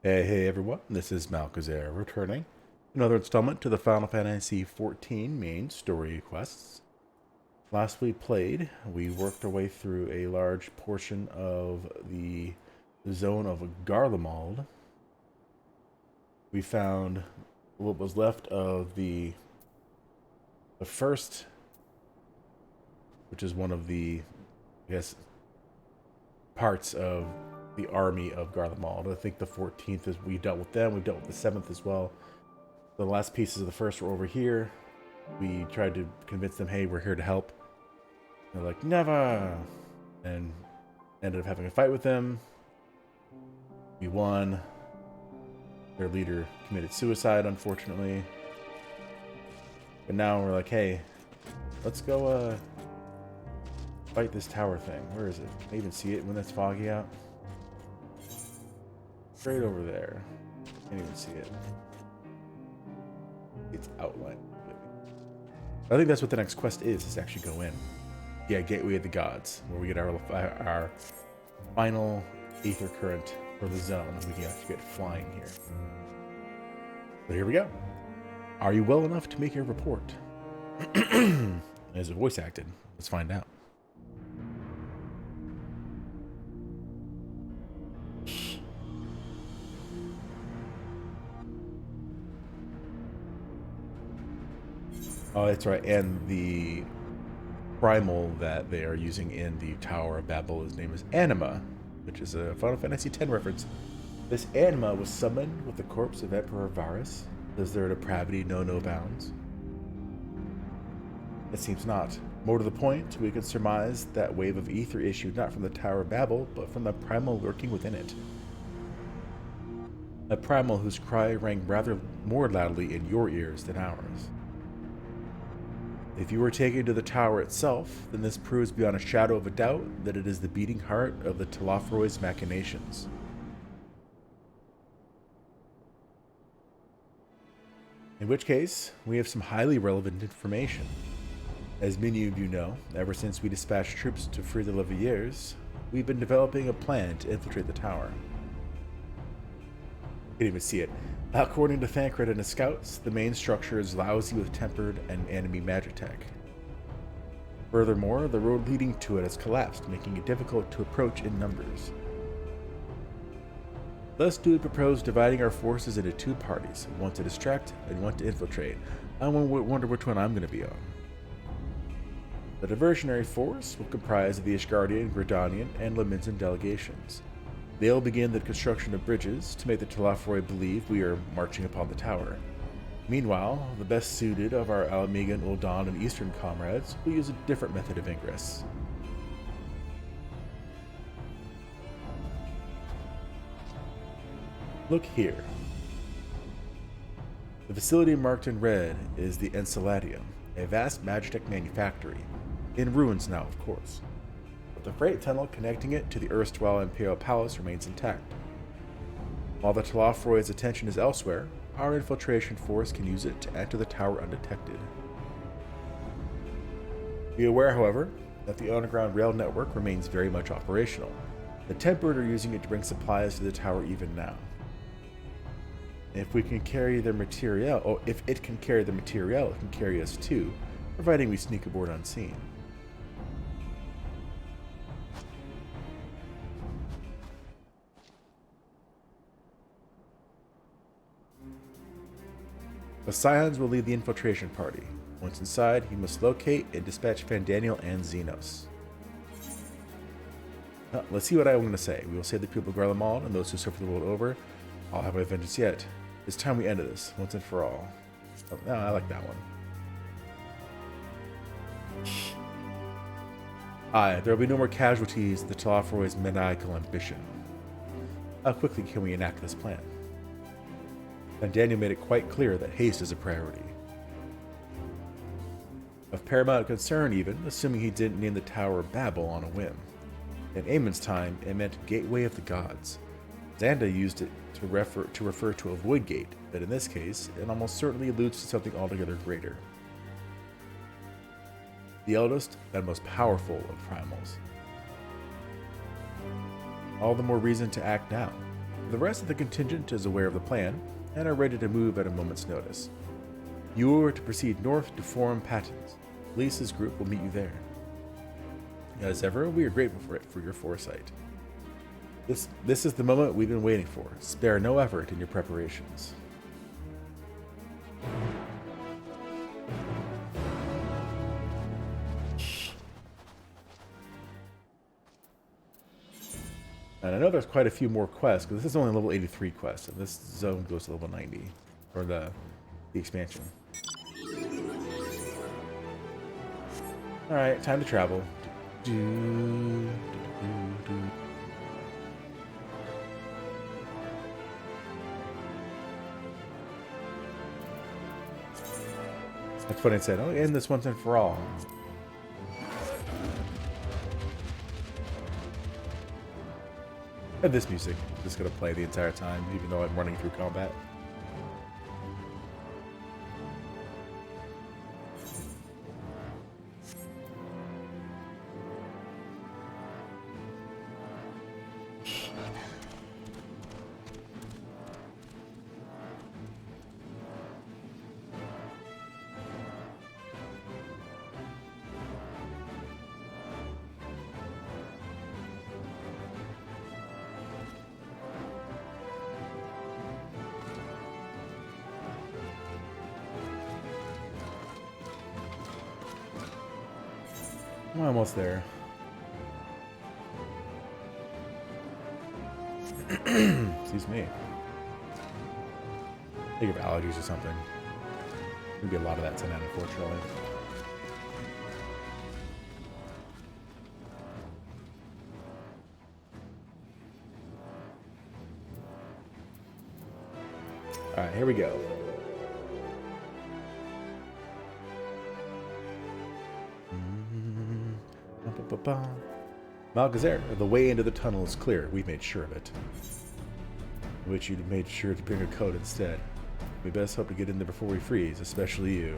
Hey everyone, this is Malkazar returning. Another installment to the Final Fantasy XIV main story quests. Last we played, we worked our way through a large portion of the zone of Garlemald. We found what was left of the first, which is one of the, I guess, parts of the army of Garlemald. I think the 14th is we dealt with them. We dealt with the 7th as well. The last pieces of the first were over here. We tried to convince them, hey, we're here to help. They're like, never! And ended up having a fight with them. We won. Their leader committed suicide, unfortunately. But now we're like, hey, let's go fight this tower thing. Where is it? Can I even see it when it's foggy out? Straight over there. Can't even see it. It's outlined. I think that's what the next quest is actually go in. Yeah, Gateway of the Gods, where we get our final Aether Current for the zone. We can actually get flying here. But here we go. Are you well enough to make your report? Is it voice acted? Let's find out. Oh, that's right. And the primal that they are using in the Tower of Babel, his name is Anima, which is a Final Fantasy X reference. This Anima was summoned with the corpse of Emperor Varus. Does their depravity know no bounds? It seems not. More to the point, we can surmise that wave of ether issued not from the Tower of Babel, but from the primal lurking within it. A primal whose cry rang rather more loudly in your ears than ours. If you were taken to the tower itself, then this proves beyond a shadow of a doubt that it is the beating heart of the Telafroy's machinations. In which case, we have some highly relevant information. As many of you know, ever since we dispatched troops to free the Leviers, we've been developing a plan to infiltrate the tower. Can't even see it. According to Thancred and his scouts, the main structure is lousy with tempered and enemy magic tech. Furthermore, the road leading to it has collapsed, making it difficult to approach in numbers. Thus do we propose dividing our forces into two parties, one to distract and one to infiltrate. I wonder which one I'm going to be on. The diversionary force will comprise of the Ishgardian, Gridanian, and Lamintan delegations. They'll begin the construction of bridges to make the Telafroy believe we are marching upon the tower. Meanwhile, the best suited of our Alamigan, Ul'dan, and Eastern comrades will use a different method of ingress. Look here. The facility marked in red is the Enceladium, a vast magitech manufactory, in ruins now, of course. The freight tunnel connecting it to the erstwhile Imperial Palace remains intact. While the Telafroy's attention is elsewhere, our infiltration force can use it to enter the tower undetected. Be aware, however, that the underground rail network remains very much operational. The Tempered are using it to bring supplies to the tower even now. If we can carry their materiel, or if it can carry the materiel, it can carry us too, providing we sneak aboard unseen. The Scions will lead the infiltration party. Once inside, he must locate and dispatch Fandaniel and Xenos. Let's see what I'm going to say. We will save the people of Garlemald and those who suffer the world over. I'll have my vengeance yet. It's time we ended this, once and for all. Oh, no, I like that one. Aye, there will be no more casualties of the Telafroy's maniacal ambition. How quickly can we enact this plan? And Daniel made it quite clear that haste is a priority. Of paramount concern even, assuming he didn't name the Tower of Babel on a whim. In Aemon's time, it meant Gateway of the Gods. Xanda used it to refer to a void gate, but in this case, it almost certainly alludes to something altogether greater. The eldest and most powerful of primals. All the more reason to act now. The rest of the contingent is aware of the plan and are ready to move at a moment's notice. You are to proceed north to form Patton's. Lisa's group will meet you there. As ever, we are grateful for your foresight. This is the moment we've been waiting for. Spare no effort in your preparations. And I know there's quite a few more quests, because this is only a level 83 quest, and this zone goes to level 90, or the expansion. Alright, time to travel. That's funny, it said, oh, end this once and for all. And this music is just going to play the entire time, even though I'm running through combat. I'm almost there. Excuse me. I think of allergies or something. There'll be a lot of that tonight, unfortunately. Alright, here we go. Malgazer, the way into the tunnel is clear. We've made sure of it. Which you made sure to bring a coat instead. We best hope to get in there before we freeze, especially you.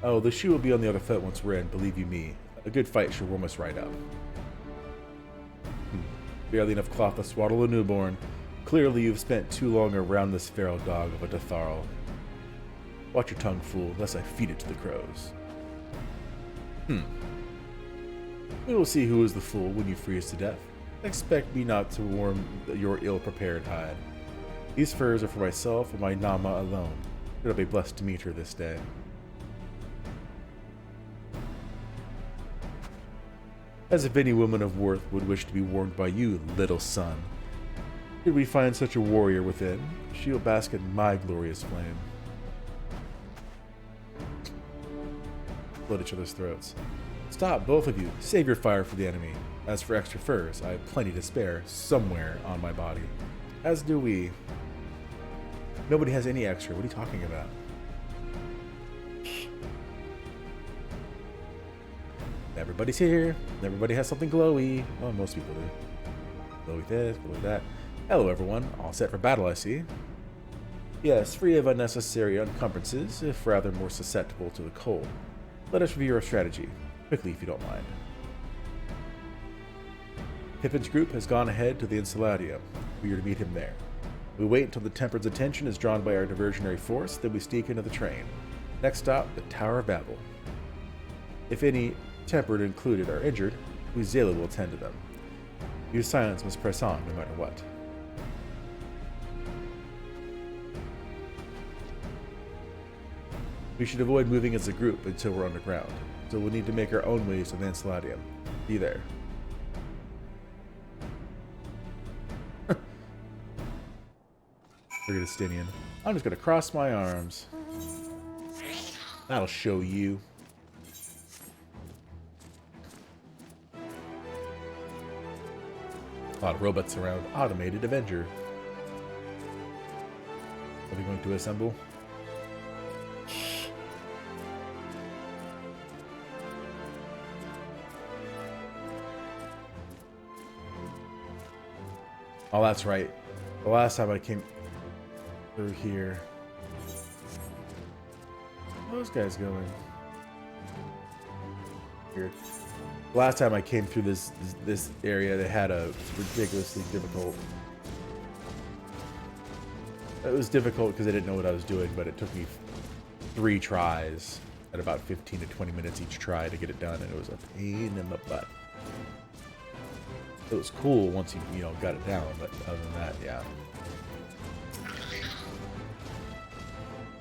Oh, the shoe will be on the other foot once we're in, believe you me. A good fight should warm us right up. Barely enough cloth to swaddle a newborn. Clearly you've spent too long around this feral dog of a Datharl. Watch your tongue, fool, lest I feed it to the crows. We will see who is the fool when you freeze to death. Expect me not to warm your ill-prepared hide. These furs are for myself and my Nama alone. It'll be blessed to meet her this day. As if any woman of worth would wish to be warmed by you, little son. Did we find such a warrior within, she'll bask in my glorious flame. Blood each other's throats. Stop, both of you. Save your fire for the enemy. As for extra furs, I have plenty to spare somewhere on my body. As do we. Nobody has any extra. What are you talking about? Everybody's here. Everybody has something glowy. Well, most people do. Glowy this, glowy that. Hello, everyone. All set for battle, I see. Yes, free of unnecessary encumbrances, if rather more susceptible to the cold. Let us review our strategy. Quickly, if you don't mind. Pippin's group has gone ahead to the Enceladium. We are to meet him there. We wait until the Tempered's attention is drawn by our diversionary force, then we sneak into the train. Next stop, the Tower of Babel. If any Tempered included are injured, Uzela will attend to them. Your silence must press on no matter what. We should avoid moving as a group until we're underground, so we'll need to make our own ways to the Enceladium. Be there. Forget Estinian. I'm just gonna cross my arms. That'll show you. A lot of robots around. Automated Avenger. Are we going to assemble? Oh, that's right. The last time I came through here. Where are those guys going? Weird. Last time I came through this area, they had a ridiculously difficult. It was difficult because I didn't know what I was doing, but it took me 3 tries at about 15 to 20 minutes each try to get it done, and it was a pain in the butt. It was cool once you know got it down, but other than that, yeah.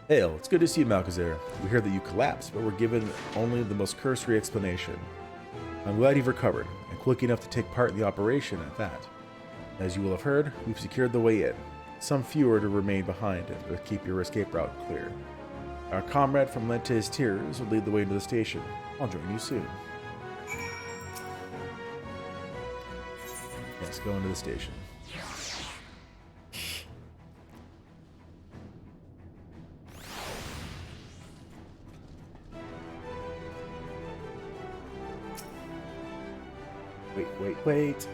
Hail, it's good to see you, Malchazar. We heard that you collapsed, but were given only the most cursory explanation. I'm glad you've recovered, and quick enough to take part in the operation at that. As you will have heard, we've secured the way in. Some few are to remain behind to keep your escape route clear. Our comrade from Lente's Tears will lead the way into the station. I'll join you soon. Let's go into the station. Wait.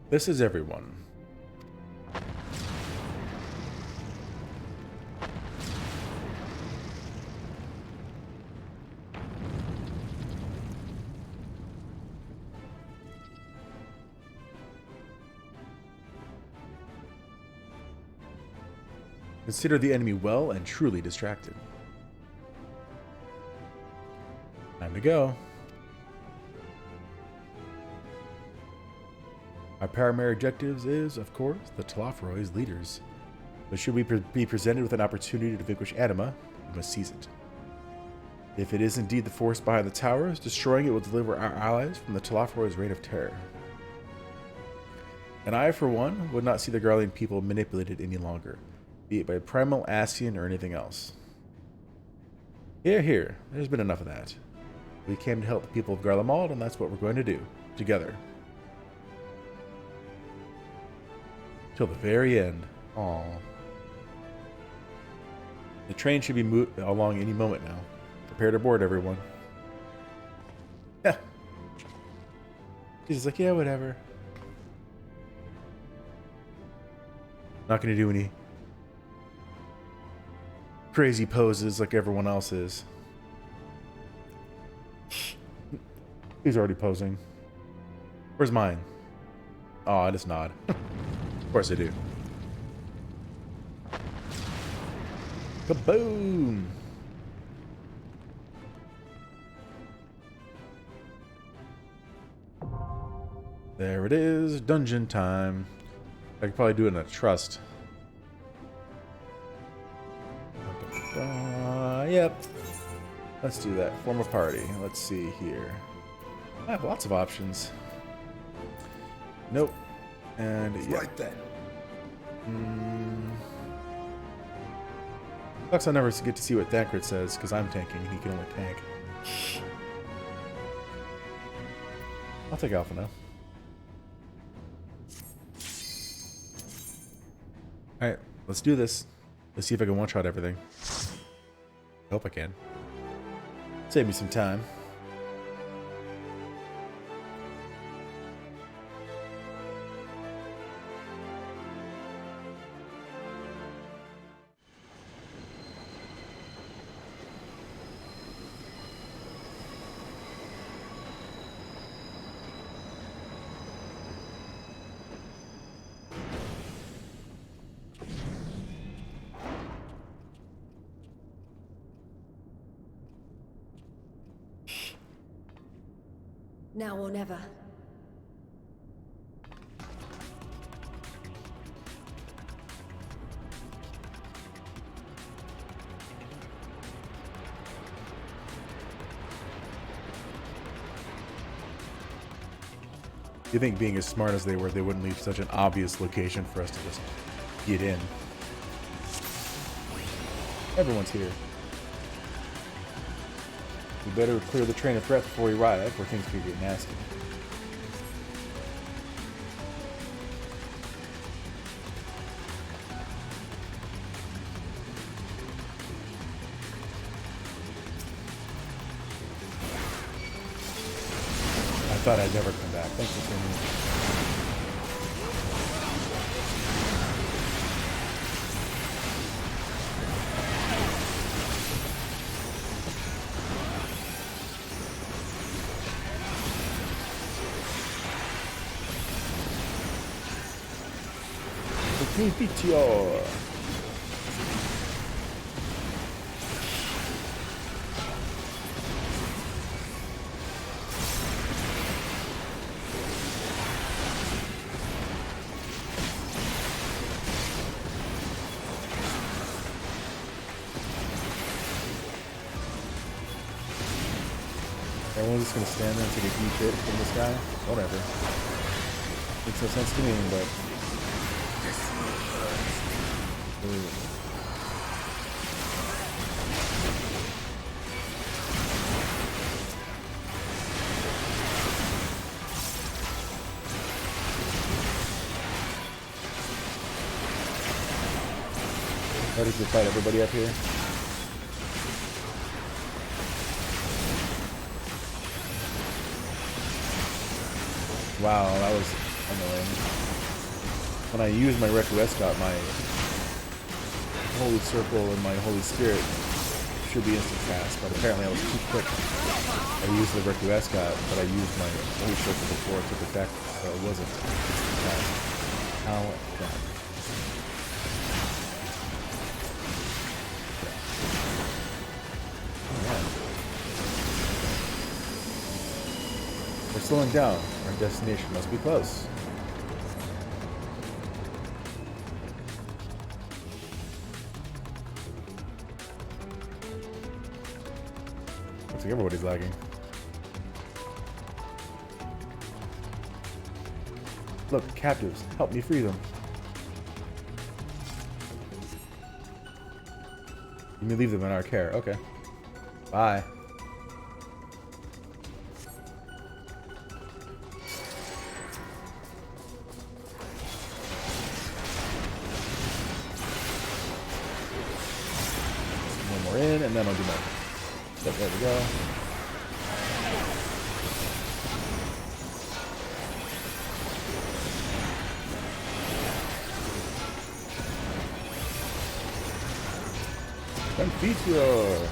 This is everyone. Consider the enemy well and truly distracted. Time to go. Our primary objectives is, of course, the Telophoroid's leaders. But should we be presented with an opportunity to vanquish Anima, we must seize it. If it is indeed the force behind the towers, destroying it will deliver our allies from the Telophoroid's reign of terror. And I, for one, would not see the Garlean people manipulated any longer, be it by Primal, Ascian, or anything else. Here, there's been enough of that. We came to help the people of Garlemald, and that's what we're going to do, together. Till the very end. Aww. The train should be moving along any moment now. Prepare to board, everyone. Yeah. He's like, yeah, whatever. Not gonna do any crazy poses like everyone else is. He's already posing. Where's mine? Oh, I just nod. Of course I do. Kaboom! There it is, dungeon time. I could probably do it in a trust. Yep. Let's do that. Form a party. Let's see here. I have lots of options. Nope. And yeah. Right then. Sucks I never get to see what Thancred says, because I'm tanking and he can only tank. I'll take Alpha now. Alright, let's do this. Let's see if I can one-shot everything. I hope I can. Save me some time. Now or never. You think being as smart as they were, they wouldn't leave such an obvious location for us to just get in. Everyone's here. We better clear the train of threat before we arrive, or things could get nasty. thought I'd never come back. Thanks for tuning in. Meteor. Everyone's just gonna stand there and take a huge hit from this guy? Whatever. Makes no sense to me, but... Ready to fight everybody up here? Wow, that was annoying. When I used my Requiescat, my Holy Circle and my Holy Spirit should be instant cast, but apparently I was too quick. I used the Requiescat, but I used my Holy Circle before it took effect, so it wasn't instant cast. How bad. We're slowing down. Our destination must be close. Looks like everybody's lagging. Look, captives. Help me free them. You may leave them in our care. Okay. Bye. In, and then I'll do more. Yep, there we go. Confiteor.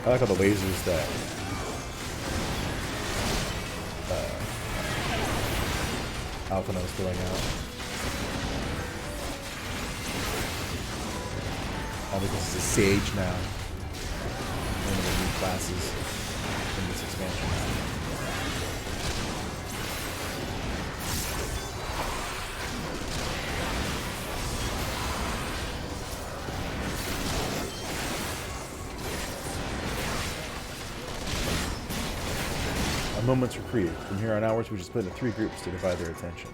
I like all the lasers that Alphinaud is throwing out. All because it's a sage now. One of the new classes in this expansion. A moment's reprieve. From here on outwards, we just split into 3 groups to divide their attention.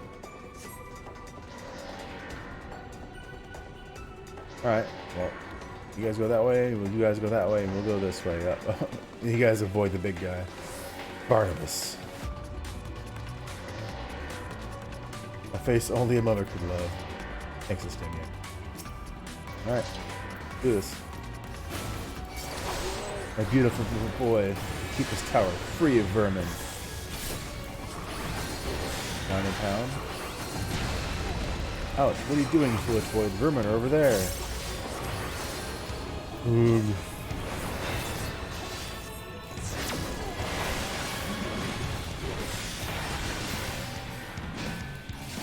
Alright, well, you guys go that way, you guys go that way, and we'll go this way. You guys avoid the big guy. Barnabas. A face only a mother could love. Thanks, Estimia. Alright, do this. My beautiful little boy. Keep this tower free of vermin. Down in town. Ouch, what are you doing, foolish boy? The vermin are over there.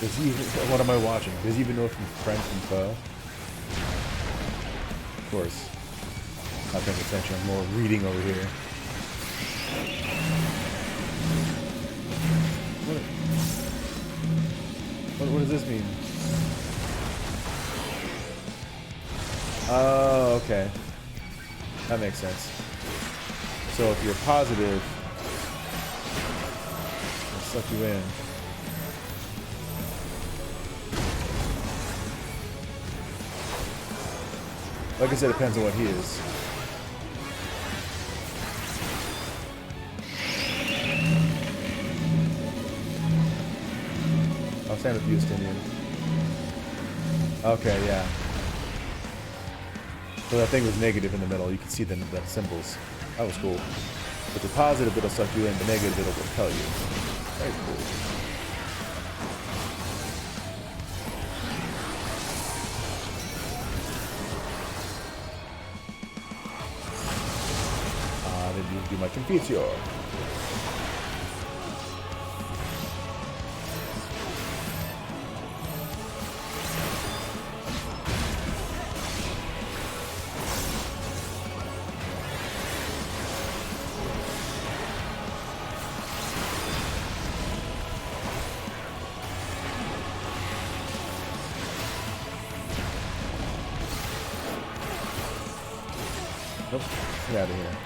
Does he even, what am I watching? Does he even know from friend from foe? Of course. Not paying attention, I'm more reading over here. What does this mean? Oh, okay. That makes sense. So if you're positive, it'll suck you in. Like I said, it depends on what he is. I'll stand with you, Justinian. Okay, yeah. So that thing was negative in the middle. You can see the symbols. That was cool. But the positive, it'll suck you in. The negative, it'll repel you. Very cool. Then you do my Confiteor. Nope. Get out of here.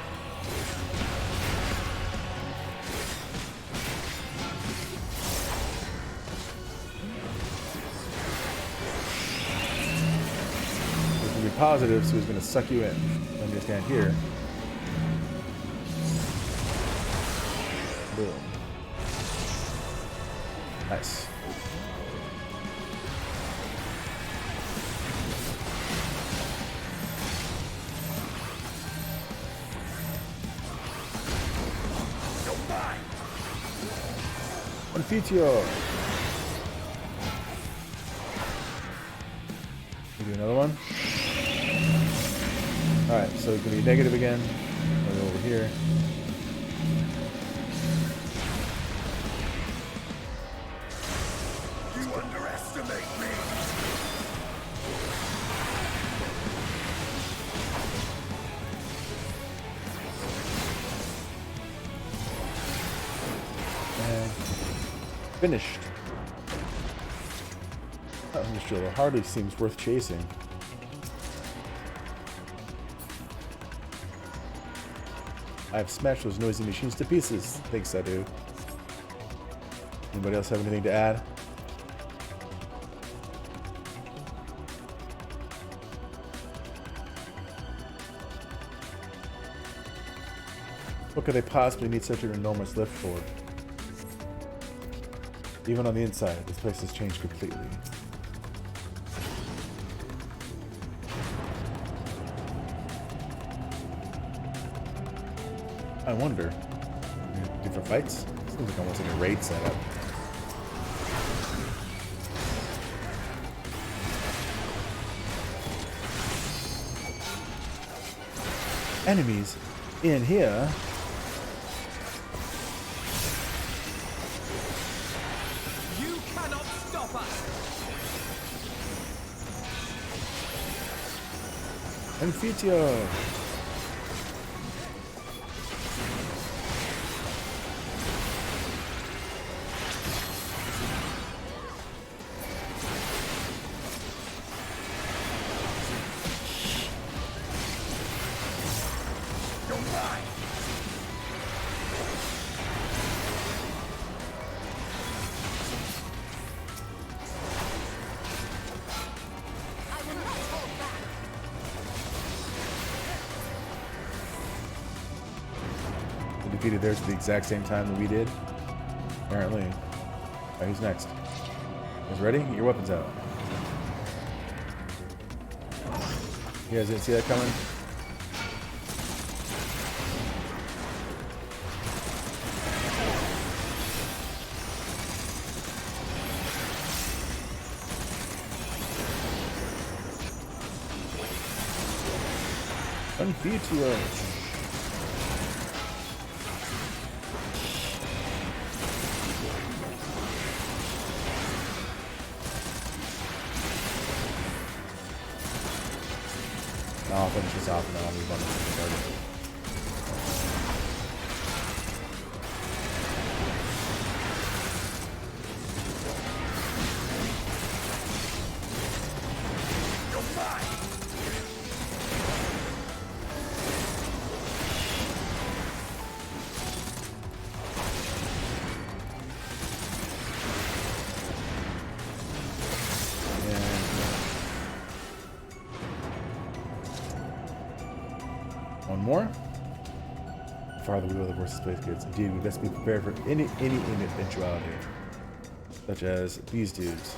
It's going to be positive, so he's going to suck you in. I'm going to stand here. Boom. Nice. Confiteor. We do another one. Alright, so it's going to be negative again. I'll go over here. You underestimate me. And finished. That Mr. hardly seems worth chasing. I've smashed those noisy machines to pieces. Thanks, I do. Anybody else have anything to add? What could they possibly need such an enormous lift for? Even on the inside, this place has changed completely. I wonder. Different fights? Seems like almost like a raid setup. Enemies in here. You cannot stop us. Confiteor. Defeated theirs at the exact same time that we did. Apparently. Alright, who's next? You guys ready? Get your weapons out. You guys didn't see that coming? Confiteor. I'll finish this off and then I'll move on to the second target. One more. Farther we go, the worse the space gets. Indeed, we best be prepared for any eventuality, such as these dudes.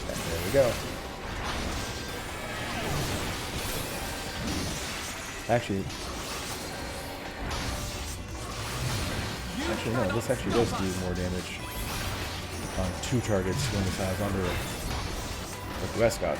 And there we go. Actually, no. This actually does do more damage on 2 targets when this has under like the rest got.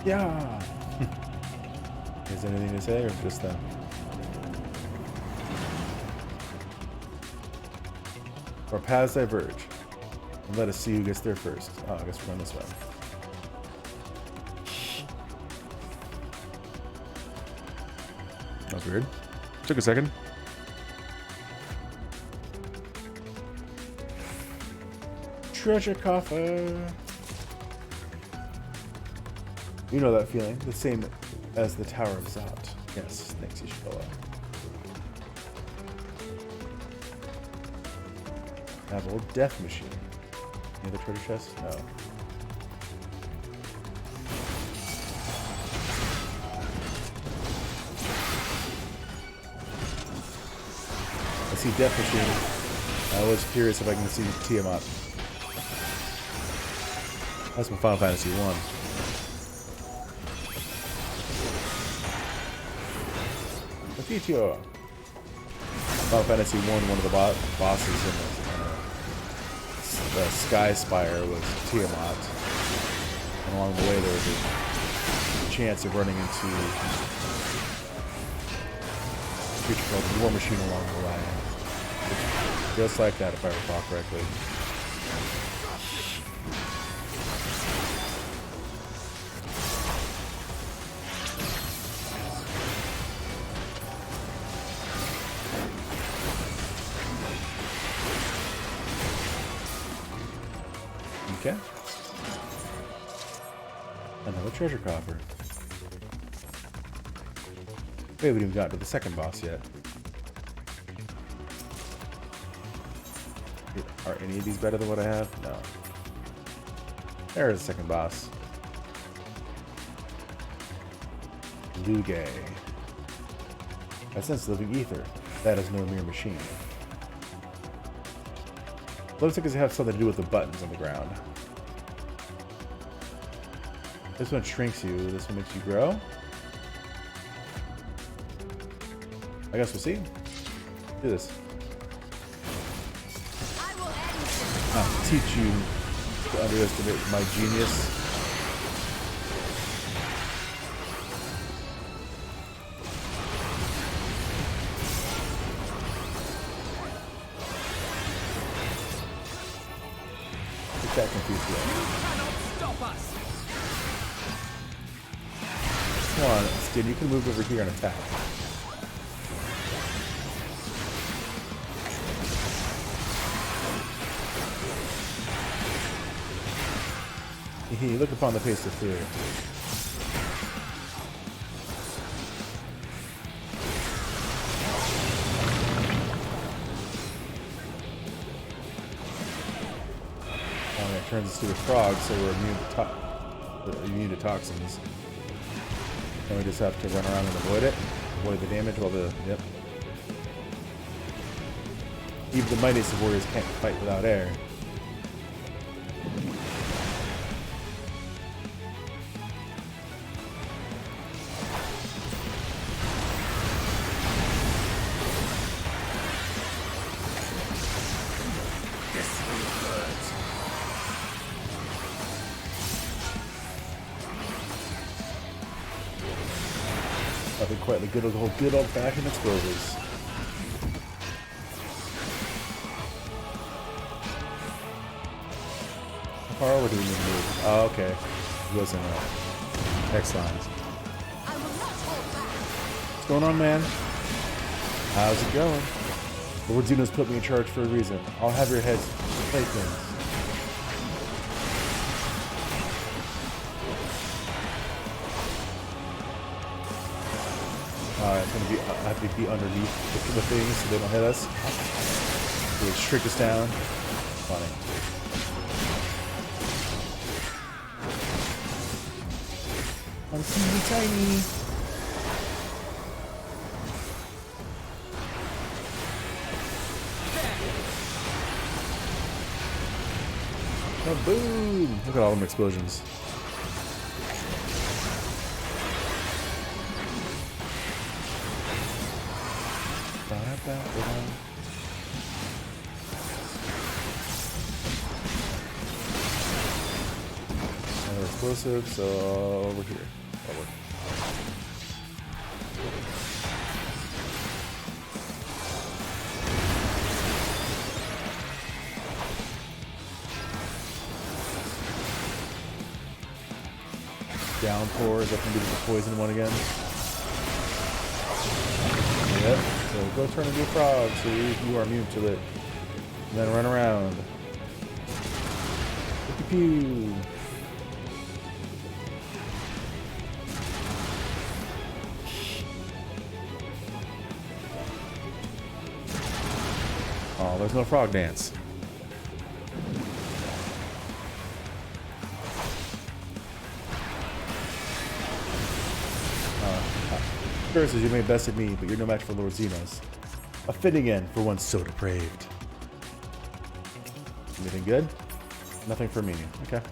Yeah. Is there anything to say or just that? Our paths diverge. And let us see who gets there first. Oh, I guess we're going this way. That was weird. Took a second. Treasure coffer. You know that feeling, the same as the Tower of Zot. Yes, thanks, Ishikola. Apple Death Machine. Any other treasure chest? No. I see Death Machine. I was curious if I can see Tiamat. That's from Final Fantasy 1. Final Fantasy 1, one of the bosses in the Sky Spire was Tiamat. And along the way there was a chance of running into a creature called War Machine along the way. Just like that, if I recall correctly. Okay. Another treasure coffer. We haven't even got to the second boss yet. Are any of these better than what I have? No. There's the second boss. Luge. I sense living ether. That is no mere machine. Looks like it has something to do with the buttons on the ground. This one shrinks you, this one makes you grow. I guess we'll see. Do this. I'll teach you to underestimate my genius. That confused you. Stop us. Come on, Stin, you can move over here and attack. Look upon the face of fear. Turns us to a frog, so we're immune to toxins. And we just have to run around and avoid it. Avoid the damage while the... Yep. Even the mightiest of warriors can't fight without air. quite like good old fashioned explosives. How far over do we need to move? Oh, okay. It goes in X lines. What's going on, man? How's it going? Lord Xenos put me in charge for a reason. I'll have your heads playthings. It's gonna be. I have to be underneath the things so they don't hit us. So they shrink us down. Funny. I'm teeny tiny. Oh, boom! Look at all them explosions. Another explosive, so over here. Over. Downpour, is that going to be the poison one again? Yep, so go turn into a frog so you are immune to it. And then run around. Pew pew. Oh, there's no frog dance. Curses, you may have bested me, but you're no match for Lord Xenos. A fitting end for one so depraved. Anything good? Nothing for me. Okay.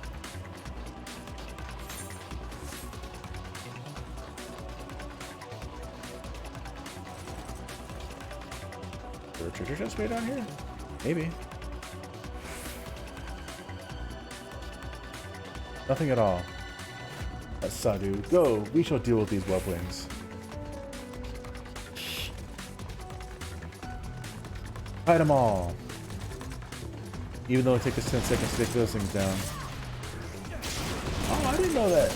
Is there a treasure chest way down here? Maybe. Nothing at all. Sadu, go! We shall deal with these webwings. Fight them all. Even though it takes us 10 seconds to take those things down. Oh, I didn't know that.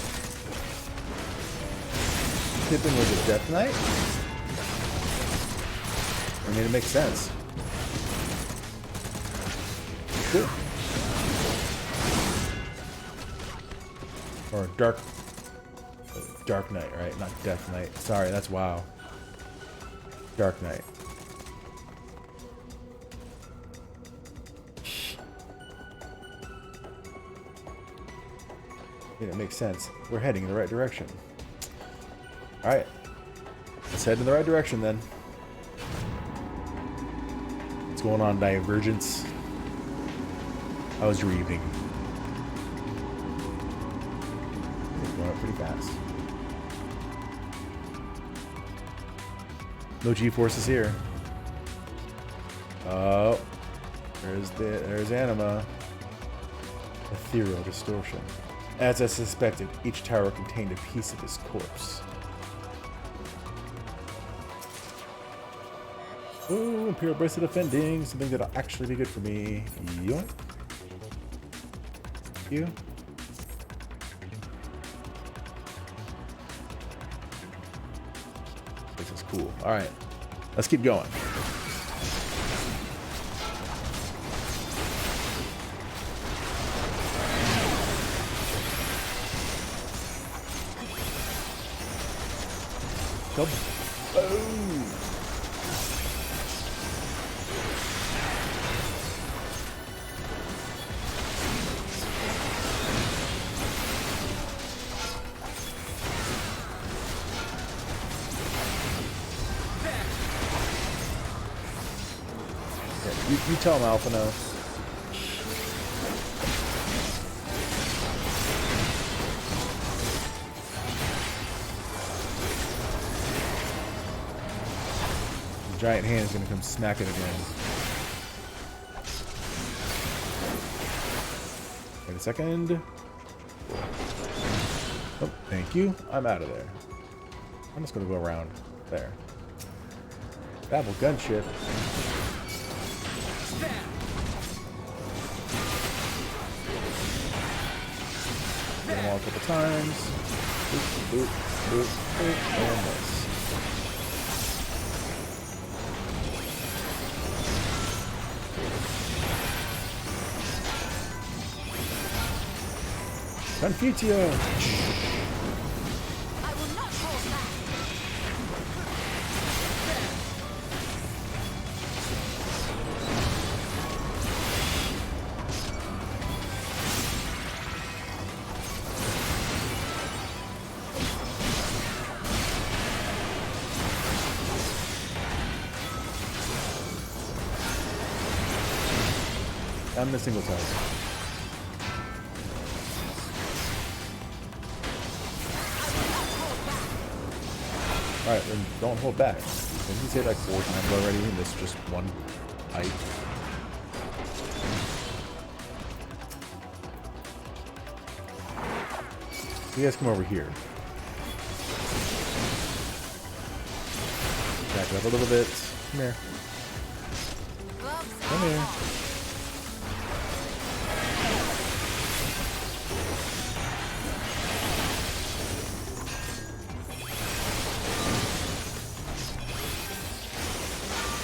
Pippin was a Death Knight? I mean, it makes sense. Good. Or Dark Knight, right? Not Death Knight. Sorry, that's WoW. Dark Knight. It makes sense. We're heading in the right direction. Alright. Let's head in the right direction then. What's going on, Divergence? How was your evening? It's going up pretty fast. No G-forces here. Oh. There's Anima. Ethereal distortion. As I suspected, each tower contained a piece of his corpse. Oh, Imperial Bracelet offending. Something that'll actually be good for me. Yoink. You. This is cool. Alright. Let's keep going. Boom. Yeah, you tell him, Alpha now. Giant hand is going to come smack it again. Wait a second. Oh, thank you. I'm out of there. I'm just going to go around. There. Babel gunship. There. Hit them all a couple times. Boop, boop, boop, boop, and this. Confutio! I will not hold back. I'm the single target. Alright, then don't hold back. Didn't he say it like 4 times already and this is just one pipe? You guys come over here. Back it up a little bit. Come here. Gloves Come here. off.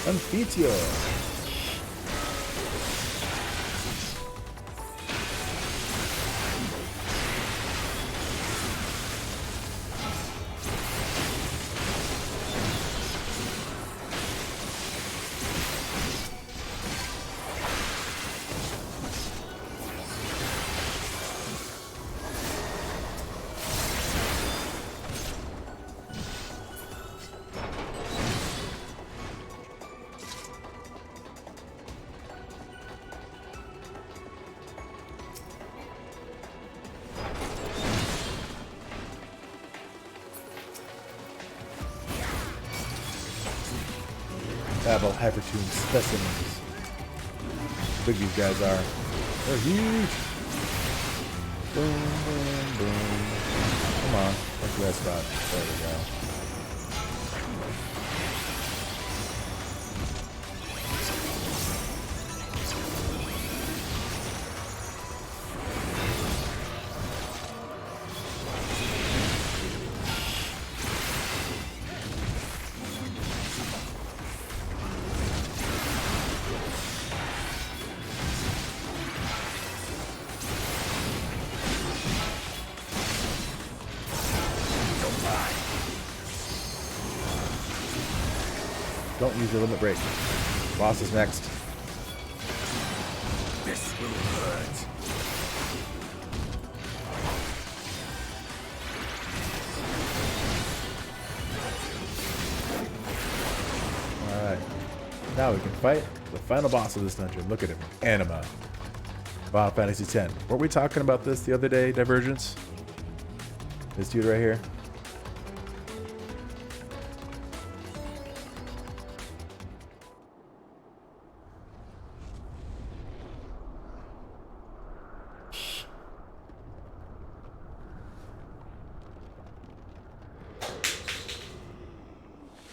Confutio! Babel Hypertune specimens. How big these guys are. They're huge. Boom, boom, boom. Come on. What's the best spot? There we go. Don't use your limit break. Boss is next. This will hurt. Alright. Now we can fight the final boss of this dungeon. Look at him. Anima. Final Fantasy X. Weren't we talking about this the other day, Divergence? This dude right here.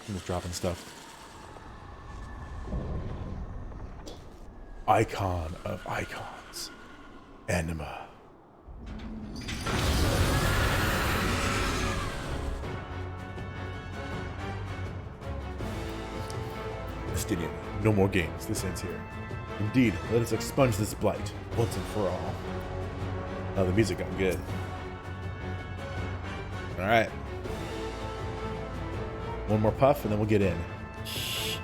I'm just dropping stuff. Icon of icons. Anima. Justinian, no more games. This ends here. Indeed, let us expunge this blight once and for all. Now the music got good. Alright. One more puff and then we'll get in. Let's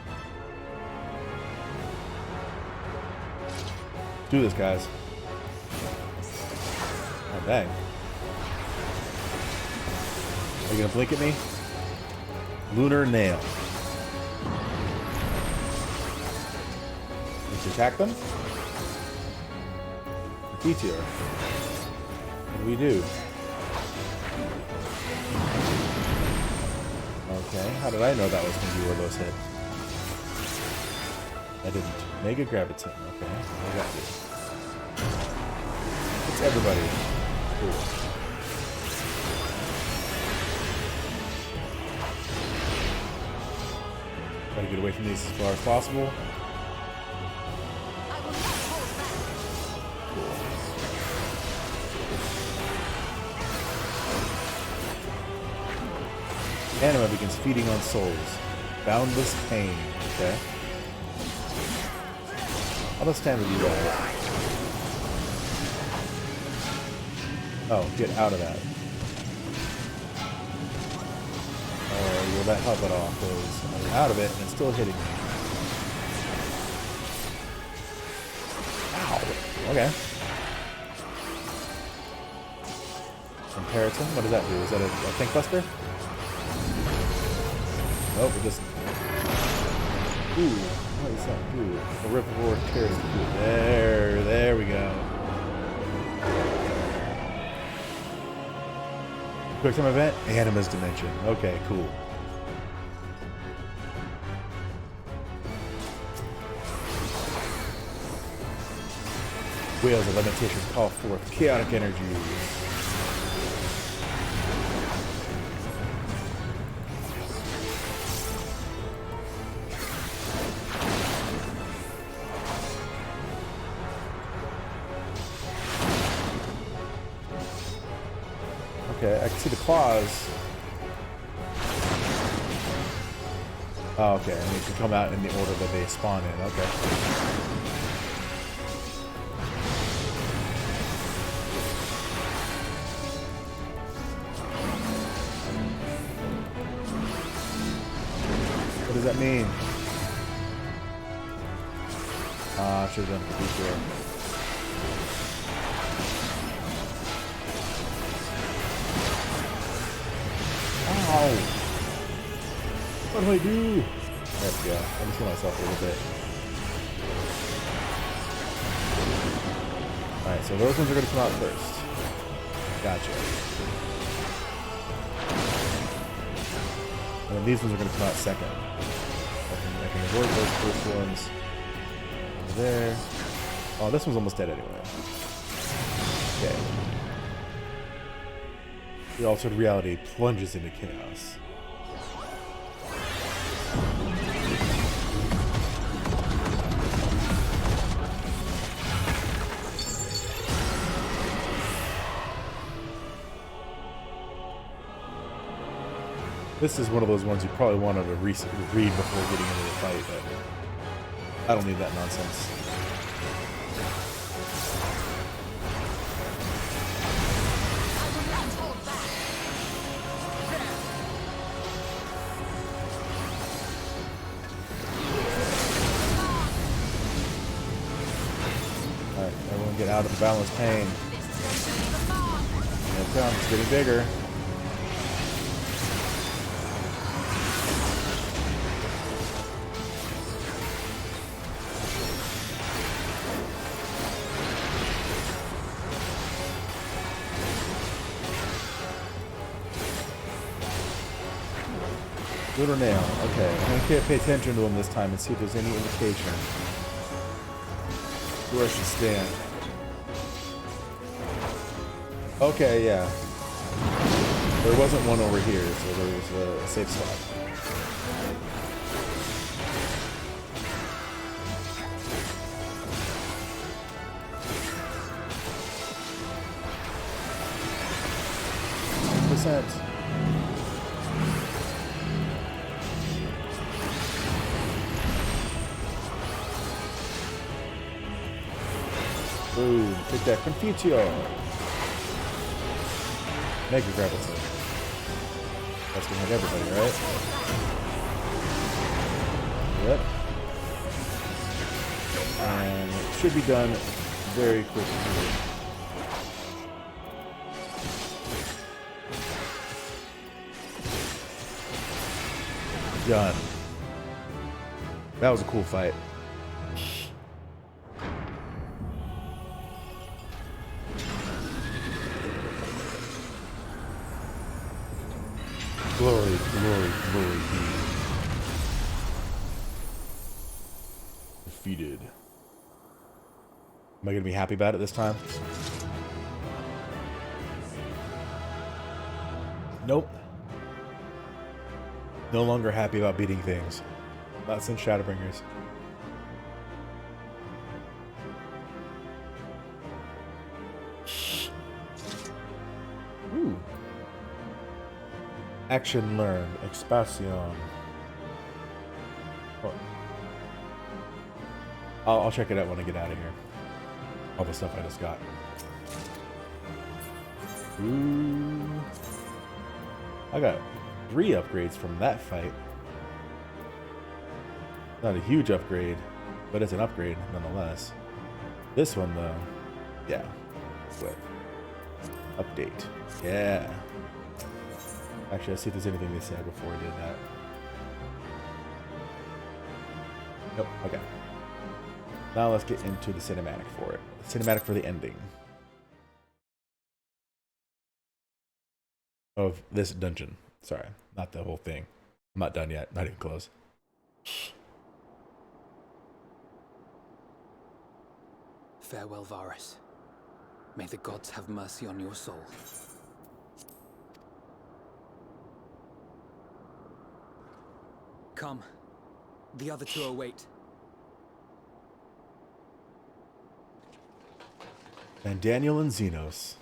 do this, guys. Oh, dang. Are you gonna blink at me? Lunar Nail. Let's attack them. Meteor. What do we do? Okay, how did I know that was going to be where those hit? I didn't. Mega Graviton. Okay, I got you. It's everybody. Cool. Try to get away from these as far as possible. I will not hold back. Anima begins feeding on souls. Boundless pain. Okay. I'll just stand with you guys. Oh, get out of that. Oh, will that help at all? Because I'm out of it and it's still hitting me. Ow. Okay. From Parental? What does that do? Is that a think buster? Nope, it just... Ooh, what does that do? A rip roar tears through. There we go. Quick time event? Anima's Dimension. Okay, cool. Wheels of Limitation call forth chaotic energy. Okay, I can see the claws. Oh, okay, and they can come out in the order that they spawn in. Okay. What does that mean? I should have done it before. Ow! What do I do? There we go. Let me see myself a little bit. Alright, so those ones are going to come out first. Gotcha. And then these ones are going to come out second. I can avoid those first ones. Over there. Oh, this one's almost dead anyway. Okay. The altered reality plunges into chaos. This is one of those ones you probably wanted to read before getting into the fight, but I don't need that nonsense. Alright, everyone get out of the boundless pain. Here it comes, it's getting bigger. Good or nail? Okay, I'm gonna pay attention to him this time and see if there's any indication where I should stand. Okay, yeah. There wasn't one over here, so there was a safe spot. %. Boom, take that, Confutio. Mega Gravity. That's gonna hit everybody, right? Yep. And it should be done very quickly. Done. That was a cool fight. Glory, glory, glory be. Defeated. Am I gonna be happy about it this time? Nope. No longer happy about beating things. That's in Shadowbringers. Ooh. Action learned. Expansion. Oh. I'll check it out when I get out of here. All the stuff I just got. Ooh. I got 3 upgrades from that fight. Not a huge upgrade, but it's an upgrade nonetheless. This one though, yeah. What? Update. Yeah. Actually, let's see if there's anything they said before I did that. Nope. Okay. Now let's get into the cinematic for it. The cinematic for the ending of this dungeon. Sorry, not the whole thing. I'm not done yet. Not even close. Farewell, Varus. May the gods have mercy on your soul. Come. The other two await. And Daniel and Xenos.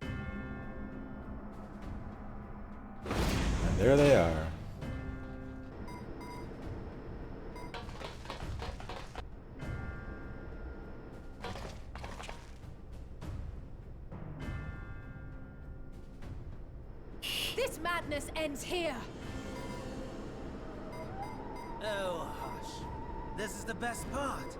And there they are. This madness ends here. Oh, hush. This is the best part.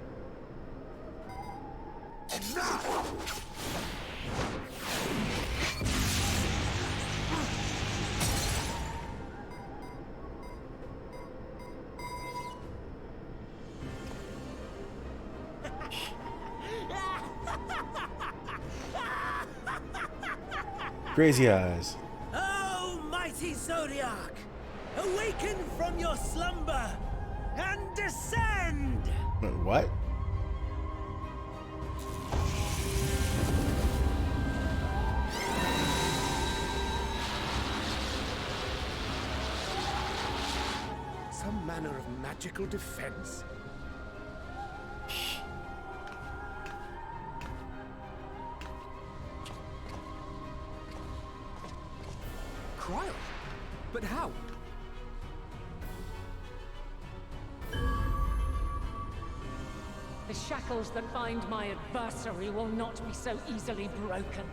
Crazy eyes. Oh, mighty Zodiac! Awaken from your slumber and descend! Wait, what? Some manner of magical defense? Cryo? But how? The shackles that bind my adversary will not be so easily broken.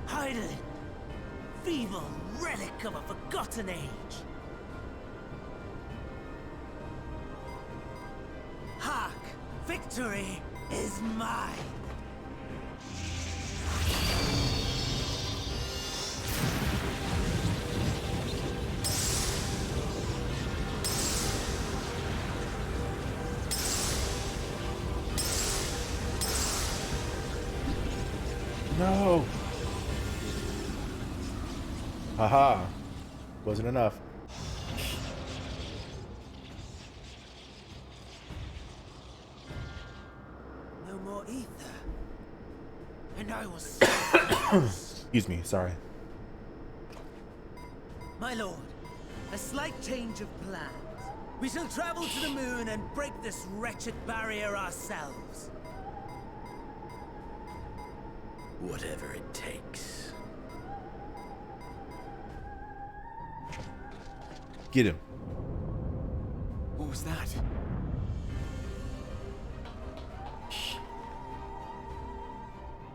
Idling! Feeble relic of a forgotten age! Hark! Victory is mine! No. Haha. Wasn't enough. No more ether. And I was Excuse me, sorry. My lord, a slight change of plans. We shall travel to the moon and break this wretched barrier ourselves. Whatever it takes. Get him. What was that?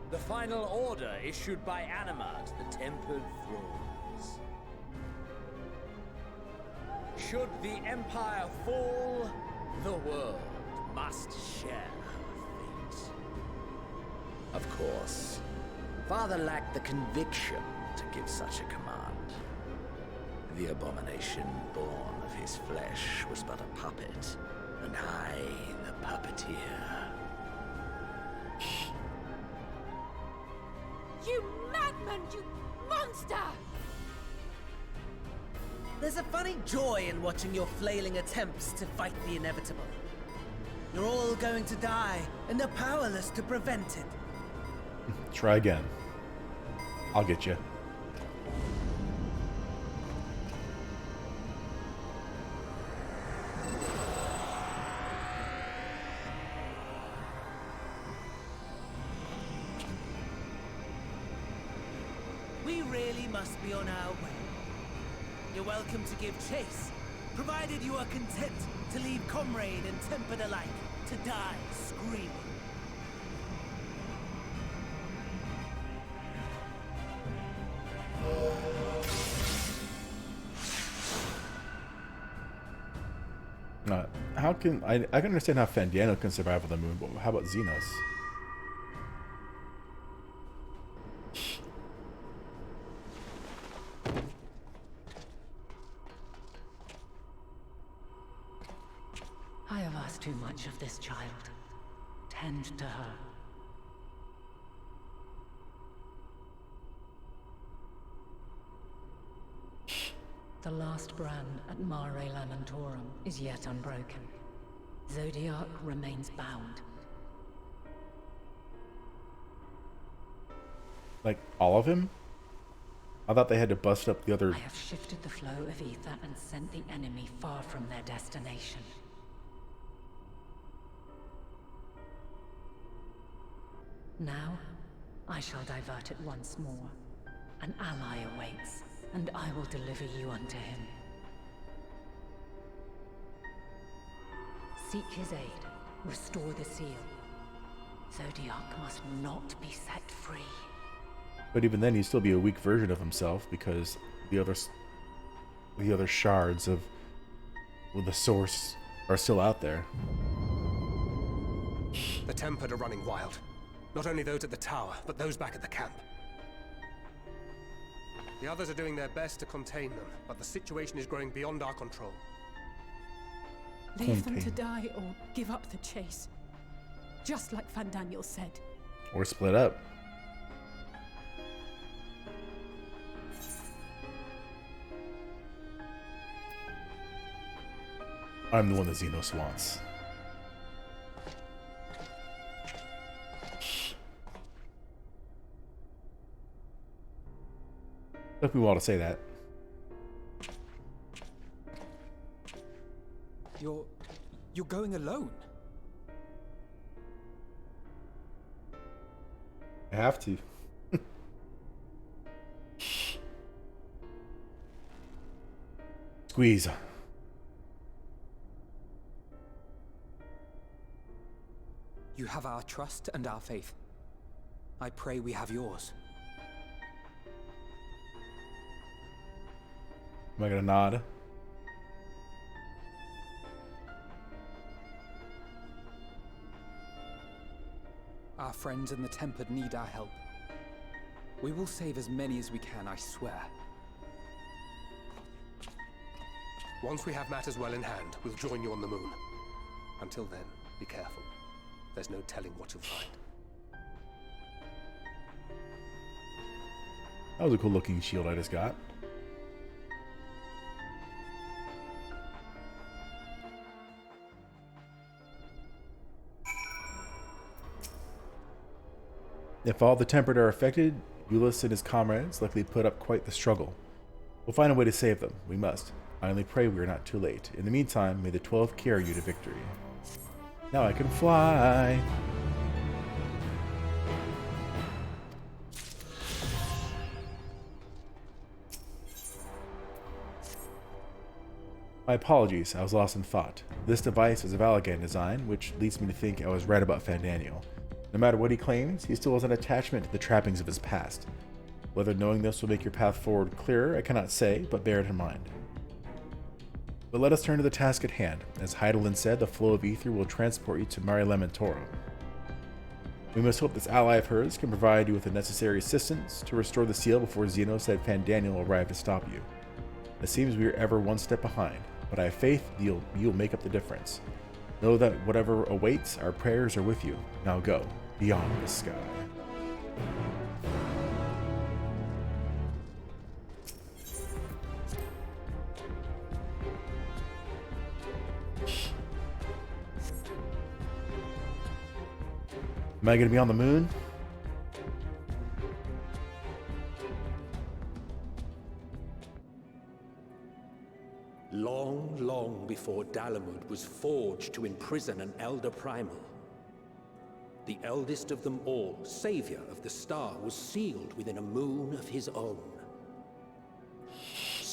The final order issued by Anima to the Tempered Thrones. Should the Empire fall, the world must share her fate. Of course. Father lacked the conviction to give such a command. The abomination born of his flesh was but a puppet, and I the puppeteer. You madman, you monster! There's a funny joy in watching your flailing attempts to fight the inevitable. You're all going to die, and they're powerless to prevent it. Try again. I'll get you. must be on our way. You're welcome to give chase, provided you are content to leave comrade and tempered alike to die screaming. How can I can understand how Fandango can survive on the moon, but how about Xenos? I have asked too much of this child. Tend to her. The last brand at Mare Lamentorum is yet unbroken. Zodiac remains bound. Like, all of him? I thought they had to bust up the other... I have shifted the flow of ether and sent the enemy far from their destination. Now, I shall divert it once more. An ally awaits, and I will deliver you unto him. Seek his aid. Restore the seal. Zodiac must not be set free. But even then, he'd still be a weak version of himself because the other shards of the source are still out there. The Tempered are running wild. Not only those at the tower, but those back at the camp. The others are doing their best to contain them, but the situation is growing beyond our control. Leave them to die or give up the chase. Just like Fandaniel said. Or split up. I'm the one that Xenos wants. Took me a while to say that. You're going alone? I have to. Squeeze. You have our trust and our faith. I pray we have yours. Am I gonna nod? Our friends in the Tempered need our help. We will save as many as we can, I swear. Once we have matters well in hand, we'll join you on the moon. Until then, be careful. There's no telling what you'll find. That was a cool looking shield I just got. If all the Tempered are affected, Ulysses and his comrades likely put up quite the struggle. We'll find a way to save them. We must. I only pray we are not too late. In the meantime, may the 12 carry you to victory. Now I can fly! My apologies, I was lost in thought. This device is a Valagan design, which leads me to think I was right about Fandaniel. No matter what he claims, he still has an attachment to the trappings of his past. Whether knowing this will make your path forward clearer, I cannot say, but bear it in mind. But let us turn to the task at hand. As Heidelin said, the flow of ether will transport you to Mare Lamentorum. We must hope this ally of hers can provide you with the necessary assistance to restore the seal before Xenos and Fandaniel will arrive to stop you. It seems we are ever one step behind, but I have faith you'll make up the difference. Know that whatever awaits, our prayers are with you. Now go, beyond the sky. Am I going to be on the moon? Long, long before Dalamud was forged to imprison an Elder Primal, the eldest of them all, savior of the star, was sealed within a moon of his own.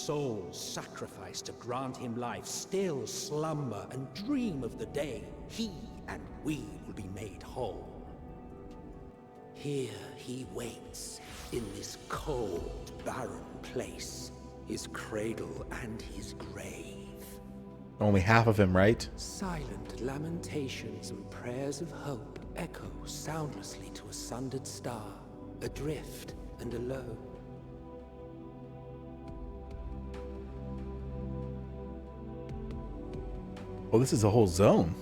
souls sacrificed to grant him life still slumber and dream of the day he and we will be made whole. Here he waits, in this cold, barren place, his cradle and his grave. Only half of him, right? Silent lamentations and prayers of hope echo soundlessly to a sundered star, adrift and alone. Oh, this is a whole zone.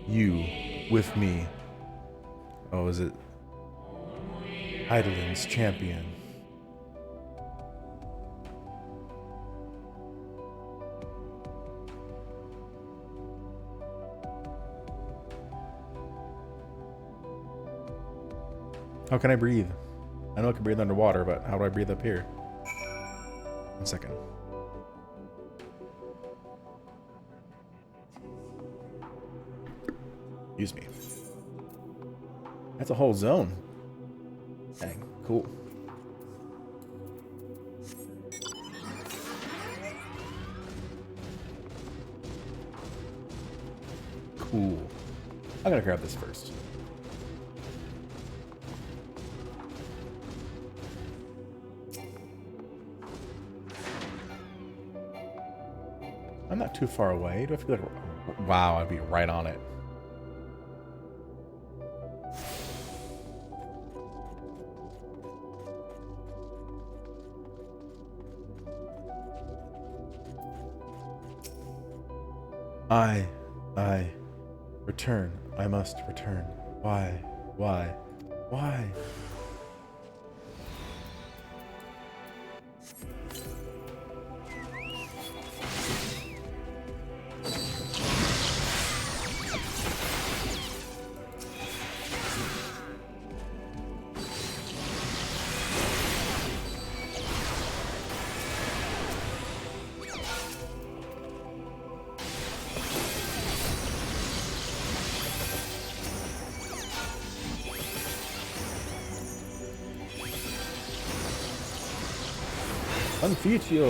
You with me. Oh, is it Eidolon's champion? How can I breathe? I know I can breathe underwater, but how do I breathe up here? 1 second. Excuse me. That's a whole zone. Dang, cool. Cool. I'm gonna grab this first. I'm not too far away. Do I feel like... Wow, I'd be right on it. I return. I must return. Why? Why? Why? Unfeature.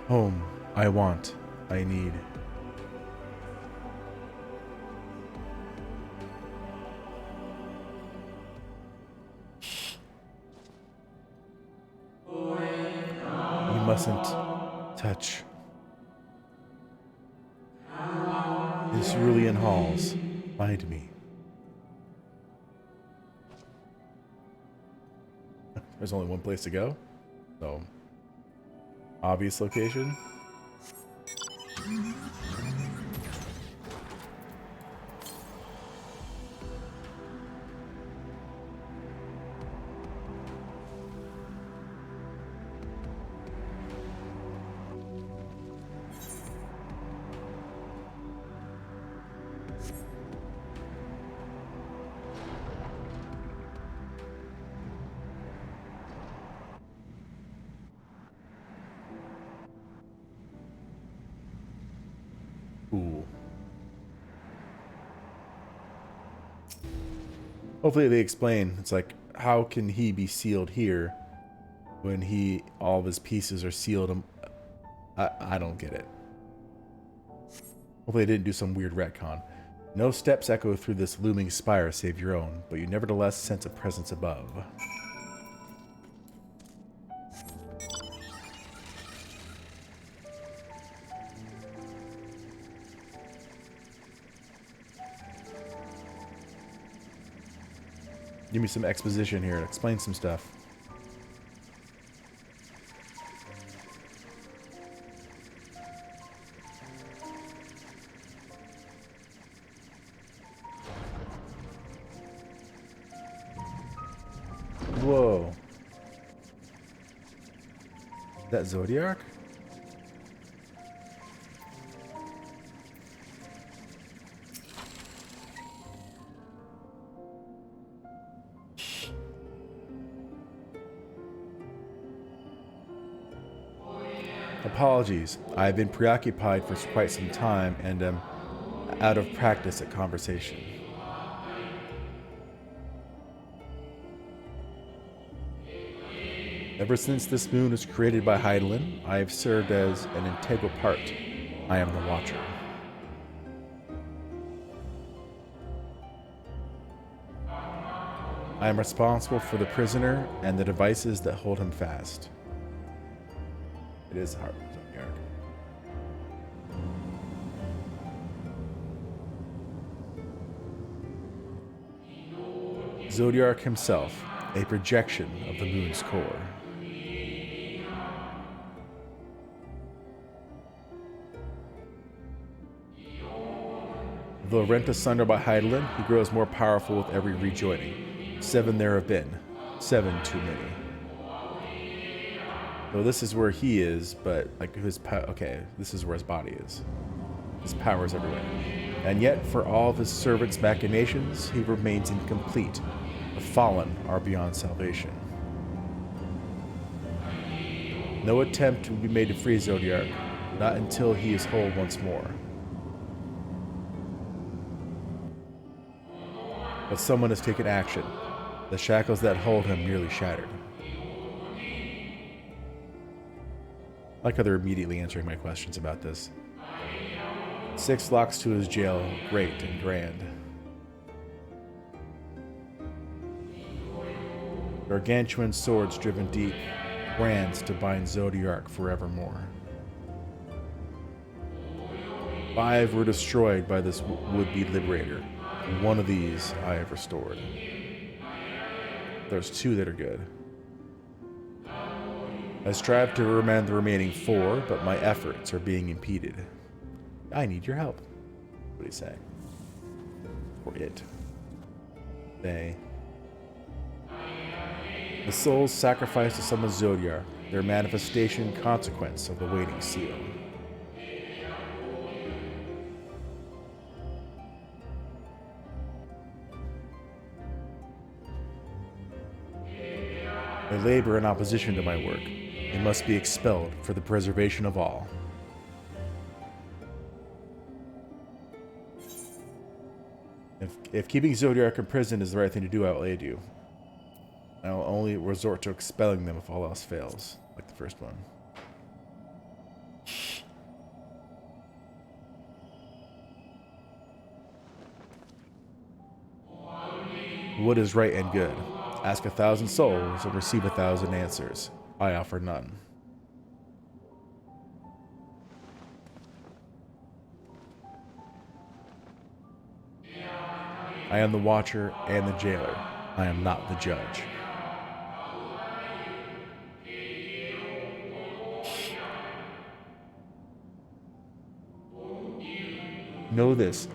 Home. I want. I need. Mustn't touch in cerulean halls. Find me. There's only one place to go, so obvious location. Cool. Hopefully they explain. It's like, how can he be sealed here when all of his pieces are sealed? I don't get it. Hopefully they didn't do some weird retcon. No steps echo through this looming spire save your own, but you nevertheless sense a presence above. Give me some exposition here. Explain some stuff. Whoa. Is that Zodiac? Apologies. I've been preoccupied for quite some time and am out of practice at conversation. Ever since this moon was created by Hydaelyn, I have served as an integral part. I am the Watcher. I am responsible for the prisoner and the devices that hold him fast. It is hard, Zodiark. Zodiark himself, a projection of the moon's core. Though rent asunder by Hydaelyn, he grows more powerful with every rejoining. 7 there have been. 7 too many. Though this is where he is, but like okay, this is where his body is. His power is everywhere. And yet, for all of his servants' machinations, he remains incomplete. The fallen are beyond salvation. No attempt will be made to free Zodiark, not until he is whole once more. But someone has taken action. The shackles that hold him nearly shattered. I like how they're immediately answering my questions about this. 6 locks to his jail, great and grand. Gargantuan swords driven deep, brands to bind Zodiark forevermore. 5 were destroyed by this would-be liberator. One of these I have restored. There's 2 that are good. I strive to remand the remaining 4, but my efforts are being impeded. I need your help. What he's saying. Or it. They. The souls sacrificed to summon Zodiark, their manifestation consequence of the waiting seal. They labor in opposition to my work. They must be expelled for the preservation of all. If keeping Zodiark in prison is the right thing to do, I will aid you. I will only resort to expelling them if all else fails, like the first one. What is right and good? Ask 1,000 souls and receive 1,000 answers. I offer none. I am the Watcher and the Jailer. I am not the Judge. Know this.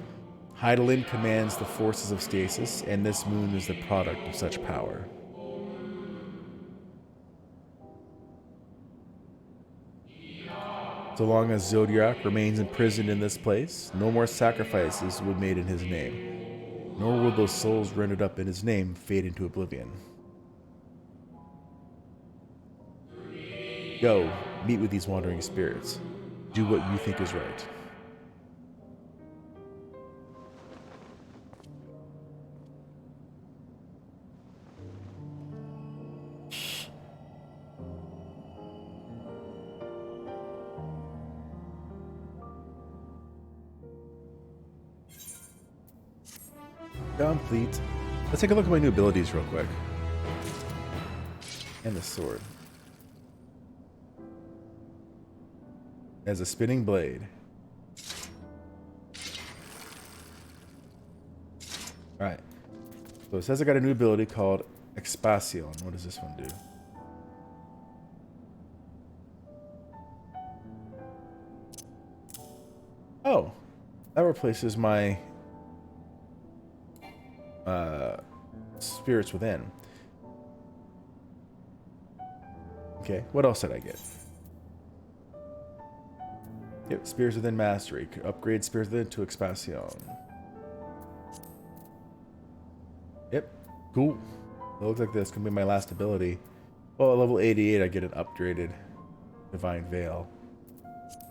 Hydaelyn commands the forces of stasis, and this moon is the product of such power. So long as Zodiark remains imprisoned in this place, no more sacrifices will be made in his name, nor will those souls rendered up in his name fade into oblivion. Go, meet with these wandering spirits. Do what you think is right. Complete. Let's take a look at my new abilities real quick. And the sword. As a spinning blade. Alright. So it says I got a new ability called Expansion. What does this one do? Oh. That replaces my Spirits Within. Okay, what else did I get? Yep, Spirits Within Mastery. Could upgrade Spirits Within to Expansion. Yep, cool. It looks like this can be my last ability. Well, at level 88 I get an upgraded Divine Veil.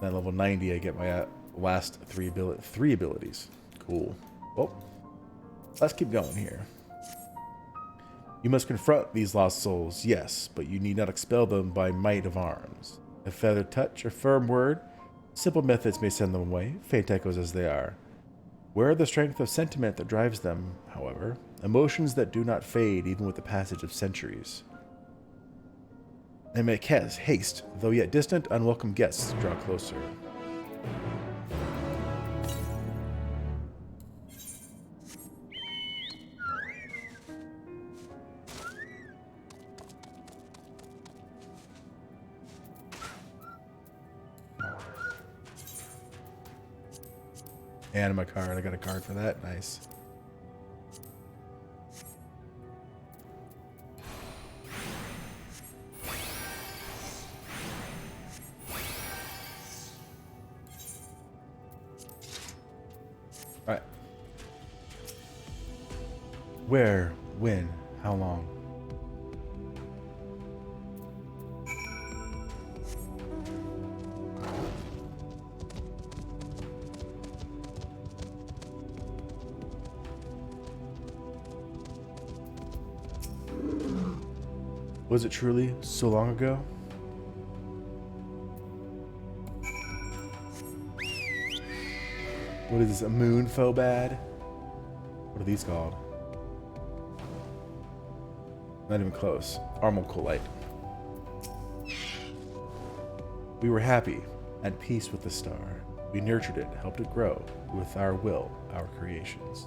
Then level 90, I get my last three abilities. Cool. Well, let's keep going here. You must confront these lost souls, yes, but you need not expel them by might of arms. A feathered touch, a firm word, simple methods may send them away, faint echoes as they are. Where the strength of sentiment that drives them, however, emotions that do not fade even with the passage of centuries. They make haste, though yet distant, unwelcome guests draw closer. Anima card. I got a card for that. Nice. All right. Where? When? How long? Was it truly so long ago? What is this, a moon phobad? What are these called? Not even close. Armalcolite. We were happy, at peace with the star. We nurtured it, helped it grow, with our will, our creations.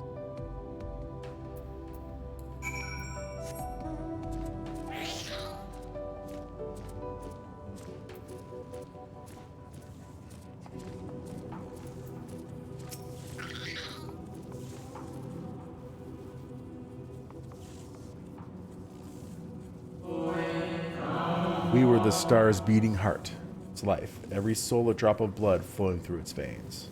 We were the star's beating heart, its life, every soul a drop of blood flowing through its veins.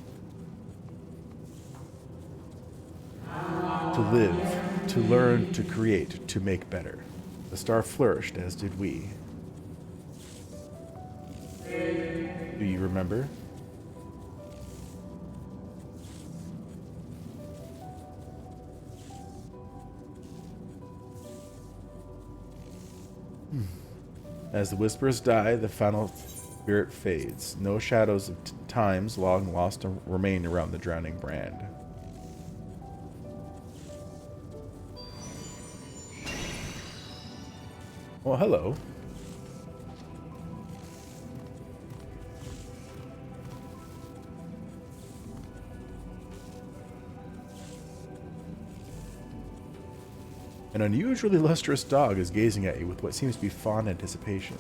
To live, to learn, to create, to make better. The star flourished, as did we. Do you remember? As the whispers die, the final spirit fades. No shadows of times long lost remain around the drowning brand. Well, hello. An unusually lustrous dog is gazing at you with what seems to be fond anticipation.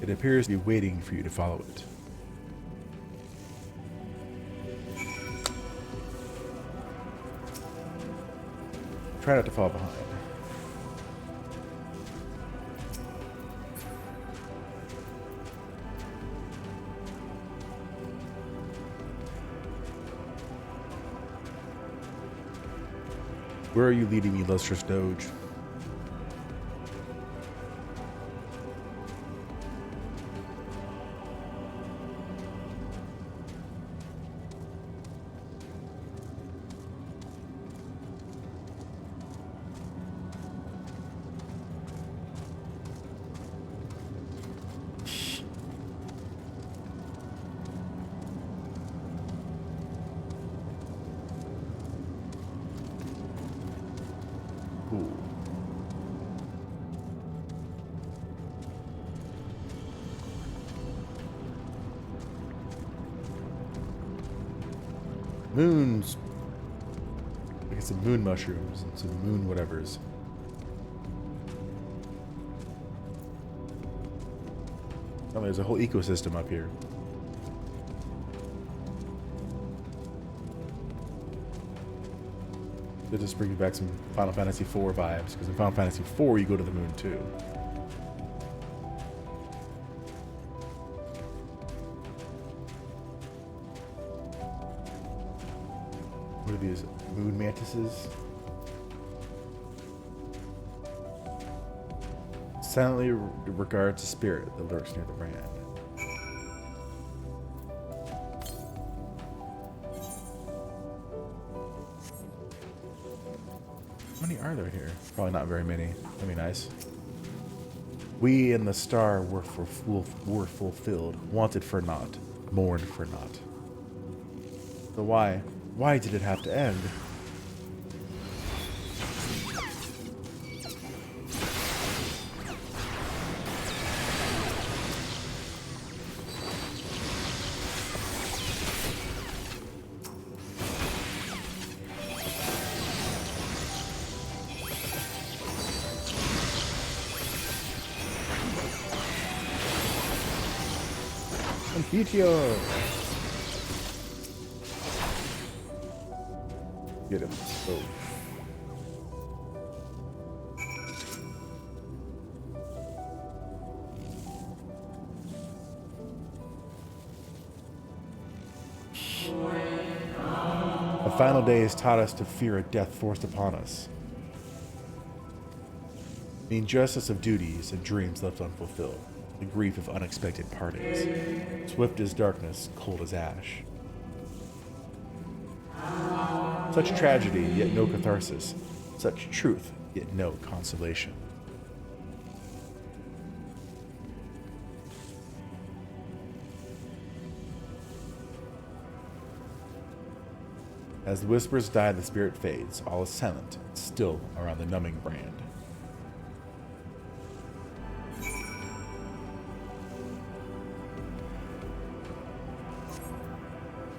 It appears to be waiting for you to follow it. Try not to fall behind. Where are you leading me, lustrous doge? Cool. Moons. I get some moon mushrooms and some moon whatevers. Oh, there's a whole ecosystem up here. That just brings back some Final Fantasy IV vibes, because in Final Fantasy IV you go to the moon too. What are these? Moon mantises? silently regards the spirit that lurks near the brand. How many are there here? Probably not very many. That'd be nice. We and the star were fulfilled, wanted for naught, mourned for naught. So why? Why did it have to end? Meteor! Get him. Oh. The final day has taught us to fear a death forced upon us. The injustice of duties and dreams left unfulfilled. The grief of unexpected partings, swift as darkness, cold as ash. Such tragedy, yet no catharsis. Such truth, yet no consolation. As the whispers die, the spirit fades. All is silent, still around the numbing brand.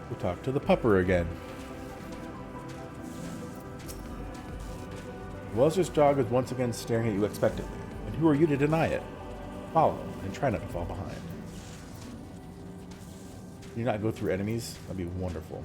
We'll talk to the pupper again. Welzer's dog is once again staring at you expectantly, and who are you to deny it? Follow and try not to fall behind. Can you not go through enemies? That'd be wonderful.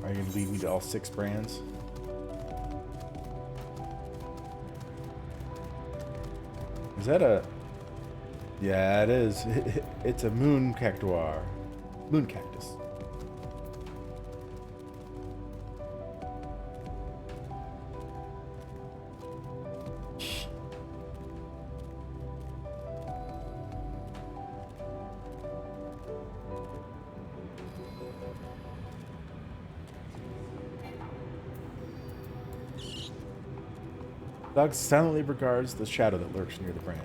Are you going to lead me to all 6 brands? Is that a... Yeah, it is. It's a moon cactuar. Moon cactus. Dog silently regards the shadow that lurks near the brand.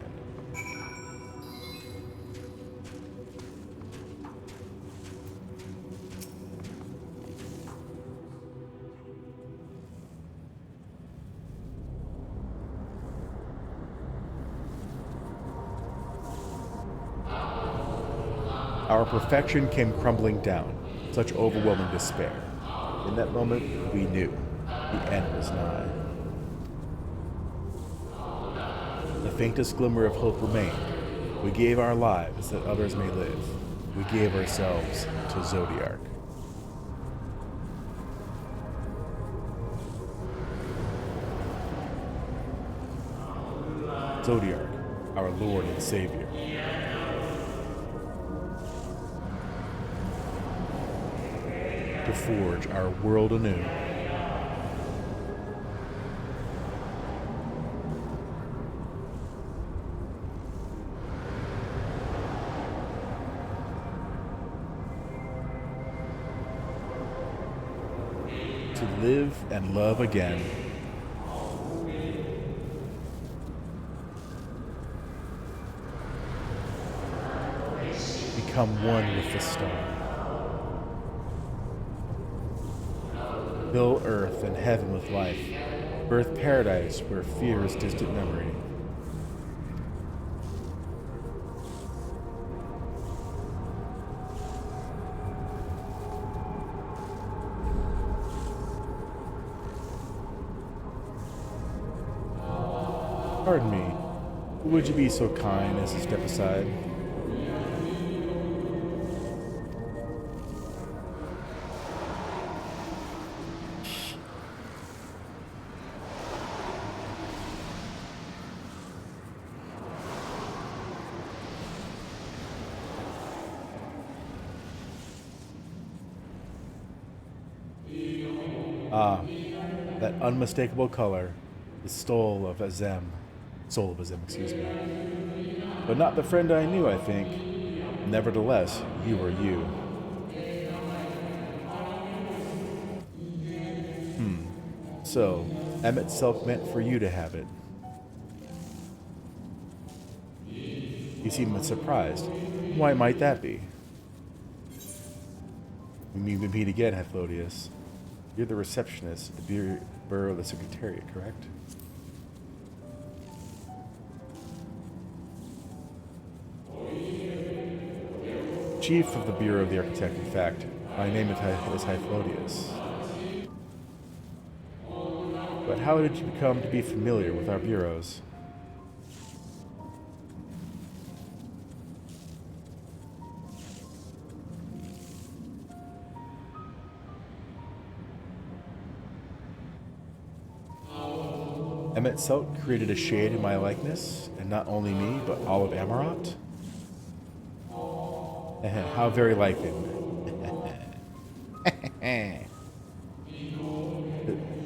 Our perfection came crumbling down, such overwhelming despair. In that moment, we knew the end was nigh. The faintest glimmer of hope remained. We gave our lives that others may live. We gave ourselves to Zodiark. Zodiark, our Lord and Savior. To forge our world anew. To live and love again. Become one with the star. Fill earth and heaven with life. Birth paradise where fear is distant memory. Pardon me, would you be so kind as to step aside? Ah, that unmistakable color, the soul of Azem, excuse me. But not the friend I knew, I think. Nevertheless, you are you. So, Emmett Silk meant for you to have it. You seem surprised. Why might that be? We meet again, Hyphlodius. You're the receptionist at the Bureau of the Secretariat, correct? Chief of the Bureau of the Architect, in fact. My name is Hyphlodius. But how did you become to be familiar with our bureaus? Emmett Silk created a shade in my likeness, and not only me, but all of Amarot? How very like him.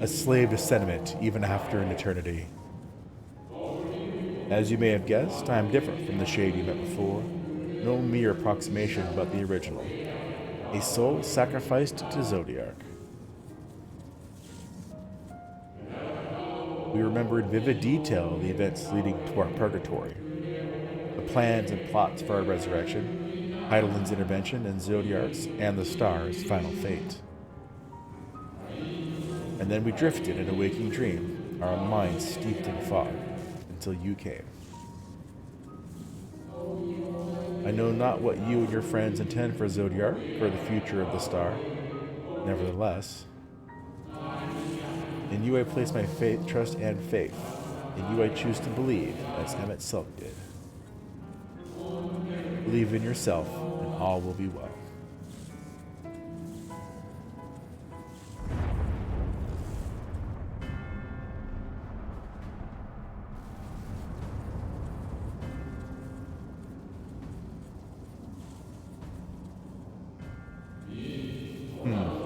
A slave to sentiment, even after an eternity. As you may have guessed, I am different from the shade you met before. No mere approximation, but the original. A soul sacrificed to Zodiark. We remember in vivid detail the events leading to our purgatory, the plans and plots for our resurrection, Heidelin's intervention, and Zodiark's and the Star's final fate. And then we drifted in a waking dream, our minds steeped in fog, until you came. I know not what you and your friends intend for Zodiark or the future of the Star. Nevertheless, in you I place my faith, trust, and faith. In you I choose to believe, as Emmett Silk did. Believe in yourself, and all will be well.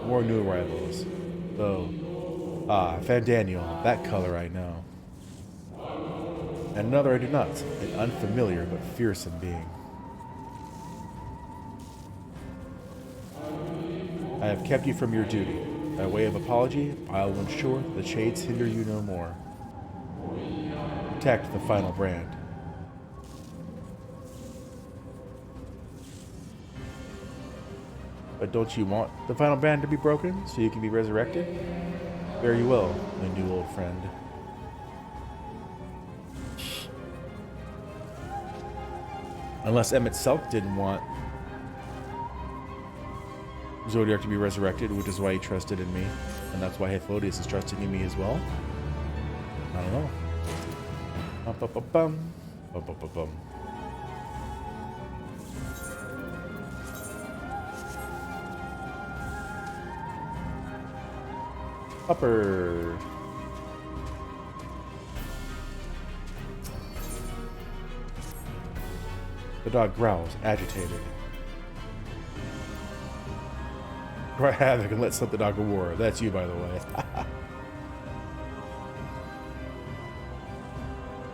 More new arrivals. Though, Fandaniel, that color I know. And another I do not, an unfamiliar but fearsome being. I have kept you from your duty. By way of apology, I will ensure that the shades hinder you no more. Protect the final brand. But don't you want the final brand to be broken so you can be resurrected? Very well, my new old friend. Unless Emmett Silk didn't want Zodiark to be resurrected, which is why he trusted in me, and that's why Hyphlodius is trusting in me as well. I don't know. Bum. Upper. The dog growls, agitated. Cry havoc and let slip the dog of war. That's you, by the way.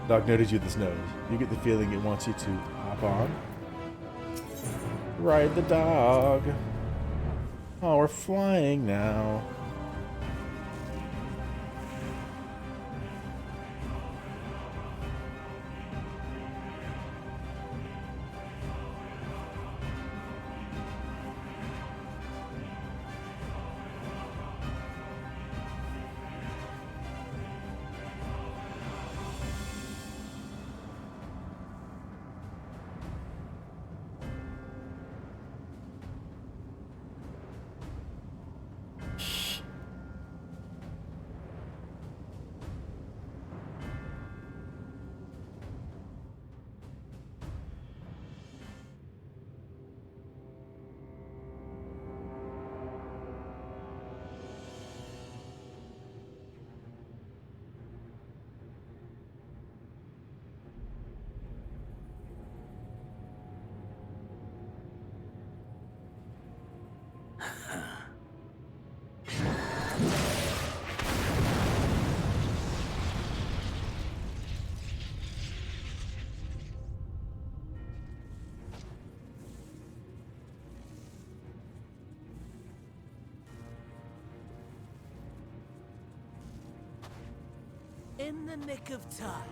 Dog noted you this nose. You get the feeling it wants you to hop on. Ride the dog. Oh, we're flying now. in the nick of time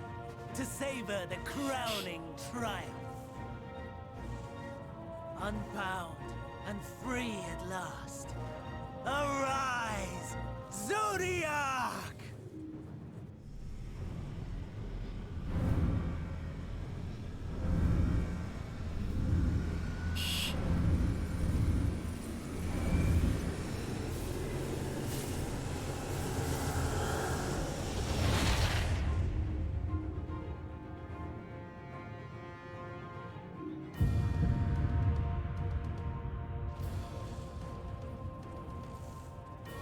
to savor the crowning triumph. Unbound and free at last. Arise, Zodiac!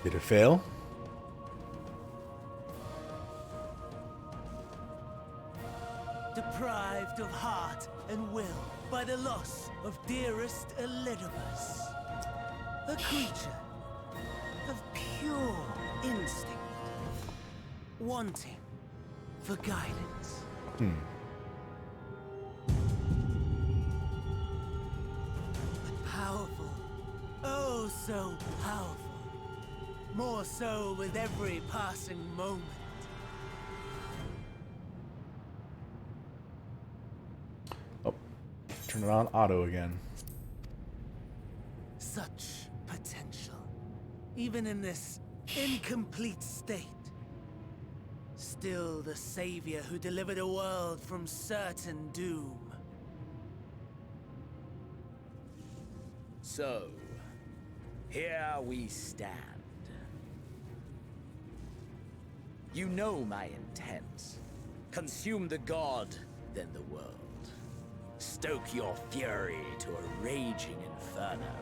Did it fail? Deprived of heart and will by the loss of dearest Elidibus, a creature of pure instinct, wanting for guidance. But powerful, oh so powerful, more so with every passing moment. Turn it on auto again. Such potential, even in this incomplete state. Still the savior who delivered a world from certain doom. So, here we stand. You know my intent. Consume the god, then the world. Stoke your fury to a raging inferno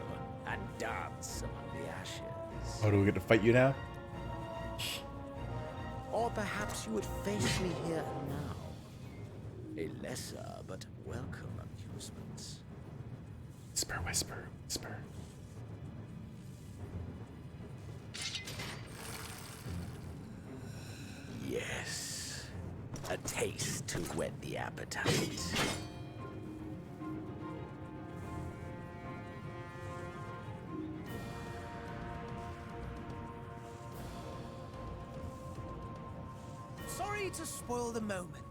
and dance among the ashes. Oh, do we get to fight you now? Or perhaps you would face me here and now. A lesser but welcome amusement. Whisper, whisper, whisper. Yes. A taste to whet the appetite. Sorry to spoil the moment,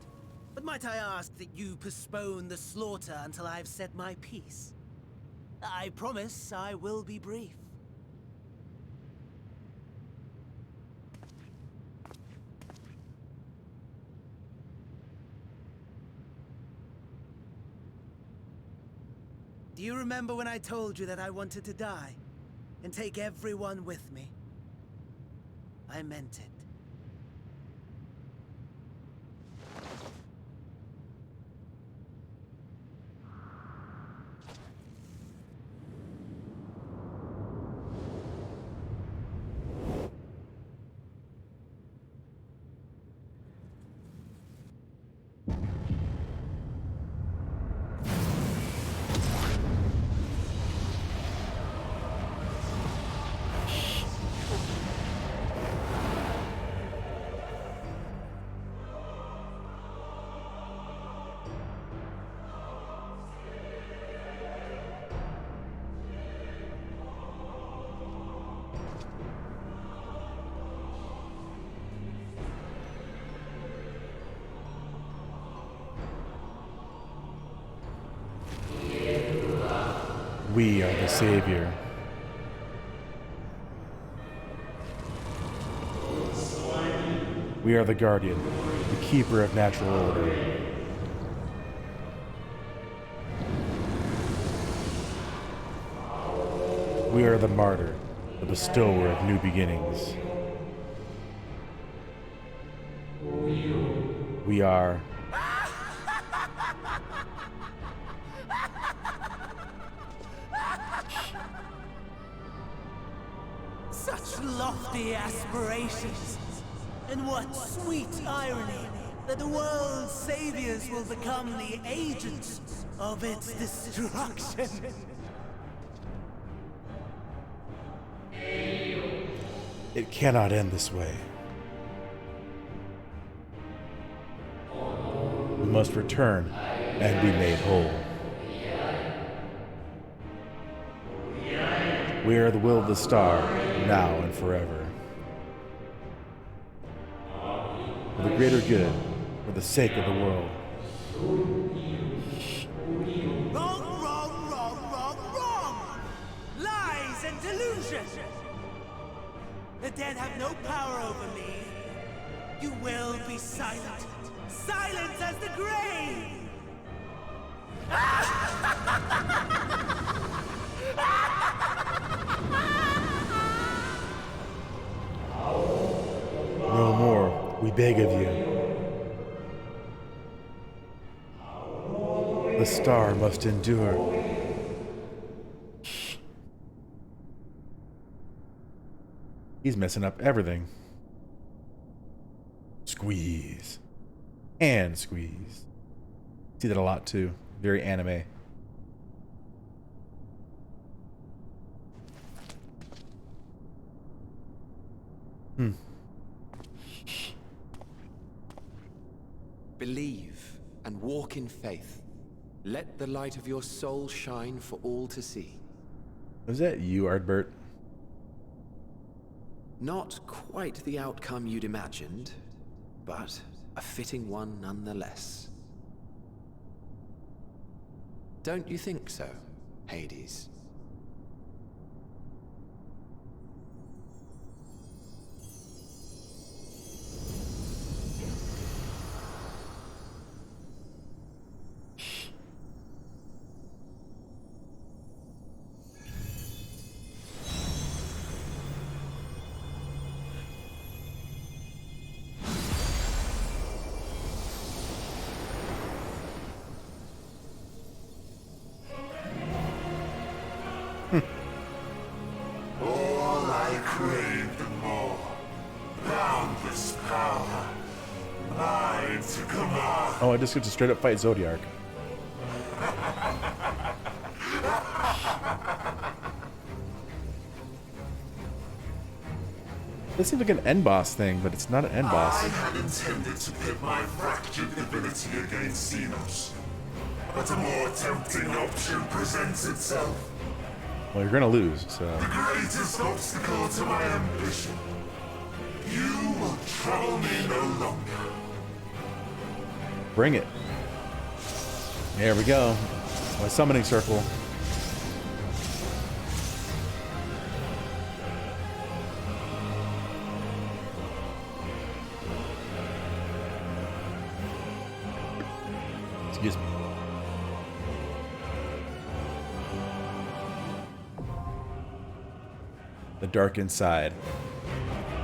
but might I ask that you postpone the slaughter until I've said my piece? I promise I will be brief. Do you remember when I told you that I wanted to die and take everyone with me? I meant it. We are the savior. We are the guardian, the keeper of natural order. We are the martyr, the bestower of new beginnings. We are... Such lofty aspirations! And what sweet irony that the world's saviors will become the agents of its destruction! It cannot end this way. We must return and be made whole. We are the will of the star, now and forever. the greater good, for the sake of the world. Wrong! Lies and delusion! The dead have no power over me. You will be silent. Silent as the grave! No more, we beg of you. The star must endure. He's messing up everything. Squeeze. And squeeze. See that a lot too. Very anime. Believe and walk in faith. Let the light of your soul shine for all to see. Was that you, Ardbert? Not quite the outcome you'd imagined, but a fitting one nonetheless. Don't you think so, Hades? All I craved and more. Boundless power. Mine to command. Oh, I just get to straight up fight Zodiac. This seems like an end boss thing, but it's not an end boss. I had intended to pit my fractured ability against Xenos. But a more tempting option presents itself. Well, you're gonna lose, so. The greatest obstacle to my ambition. You will trouble me no longer. Bring it. There we go. My summoning circle. Excuse me. The dark inside.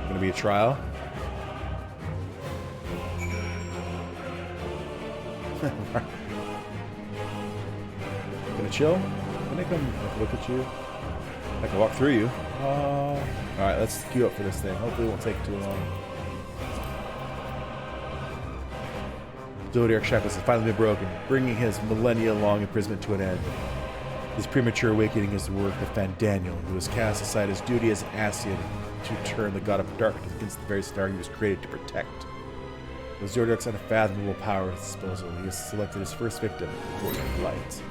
Gonna be a trial. Gonna chill? Can I come look at you? I can walk through you. Alright, let's queue up for this thing. Hopefully it won't take too long. Zodiac shackles have finally been broken, bringing his millennia-long imprisonment to an end. His premature awakening is the work of Fantastic, who has cast aside his duty as an Ascian to turn the god of darkness against the very star he was created to protect. With Zodiac's unfathomable power at his disposal, he has selected his first victim, the Lord of Light.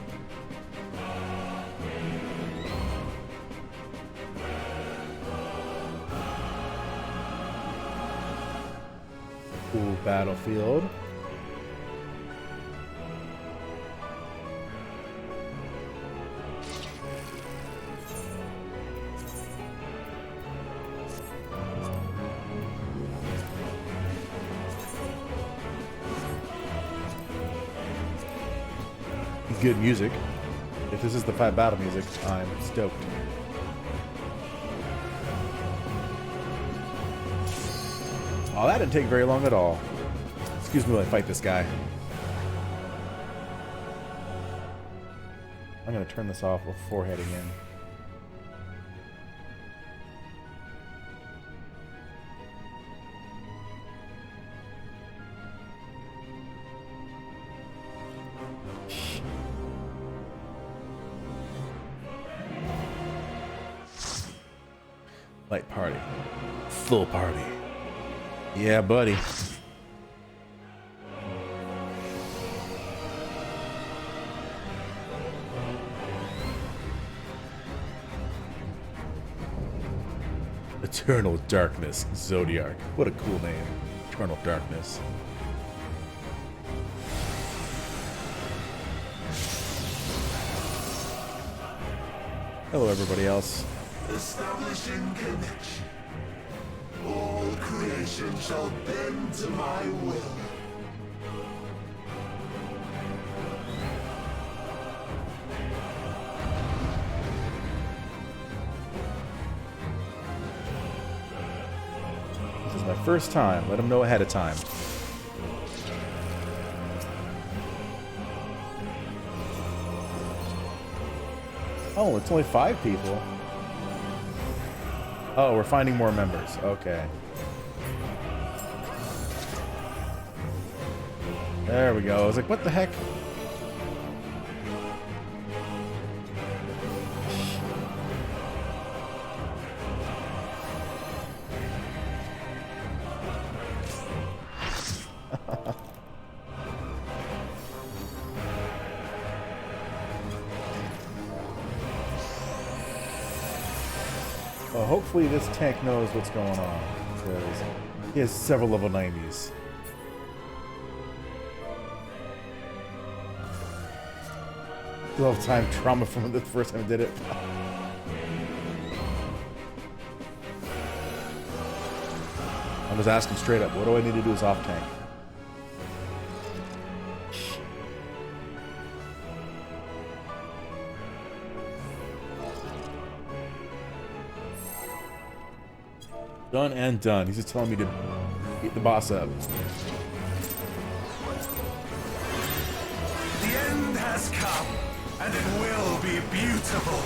Cool battlefield. Good music. If this is the 5 battle music, I'm stoked. Oh, that didn't take very long at all. Excuse me while I fight this guy. I'm gonna turn this off before heading in. Light party. Full party. Yeah, buddy. Eternal Darkness, Zodiac. What a cool name. Eternal darkness. Hello, everybody else. Establishing connection. All creation shall bend to my will. This is my first time. Let them know ahead of time. Oh, it's only 5 people. Oh, we're finding more members. Okay. There we go. I was like, what the heck? Well, hopefully this tank knows what's going on, because he has several level 90s. Still have time trauma from the first time I did it. I'm just asking straight up, what do I need to do as off tank? Done and done. He's just telling me to beat the boss up. The end has come, and it will be beautiful.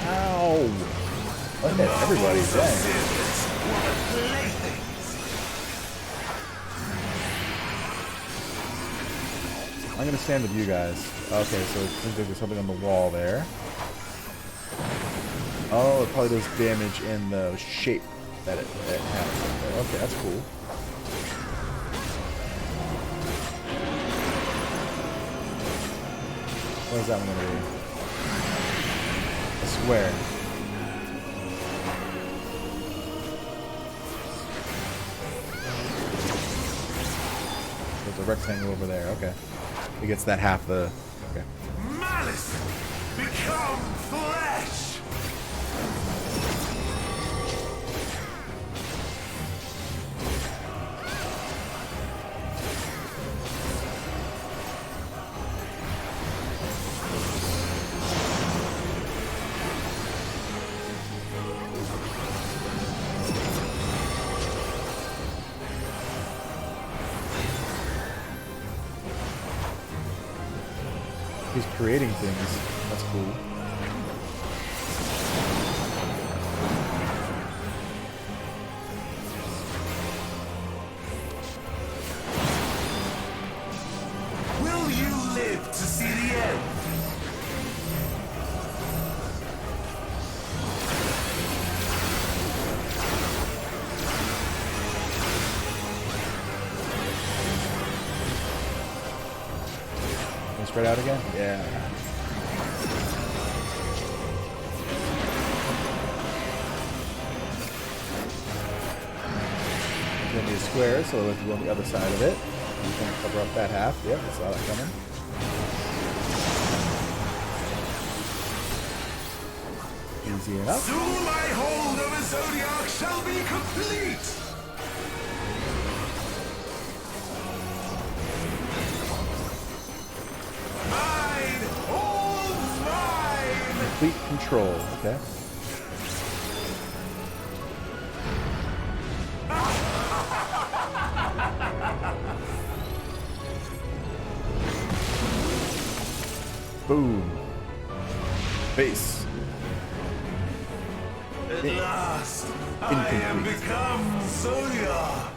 Ow! Look at everybody, dang. I'm gonna stand with you guys. Okay, so it seems like there's something on the wall there. Oh, it probably does damage in the shape that it has. Okay, that's cool. What is that one gonna be? A square. There's a rectangle over there. Okay. He gets that half the... Okay. Malice, become flesh! He's creating things. That's cool. Will you live to see the end? Spread out again? Yeah. It's going to be a square, so we'll have to go on the other side of it. He's going to cover up that half. Yep, I saw that coming. Easy enough. Soon my hold of a Zodiac shall be complete! Complete control. Okay. Boom. Base. At last, I am become Zodiac.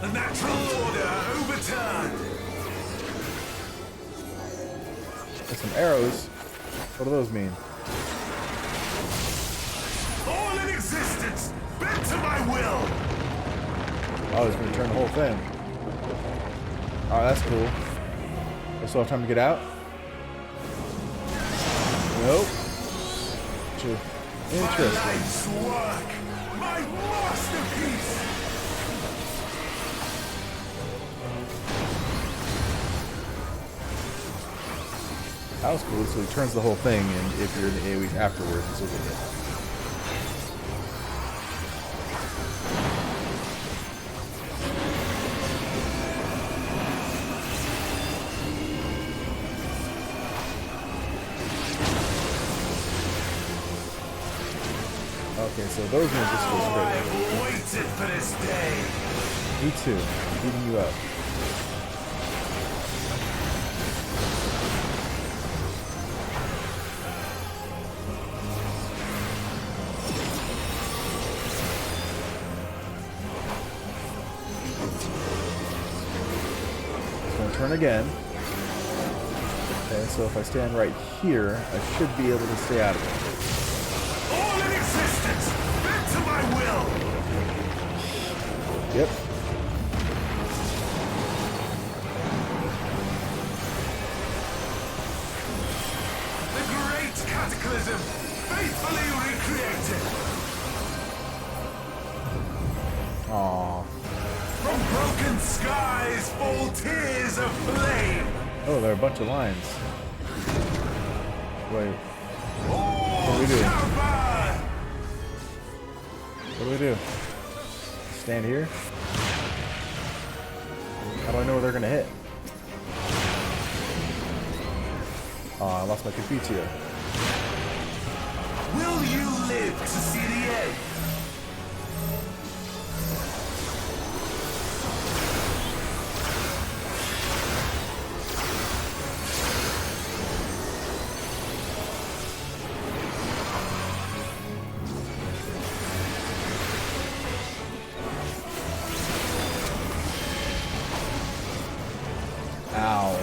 The natural order overturned. There's some arrows. What do those mean? All in existence, bent to my will. Oh, he's gonna turn the whole thing. Oh, that's cool. I still have time to get out? Nope. Interesting. My life's work, my masterpiece. That was cool. So he turns the whole thing, and if you're in the AoE afterwards, it's over there. Okay, so those ones just go straight. I've waited for this day. Me too. I'm beating you up. It's gonna turn again. Okay, so if I stand right here, I should be able to stay out of it. All in existence, bent to my will. Yep. The great cataclysm, faithfully recreated. Aww. From broken skies fall tears of flame. Oh, there are a bunch of lines. Wait. All What do we do? shall burn. What do we do? Stand here? How do I know where they're gonna hit? Oh, I lost my Confutio. Will you live to see the end? Ow.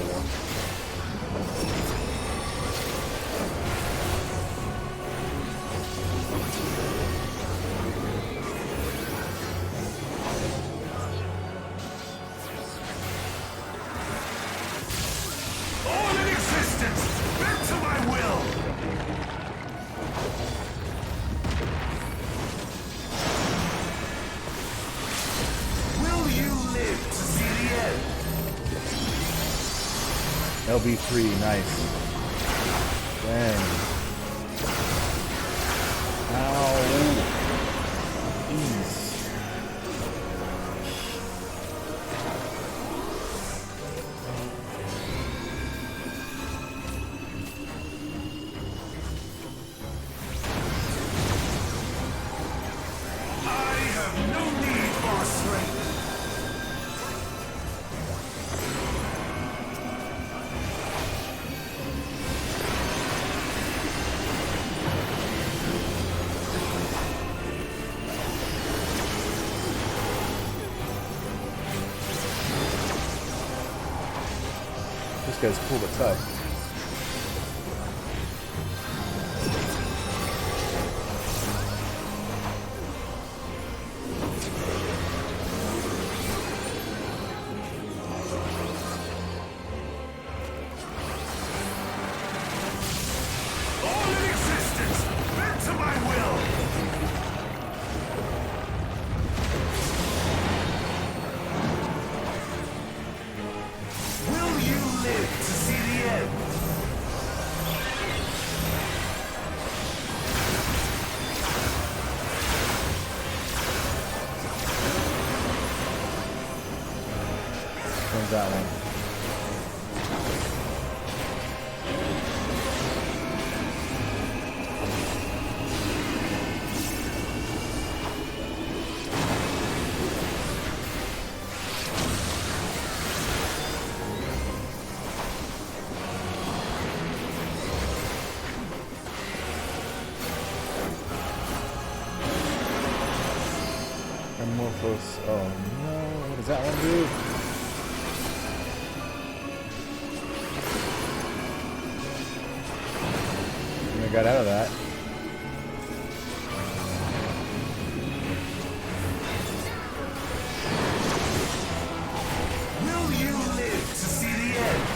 All in existence, bent to my will. Will you live to see the end? LB3, nice. Dang. Ow. Jeez. I have no need for restraint. This guy's cool but tough. All in existence, bent to my will. Will you live to see the end? Where's that one? Amorphous. Oh no, what does that one do? got out of that. Will you live to see the end?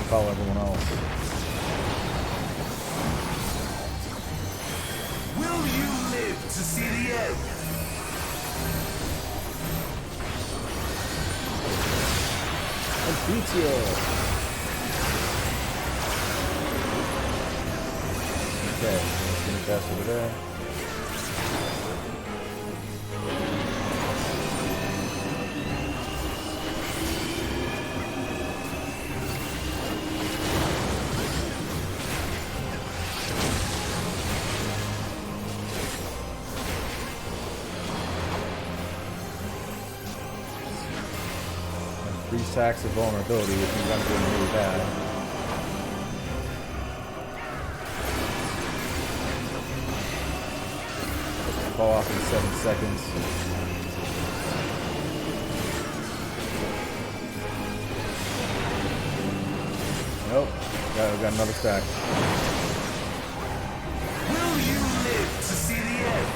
Follow everyone else. Will you live to see the end? And beat you. Okay, let's get fast over there. Three stacks of vulnerability, which means I'm doing really bad. Fall off in 7 seconds. Nope. We got another stack. Will you live to see the end?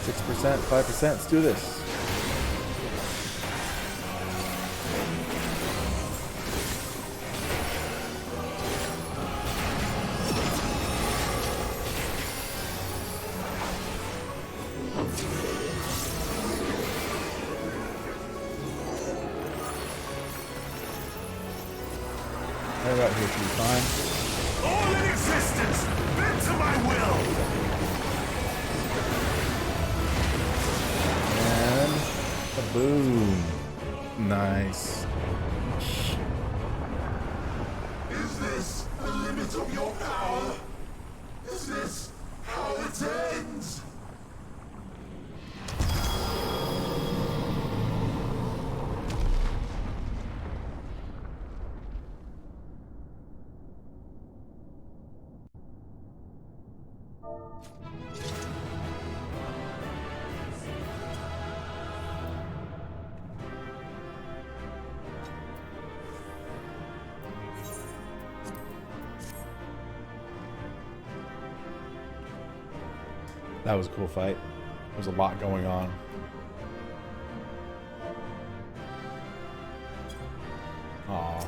6%, 5%, let's do this. Right about here should be fine. All in existence, bend to my will! And boom. Nice. Is this the limit of your power? Is this how it ends? That was a cool fight. There was a lot going on. Aw.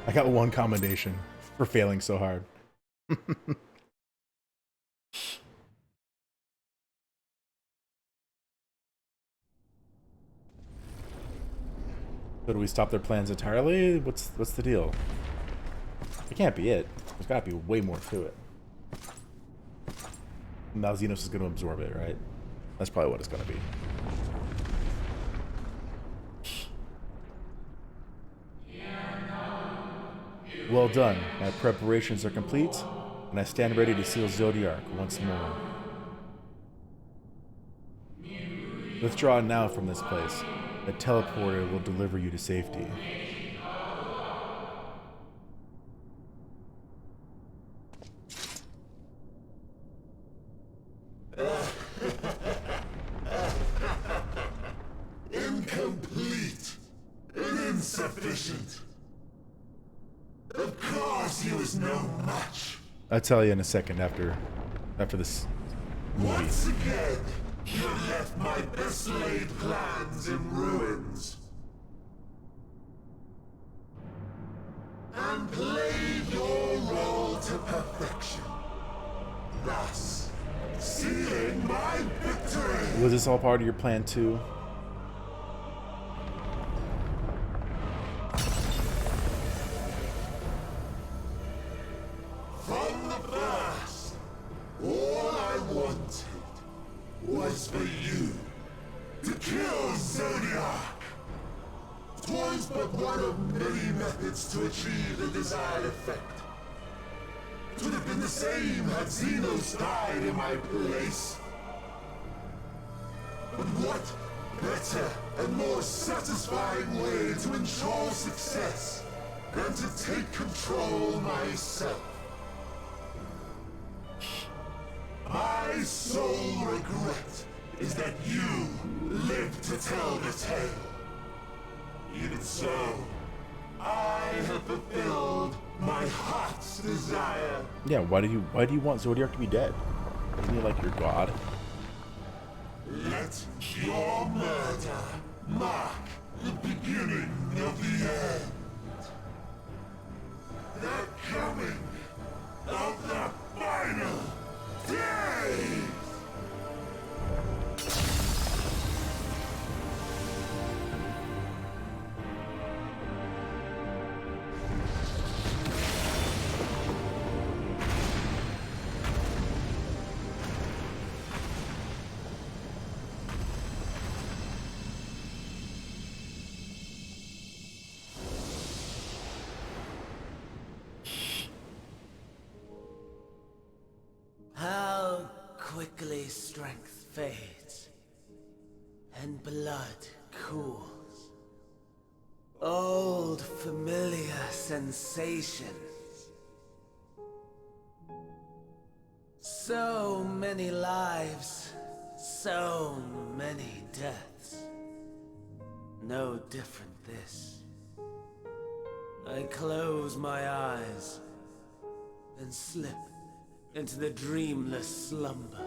I got one commendation for failing so hard. So do we stop their plans entirely? What's the deal? It can't be it. There's got to be way more to it. Now Xenos is going to absorb it, right? That's probably what it's going to be. Well done. My preparations are complete, and I stand ready to seal Zodiark once more. Withdraw now from this place. The teleporter will deliver you to safety. Incomplete and insufficient. Of course he was no match. I'll tell you in a second after this movie. Once again, you left my best laid plans in ruins. and played your role to perfection, thus sealing my victory. Was this all part of your plan too? From the first, all I wanted was for you to kill Zodiac. 'Twas but one of many methods to achieve the desired effect. It would have been the same had Xenos died in my place. But what better and more satisfying way to ensure success than to take control myself? My sole regret is that you live to tell the tale. Even so, I have fulfilled my heart's desire. Yeah, why do you want Zodiac to be dead? Isn't he like your god? Let your murder mark the beginning of the end. The coming of the final day! How quickly strength fades, and blood cools. Old familiar sensations. So many lives, so many deaths. No different this. I close my eyes and slip into the dreamless slumber.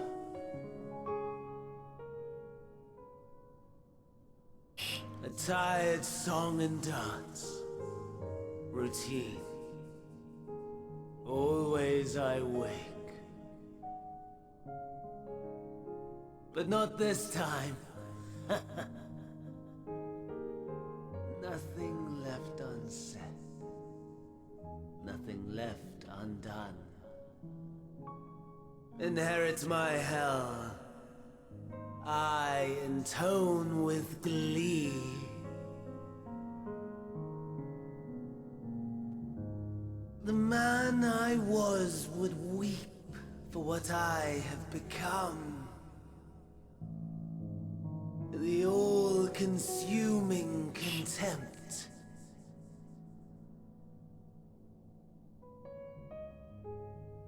A tired song and dance. Routine. Always I wake. But not this time. Nothing left unsaid. Nothing left undone. Inherit my hell. I intone with glee. The man I was would weep for what I have become. The all-consuming contempt.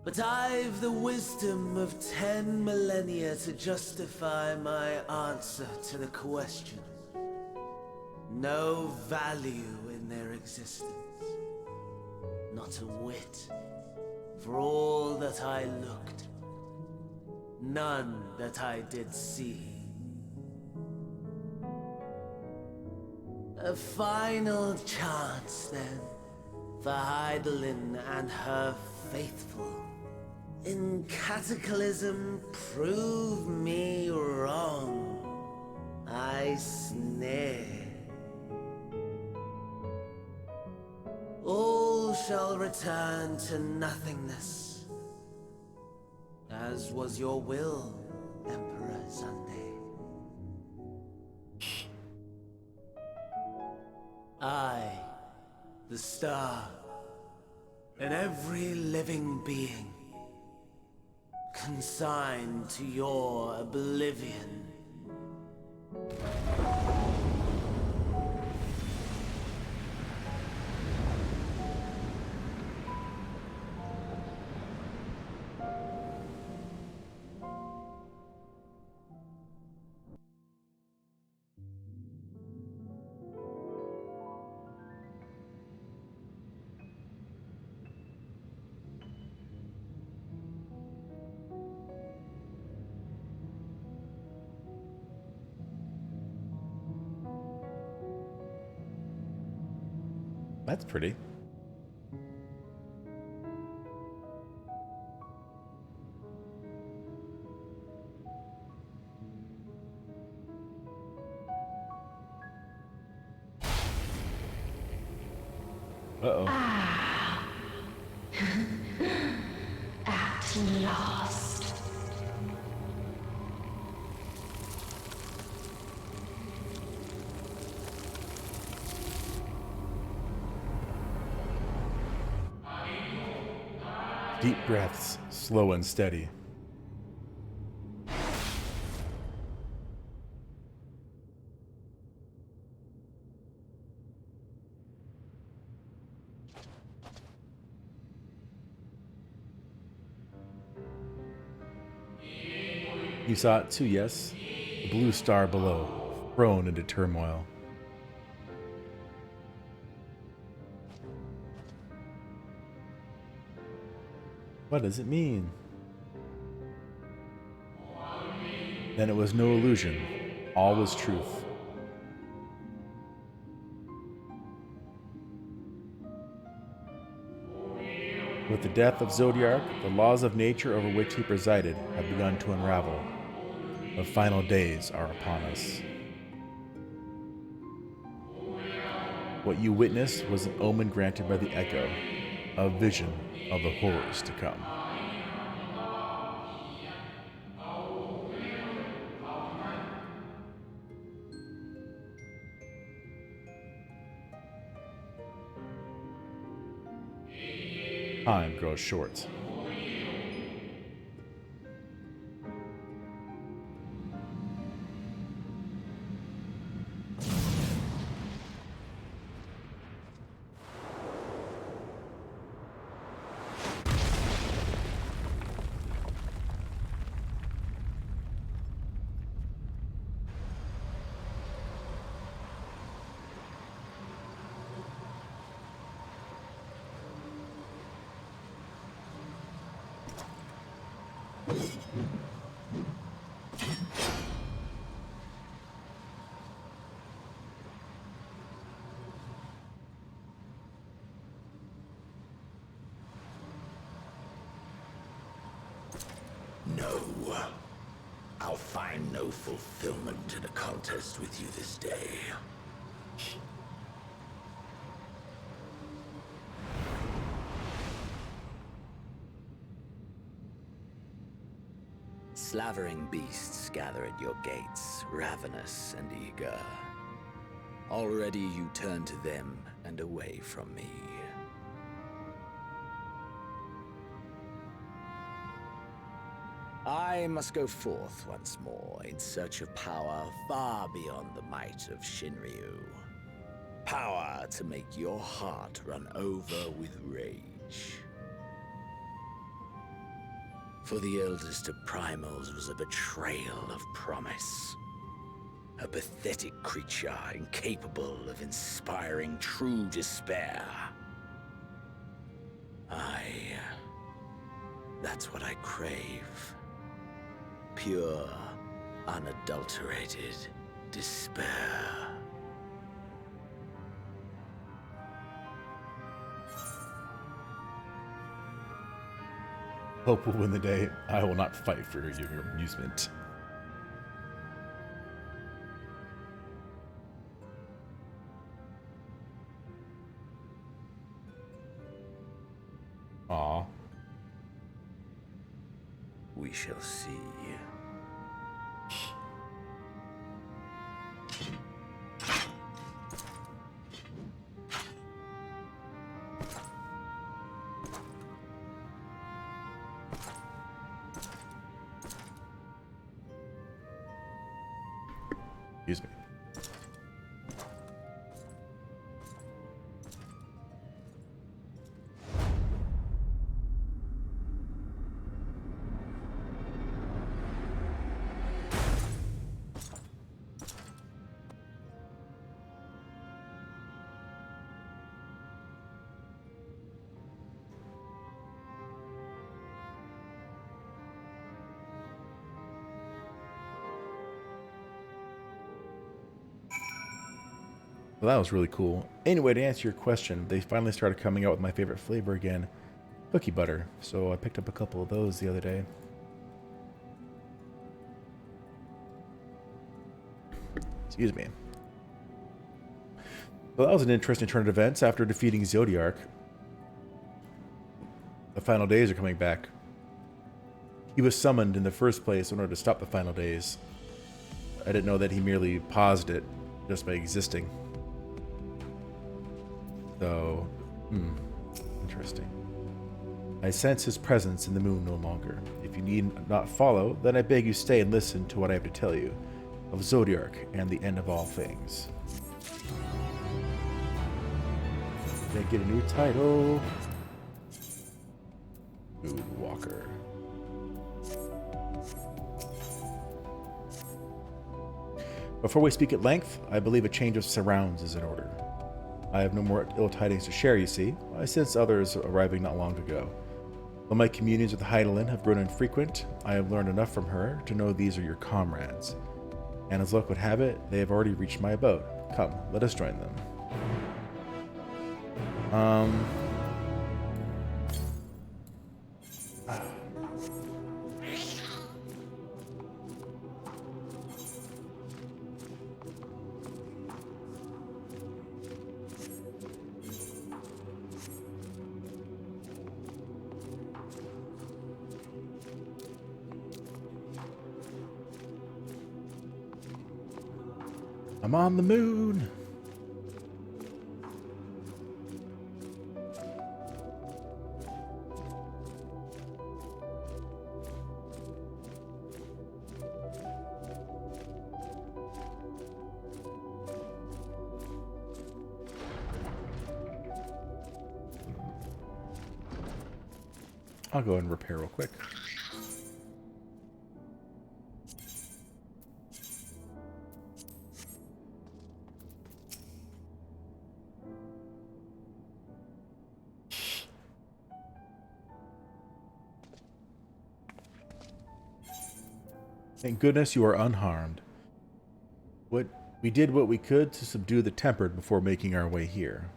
But I've the wisdom of 10 millennia to justify my answer to the question. No value in their existence. Not a whit. For all that I looked. None that I did see. A final chance, then, for Heidelin and her faithful. In Cataclysm, prove me wrong. I snare. All shall return to nothingness, as was your will, Emperor Sunday. I, the star, and every living being, consigned to your oblivion. That's pretty. Uh-oh. At last. Deep breaths, slow and steady. You saw it too, yes? The blue star below, thrown into turmoil. What does it mean? Then it was no illusion. All was truth. With the death of Zodiac, the laws of nature over which he presided have begun to unravel. The final days are upon us. What you witnessed was an omen granted by the Echo, a vision of the horrors to come. Time grows short. No. I'll find no fulfillment in a contest with you this day. Slavering beasts gather at your gates, ravenous and eager. Already you turn to them and away from me. I must go forth once more in search of power far beyond the might of Shinryu. Power to make your heart run over with rage. For the eldest of primals was a betrayal of promise. A pathetic creature incapable of inspiring true despair. That's what I crave. Pure, unadulterated despair. Hope will win the day. I will not fight for your amusement. Aw. We shall see. Excuse me. Well, that was really cool. Anyway, to answer your question, they finally started coming out with my favorite flavor again, cookie butter. So I picked up a couple of those the other day. Excuse me. Well, that was an interesting turn of events. After defeating Zodiark, the final days are coming back. He was summoned in the first place in order to stop the final days. I didn't know that he merely paused it just by existing. So, interesting. I sense his presence in the moon no longer. If you need not follow, then I beg you stay and listen to what I have to tell you of Zodiark and the end of all things. They get a new title. Moonwalker. Before we speak at length, I believe a change of surrounds is in order. I have no more ill tidings to share, you see. I sense others arriving not long ago. Though my communions with Heidelin have grown infrequent, I have learned enough from her to know these are your comrades. And as luck would have it, they have already reached my abode. Come, let us join them. I'm on the moon. I'll go and repair real quick. Thank goodness you are unharmed. We did what we could to subdue the Tempered before making our way here.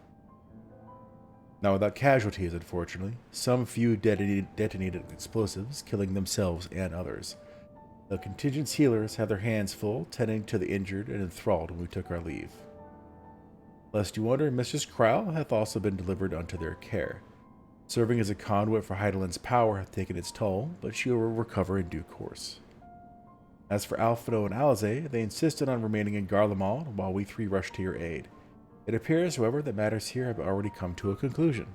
Now without casualties, unfortunately. Some few detonated explosives, killing themselves and others. The contingent's healers had their hands full, tending to the injured and enthralled when we took our leave. Lest you wonder, Mistress Krau hath also been delivered unto their care. Serving as a conduit for Heidelin's power hath taken its toll, but she will recover in due course. As for Alphino and Alize, they insisted on remaining in Garlemald while we three rushed to your aid. It appears, however, that matters here have already come to a conclusion.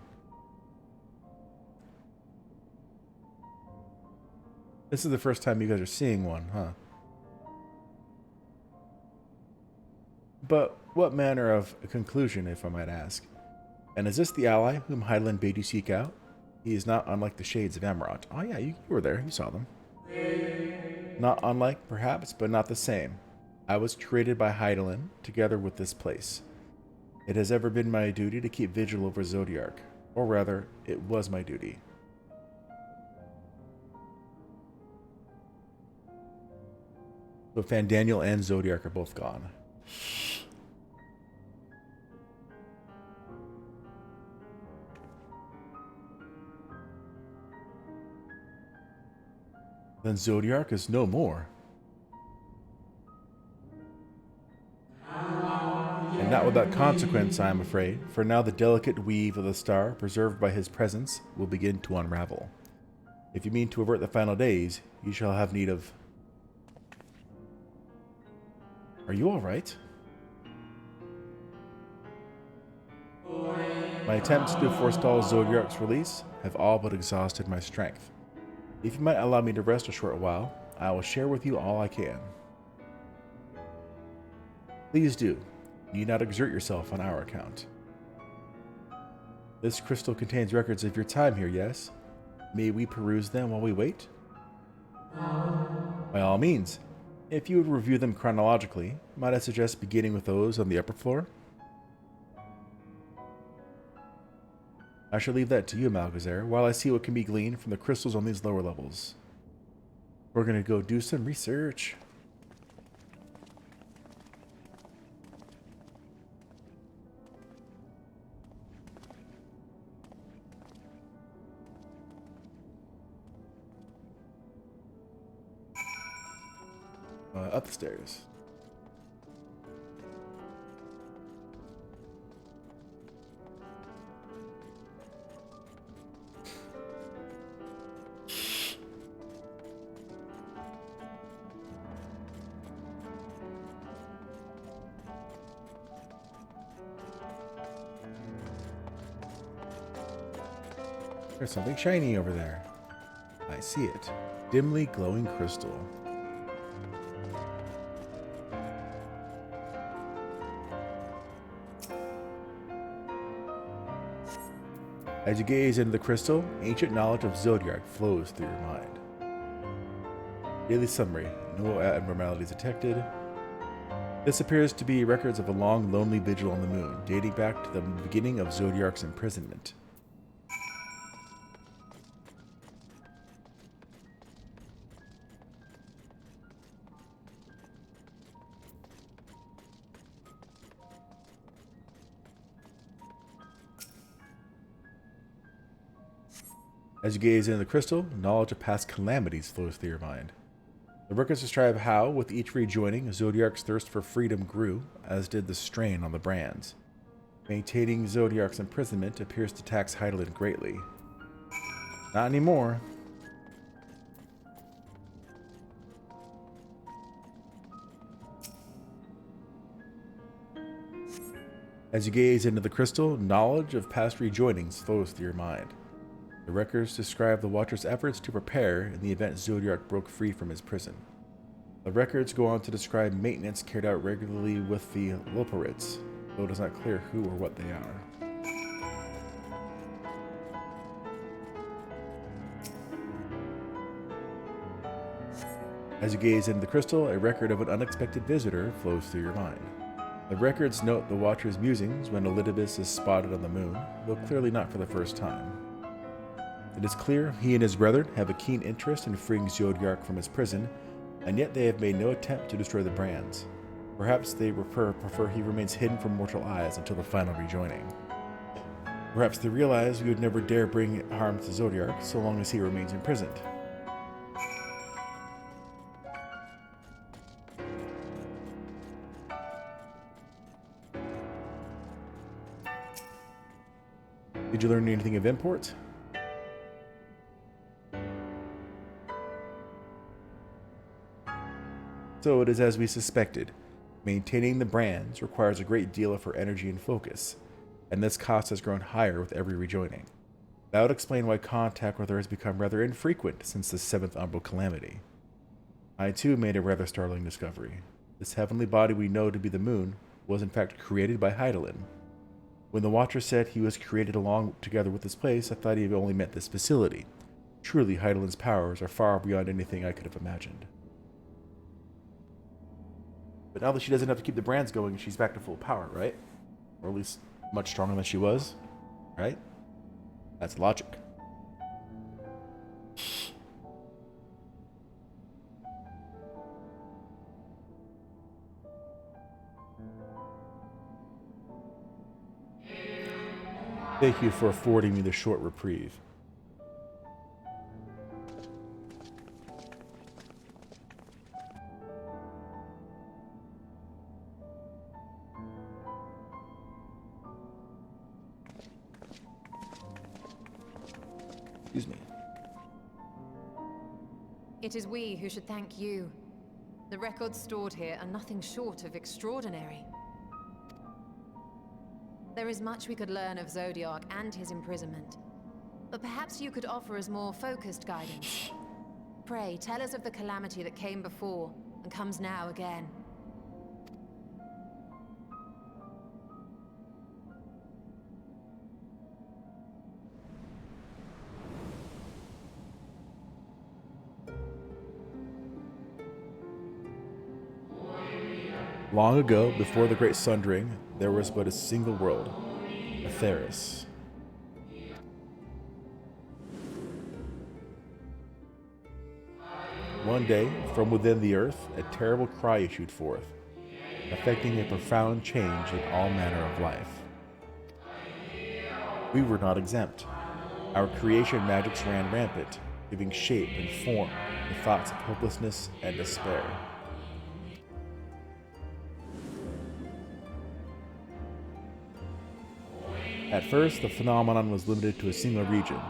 This is the first time you guys are seeing one, huh? But what manner of a conclusion, if I might ask? And is this the ally whom Heidelin bade you seek out? He is not unlike the shades of Amarant. Oh yeah, you were there, you saw them. Not unlike, perhaps, but not the same. I was created by Heidelin, together with this place. It has ever been my duty to keep vigil over Zodiark. Or rather, it was my duty. So Fandaniel and Zodiark are both gone. Then Zodiark is no more. And not without consequence, I am afraid, for now the delicate weave of the star, preserved by his presence, will begin to unravel. If you mean to avert the final days, you shall have need of... Are you alright? My attempts to forestall Zodiark's release have all but exhausted my strength. If you might allow me to rest a short while, I will share with you all I can. Please do. You need not exert yourself on our account. This crystal contains records of your time here, yes? May we peruse them while we wait? By all means. If you would review them chronologically, might I suggest beginning with those on the upper floor? I shall leave that to you, Malgazer, while I see what can be gleaned from the crystals on these lower levels. We're gonna go do some research. Up the stairs. There's something shiny over there. I see it. Dimly glowing crystal. As you gaze into the crystal, ancient knowledge of Zodiark flows through your mind. Daily summary. No abnormalities detected. This appears to be records of a long, lonely vigil on the moon, dating back to the beginning of Zodiark's imprisonment. As you gaze into the crystal, knowledge of past calamities flows through your mind. The records describe how, with each rejoining, Zodiark's thirst for freedom grew, as did the strain on the brands. Maintaining Zodiark's imprisonment appears to tax Hydaelyn greatly. Not anymore. As you gaze into the crystal, knowledge of past rejoinings flows through your mind. The records describe the Watcher's efforts to prepare in the event Zodiark broke free from his prison. The records go on to describe maintenance carried out regularly with the Loperids, though it is not clear who or what they are. As you gaze into the crystal, a record of an unexpected visitor flows through your mind. The records note the Watcher's musings when Elidibus is spotted on the moon, though clearly not for the first time. It is clear he and his brethren have a keen interest in freeing Zodiark from his prison, and yet they have made no attempt to destroy the brands. Perhaps they prefer he remains hidden from mortal eyes until the final rejoining. Perhaps they realize we would never dare bring harm to Zodiark so long as he remains imprisoned. Did you learn anything of import? So it is as we suspected. Maintaining the brands requires a great deal of her energy and focus, and this cost has grown higher with every rejoining. That would explain why contact with her has become rather infrequent since the 7th Umbral Calamity. I too made a rather startling discovery. This heavenly body we know to be the moon was in fact created by Hydaelyn. When the Watcher said he was created along together with this place, I thought he only meant this facility. Truly, Hydaelyn's powers are far beyond anything I could have imagined. But now that she doesn't have to keep the brands going, she's back to full power, right? Or at least much stronger than she was, right? That's logic. Thank you for affording me the short reprieve. Excuse me. It is we who should thank you. The records stored here are nothing short of extraordinary. There is much we could learn of Zodiark and his imprisonment, but perhaps you could offer us more focused guidance. Pray, tell us of the calamity that came before and comes now again. Long ago, before the Great Sundering, there was but a single world, Atheris. One day, from within the earth, a terrible cry issued forth, affecting a profound change in all manner of life. We were not exempt. Our creation magics ran rampant, giving shape and form to thoughts of hopelessness and despair. At first, the phenomenon was limited to a single region,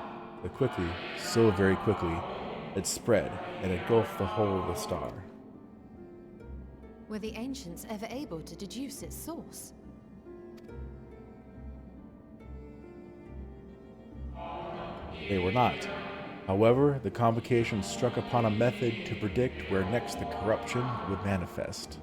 but quickly, so very quickly, it spread and engulfed the whole of the star. Were the ancients ever able to deduce its source? They were not. However, the convocation struck upon a method to predict where next the corruption would manifest.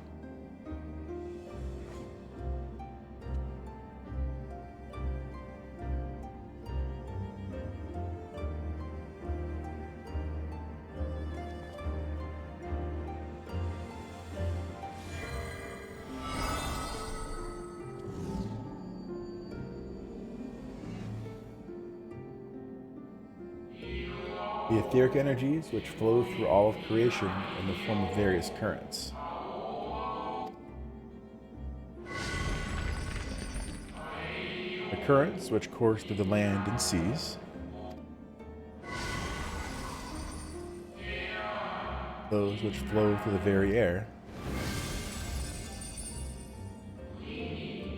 The etheric energies which flow through all of creation in the form of various currents. The currents which course through the land and seas. Those which flow through the very air.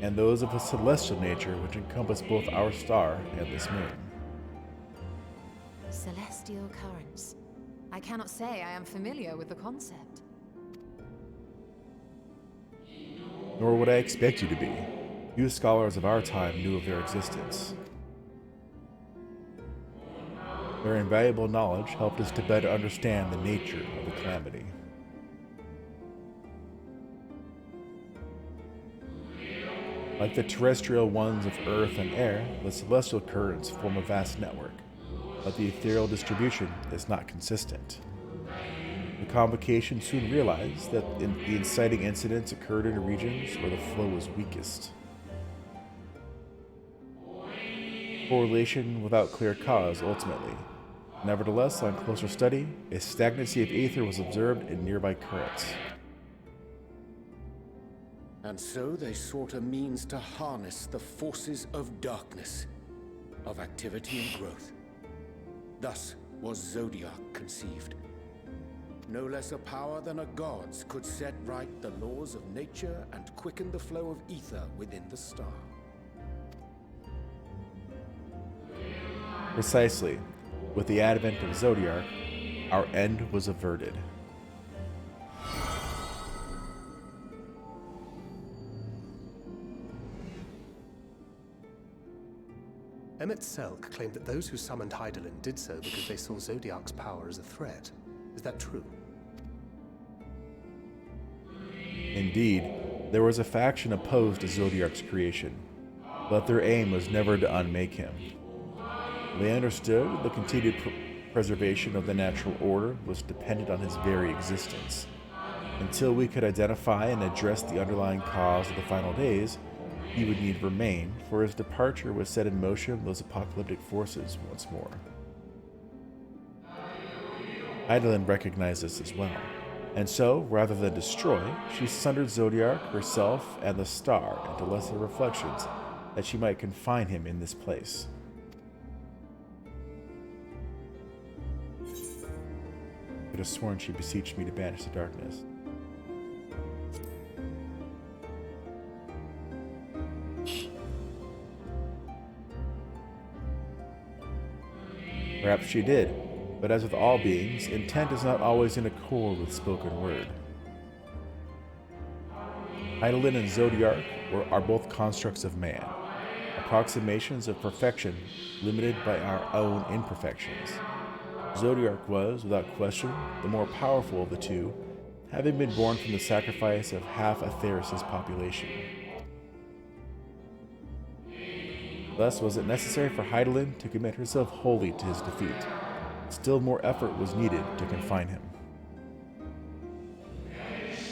And those of a celestial nature which encompass both our star and this moon. Celestial currents. I cannot say I am familiar with the concept. Nor would I expect you to be. Few scholars of our time knew of their existence. Their invaluable knowledge helped us to better understand the nature of the calamity. Like the terrestrial ones of earth and air, the celestial currents form a vast network, but the ethereal distribution is not consistent. The convocation soon realized that the inciting incidents occurred in regions where the flow was weakest. Correlation without clear cause, ultimately. Nevertheless, on closer study, a stagnancy of ether was observed in nearby currents. And so they sought a means to harness the forces of darkness, of activity and growth. Thus was Zodiac conceived. No less a power than a god's could set right the laws of nature and quicken the flow of ether within the star. Precisely. With the advent of Zodiac, our end was averted. Emmett Selk claimed that those who summoned Hydaelyn did so because they saw Zodiac's power as a threat. Is that true? Indeed, there was a faction opposed to Zodiac's creation, but their aim was never to unmake him. They understood the continued preservation of the natural order was dependent on his very existence. Until we could identify and address the underlying cause of the final days, he would need remain, for his departure would set in motion those apocalyptic forces once more. Hydaelyn recognized this as well, and so, rather than destroy, she sundered Zodiac, herself, and the star into lesser reflections, that she might confine him in this place. I could have sworn she beseeched me to banish the darkness. Perhaps she did, but as with all beings, intent is not always in accord with spoken word. Hydaelyn and Zodiac are both constructs of man, approximations of perfection limited by our own imperfections. Zodiac was, without question, the more powerful of the two, having been born from the sacrifice of half Atheris' population. Thus was it necessary for Hydaelyn to commit herself wholly to his defeat. Still more effort was needed to confine him.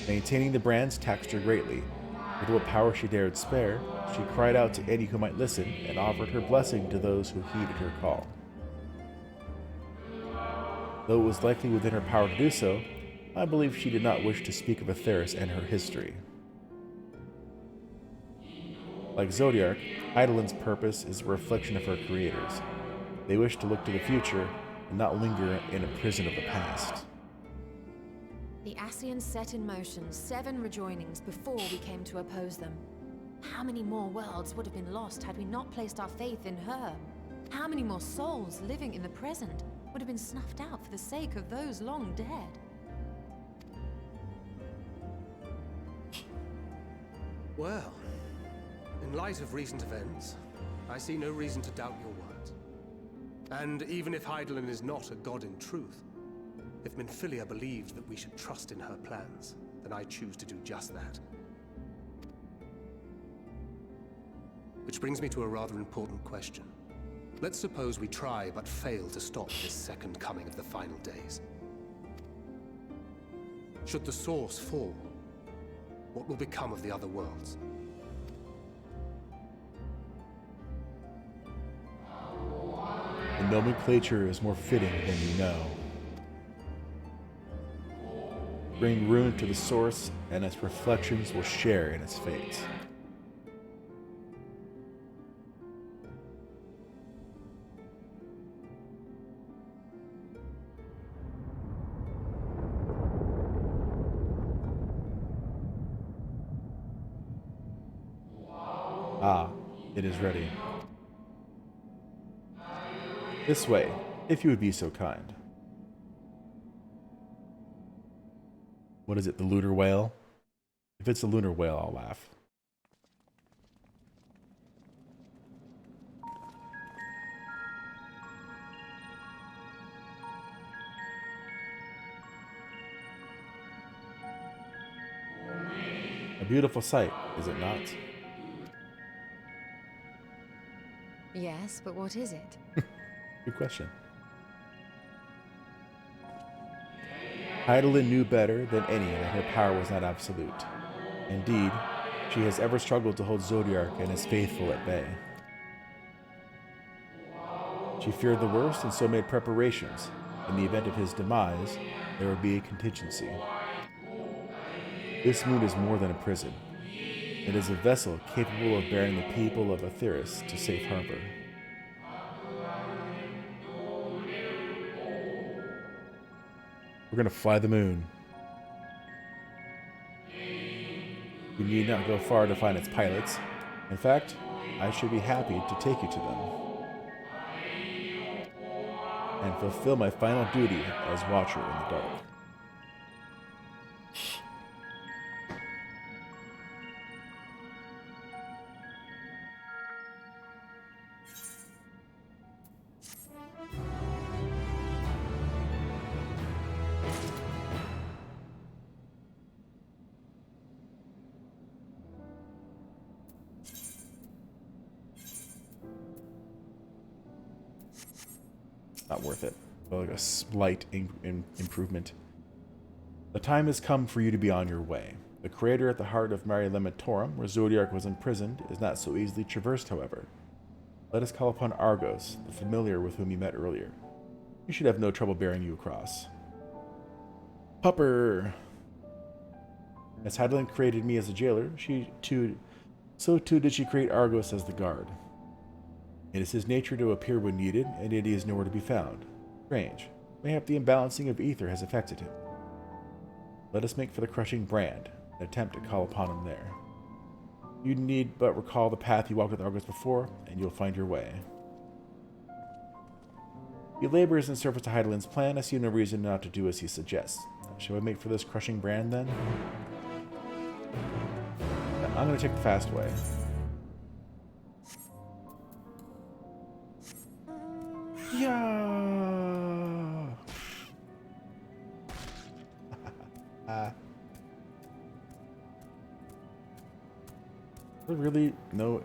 Maintaining the brands taxed her greatly. With what power she dared spare, she cried out to any who might listen and offered her blessing to those who heeded her call. Though it was likely within her power to do so, I believe she did not wish to speak of Atheris and her history. Like Zodiac, Hydaelyn's purpose is a reflection of her creators. They wish to look to the future and not linger in a prison of the past. The Ascians set in motion 7 rejoinings before we came to oppose them. How many more worlds would have been lost had we not placed our faith in her? How many more souls living in the present would have been snuffed out for the sake of those long dead? Well, in light of recent events, I see no reason to doubt your words. And even if Hydaelyn is not a god in truth, if Minfilia believed that we should trust in her plans, then I choose to do just that. Which brings me to a rather important question. Let's suppose we try but fail to stop this second coming of the final days. Should the source fall, what will become of the other worlds? The nomenclature is more fitting than you know. Bring ruin to the source, and its reflections will share in its fate. Ah, it is ready. This way, if you would be so kind. What is it, the lunar whale? If it's a lunar whale, I'll laugh. A beautiful sight, is it not? Yes, but what is it? Good question. Hydaelyn knew better than any that her power was not absolute. Indeed, she has ever struggled to hold Zodiark and his faithful at bay. She feared the worst and so made preparations. In the event of his demise, there would be a contingency. This moon is more than a prison. It is a vessel capable of bearing the people of Aetheris to safe harbor. We're going to fly the moon. You need not go far to find its pilots. In fact, I should be happy to take you to them and fulfill my final duty as Watcher in the Dark. Not worth it. But like a slight improvement. The time has come for you to be on your way. The crater at the heart of Mare Lematorum, where Zodiark was imprisoned, is not so easily traversed, however. Let us call upon Argos, the familiar with whom you met earlier. You should have no trouble bearing you across. Pupper! As Hydaelyn created me as a jailer, so too did she create Argos as the guard. It is his nature to appear when needed, and yet he is nowhere to be found. Strange. Mayhap the imbalancing of ether has affected him. Let us make for the crushing brand, and attempt to call upon him there. You need but recall the path you walked with Argos before, and you'll find your way. He labors in service to Hydaelyn's plan. I see no reason not to do as he suggests. Shall we make for this crushing brand, then? I'm going to take the fast way. Yeah. Really? No.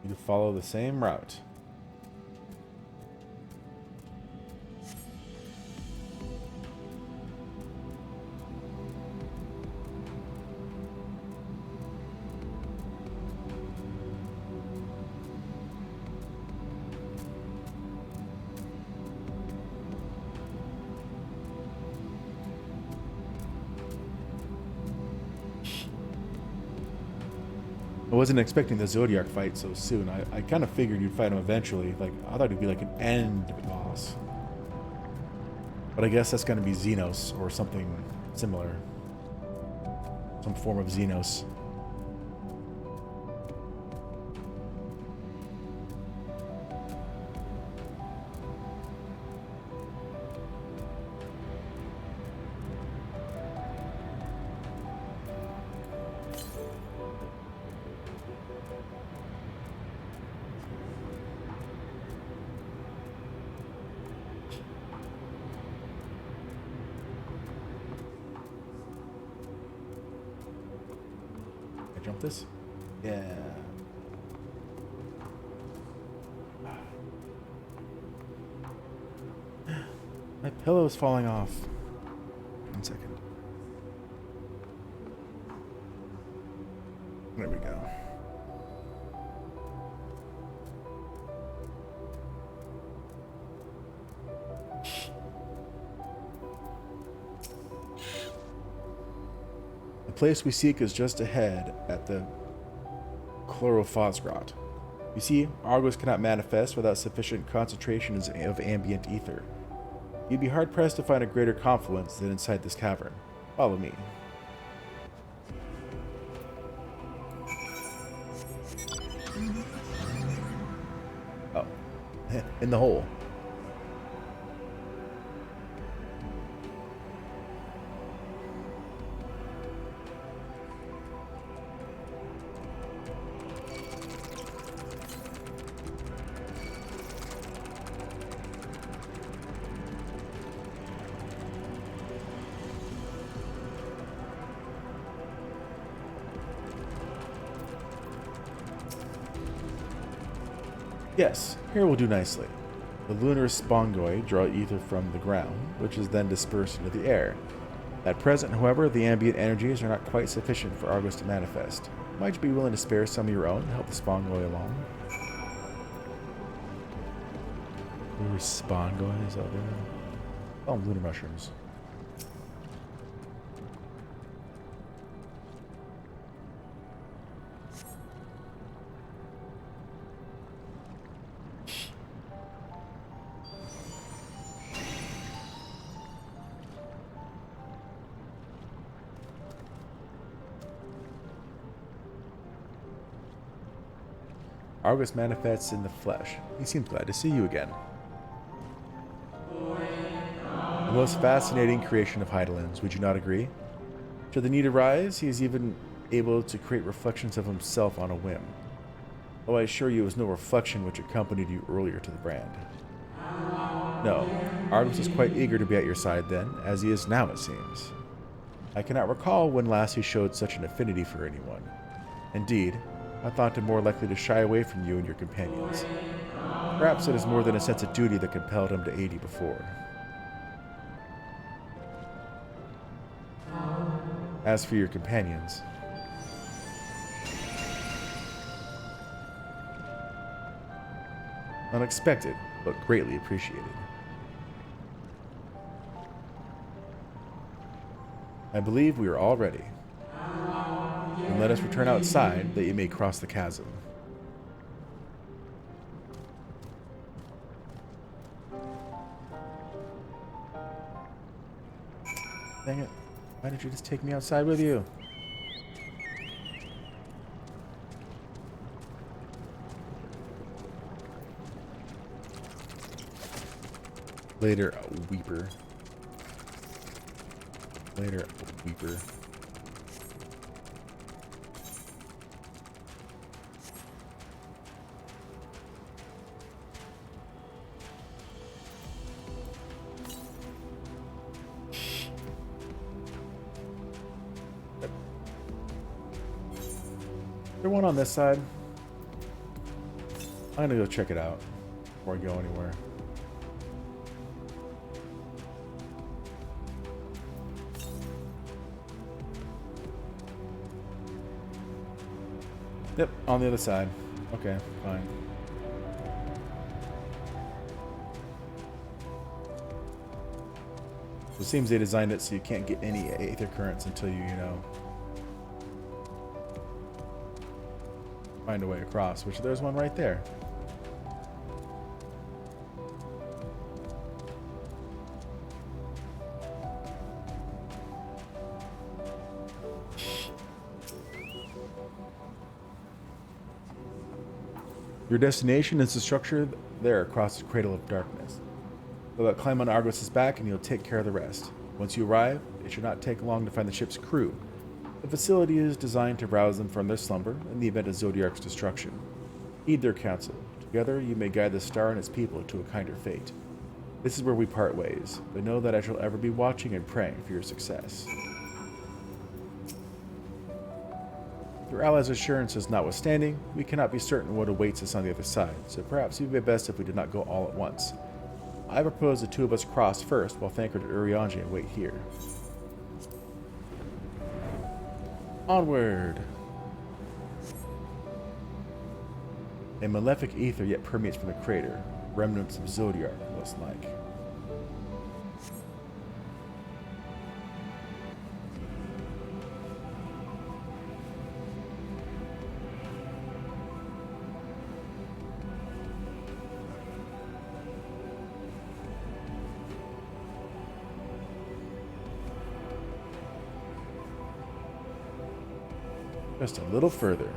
Need to follow the same route. I wasn't expecting the Zodiark fight so soon. I kind of figured you'd fight him eventually. Like, I thought it'd be like an end boss. But I guess that's going to be Xenos or something similar. Some form of Xenos. jump this? Yeah. My pillow is falling off. 1 second. There we go. The place we seek is just ahead at the Chlorophosgrot. You see, Argos cannot manifest without sufficient concentrations of ambient ether. You'd be hard-pressed to find a greater confluence than inside this cavern. Follow me. Oh. In the hole. Yes, here will do nicely. The lunar spongoi draw ether from the ground, which is then dispersed into the air. At present, however, the ambient energies are not quite sufficient for Argos to manifest. Might you be willing to spare some of your own to help the spongoi along? Lunar spongois out there? Oh, lunar mushrooms. Argus manifests in the flesh. He seems glad to see you again. The most fascinating creation of Heidelin's, would you not agree? Should the need arise, he is even able to create reflections of himself on a whim. Though I assure you it was no reflection which accompanied you earlier to the brand. No, Argus is quite eager to be at your side then, as he is now it seems. I cannot recall when last he showed such an affinity for anyone. Indeed, I thought him more likely to shy away from you and your companions. Perhaps it is more than a sense of duty that compelled him to aid you before. As for your companions, unexpected, but greatly appreciated. I believe we are all ready. And let us return outside, that you may cross the chasm. Dang it. Why did you just take me outside with you? Later, Weeper. Later, Weeper. Is there one on this side? I'm gonna go check it out before I go anywhere. Yep, on the other side. Okay, fine. So it seems they designed it so you can't get any aether currents until you know, find a way across, which there's one right there. Your destination is the structure there across the Cradle of Darkness. So climb on Argos' back and you'll take care of the rest. Once you arrive, it should not take long to find the ship's crew. The facility is designed to rouse them from their slumber in the event of Zodiark's destruction. Heed their counsel. Together you may guide the star and its people to a kinder fate. This is where we part ways, but know that I shall ever be watching and praying for your success. Your allies' assurances notwithstanding, we cannot be certain what awaits us on the other side, so perhaps it would be best if we did not go all at once. I propose the two of us cross first, while Thancred and Urianger wait here. Onward! A malefic ether yet permeates from the crater. Remnants of Zodiac, most like. Just a little further.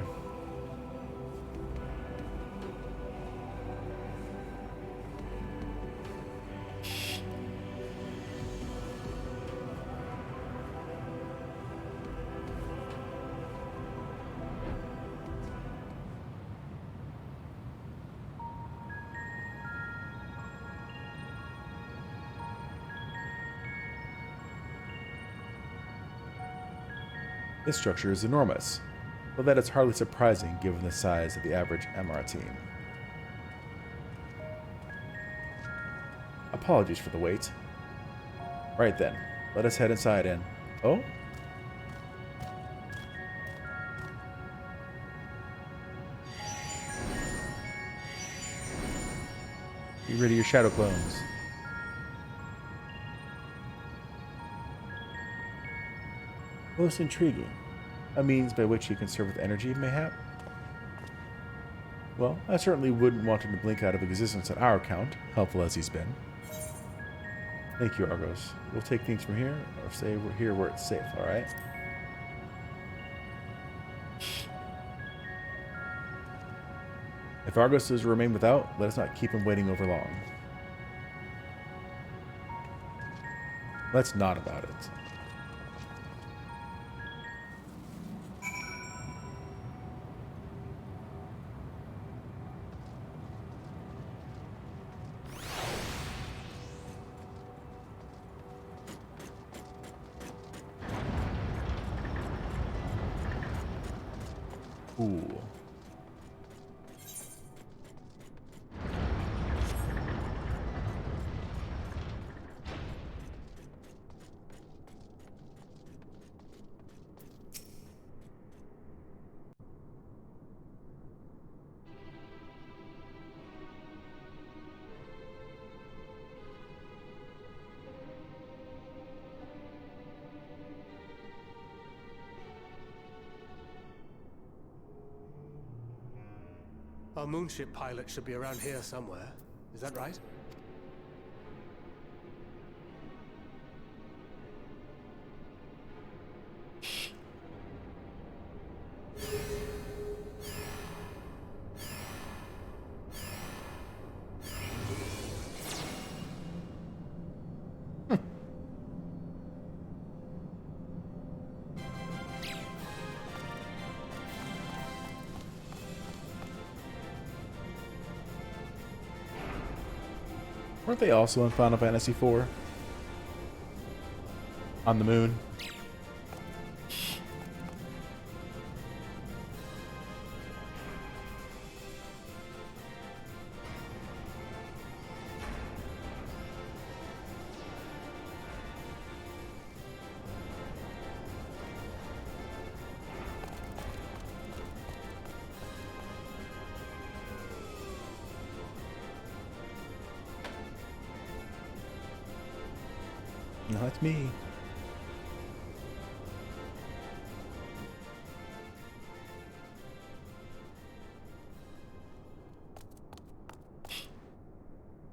This structure is enormous, but that is hardly surprising given the size of the average MR team. Apologies for the wait. Right then, let us head inside and... Oh? Be rid of your shadow clones. Most intriguing. A means by which he can serve with energy, mayhap? Well, I certainly wouldn't want him to blink out of existence on our account, helpful as he's been. Thank you, Argos. We'll take things from here, or stay here where it's safe, alright? If Argos is to remain without, let us not keep him waiting over long. Let's not about it. Ooh. Our moonship pilot should be around here somewhere. Is that right? Weren't they also in Final Fantasy IV? On the moon? No, it's me.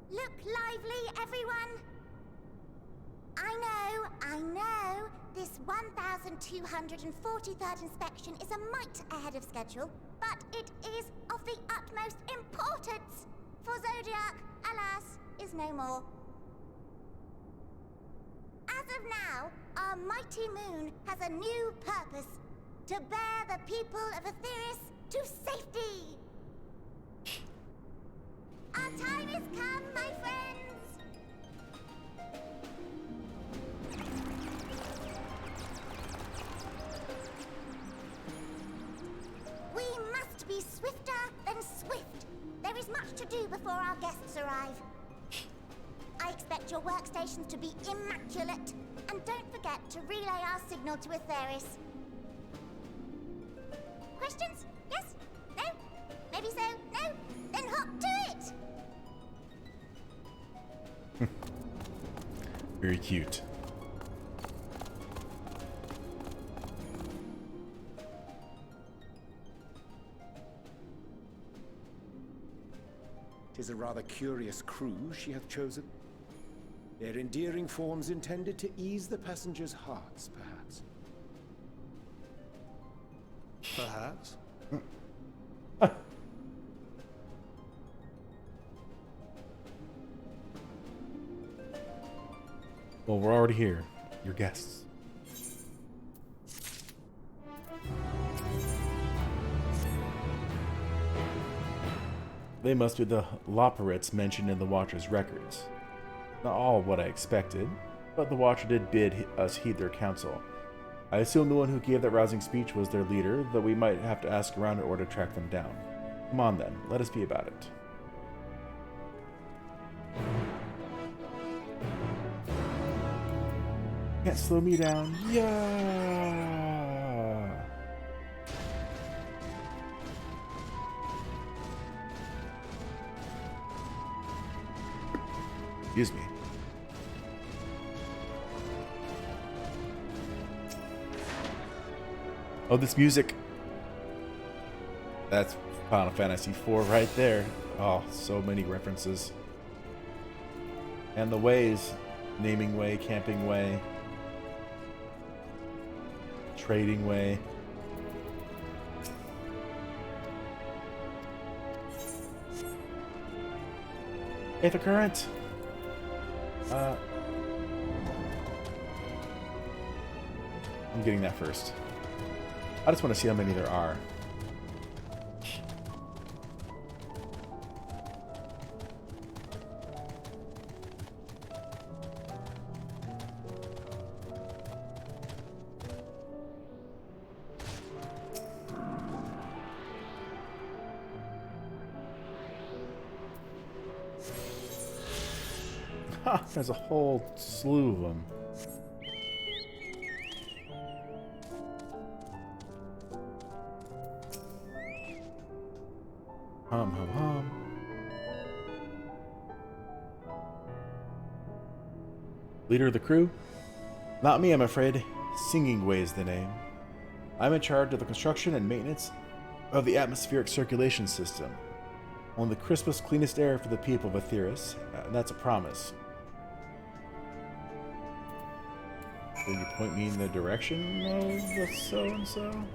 Look lively, everyone! I know, this 1243rd inspection is a mite ahead of schedule, but it is of the utmost importance, for Zodiac, alas, is no more. As of now, our mighty moon has a new purpose: to bear the people of Aetheris to safety! Our time has come, my friends! our guests arrive. I expect your workstations to be immaculate, and don't forget to relay our signal to Atheris. Questions? Yes? No? Maybe so? No? Then hop to it! Very cute. "'Tis a rather curious crew she hath chosen. Their endearing forms intended to ease the passengers' hearts, perhaps." Perhaps. Well, we're already here. Your guests. They must be the Loporrits mentioned in the Watcher's records. Not all what I expected, but the Watcher did bid us heed their counsel. I assume the one who gave that rousing speech was their leader, though we might have to ask around in order to track them down. Come on then, let us be about it. Can't slow me down. Yeah. Excuse me. Oh, this music. That's Final Fantasy IV right there. Oh, so many references. And the ways. Naming way, camping way. Trading way. Aether current. I'm getting that first. I just want to see how many there are. Ha! There's a whole slew of them. Hum, hum, hum. Leader of the crew? Not me, I'm afraid. Singing Way is the name. I'm in charge of the construction and maintenance of the atmospheric circulation system. On the crispest, cleanest air for the people of Atheris, and that's a promise. Will you point me in the direction of the so-and-so?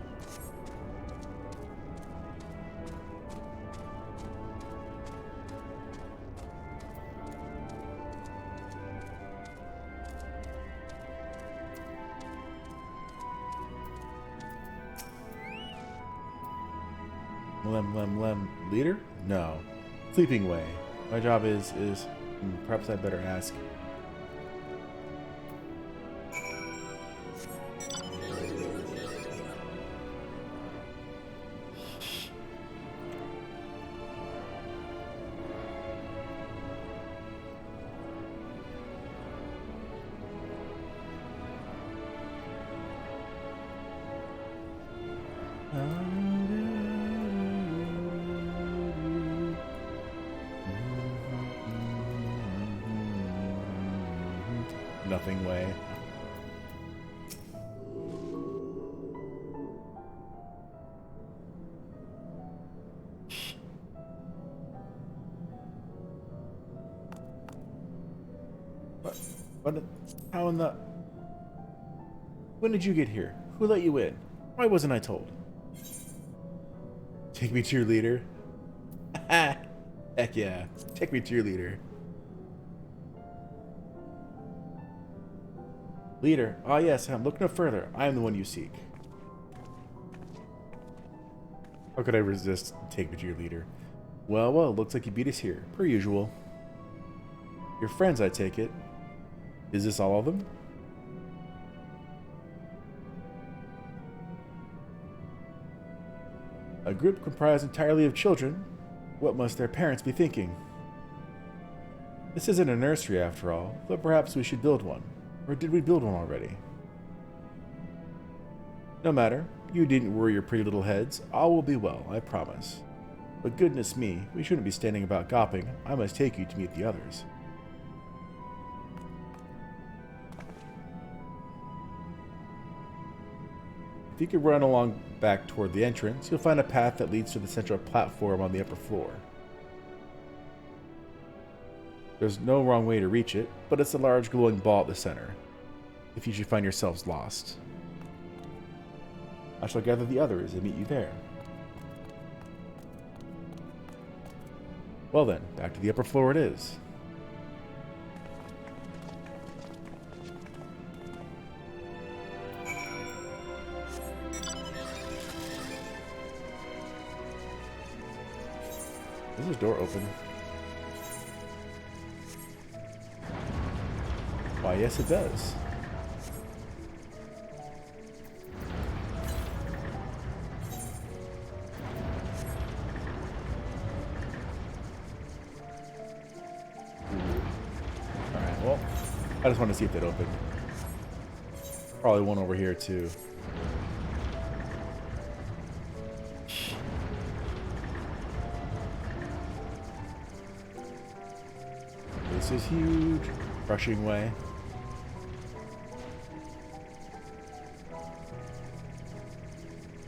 Leader? No. Sleeping Way. My job is perhaps I better ask. Nothing way. What? How in the... When did you get here? Who let you in? Why wasn't I told? Take me to your leader? Heck yeah. Take me to your leader. Leader, ah yes, look no further. I am the one you seek. How could I resist? Take me to your leader. Well, looks like you beat us here, per usual. Your friends, I take it. Is this all of them? A group comprised entirely of children. What must their parents be thinking? This isn't a nursery after all, but perhaps we should build one. Or did we build one already? No matter. You needn't worry your pretty little heads. All will be well, I promise. But goodness me, we shouldn't be standing about gawping. I must take you to meet the others. If you could run along back toward the entrance, you'll find a path that leads to the central platform on the upper floor. There's no wrong way to reach it, but it's a large glowing ball at the center, if you should find yourselves lost. I shall gather the others and meet you there. Well then, back to the upper floor it is. Does this door open? Why, yes it does. Alright, well, I just want to see if it opened. Probably one over here too. This is huge. Rushing way.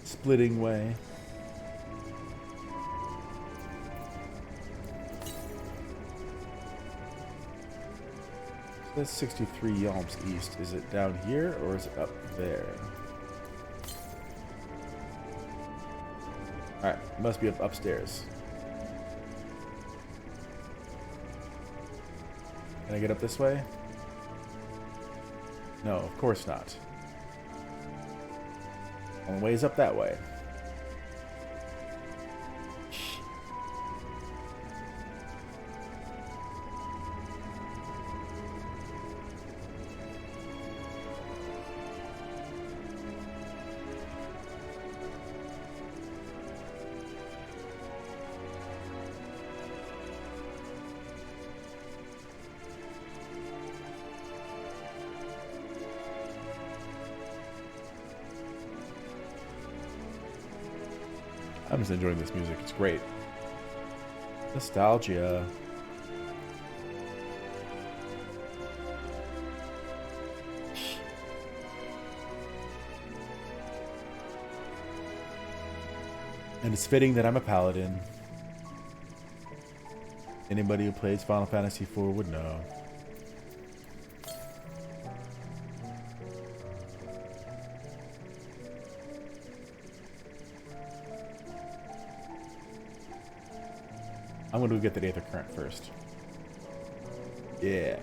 Splitting way. That's 63 yalms east. Is it down here or is it up there? Alright, it must be upstairs. Can I get up this way? No, of course not. Only way is up that way. I'm just enjoying this music. It's great. Nostalgia. And it's fitting that I'm a paladin. Anybody who plays Final Fantasy IV would know. I'm going to get the Aether Current first. Yeah.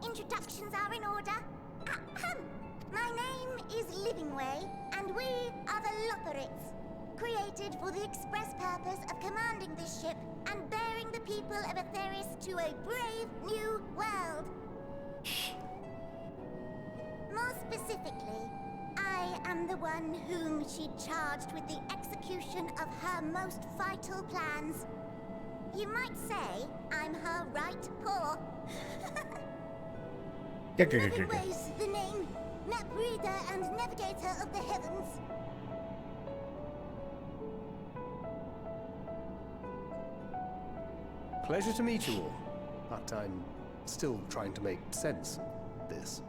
Introductions are in order. Ahem. My name is Livingway, and we are the Loporits, created for the express purpose of commanding this ship and bearing the people of Aetheris to a brave new world. More specifically, I am the one whom she charged with the execution of her most vital plans. You might say I'm her right paw. Livingway's the name, map reader and navigator of the heavens. Pleasure to meet you all, but I'm still trying to make sense of this.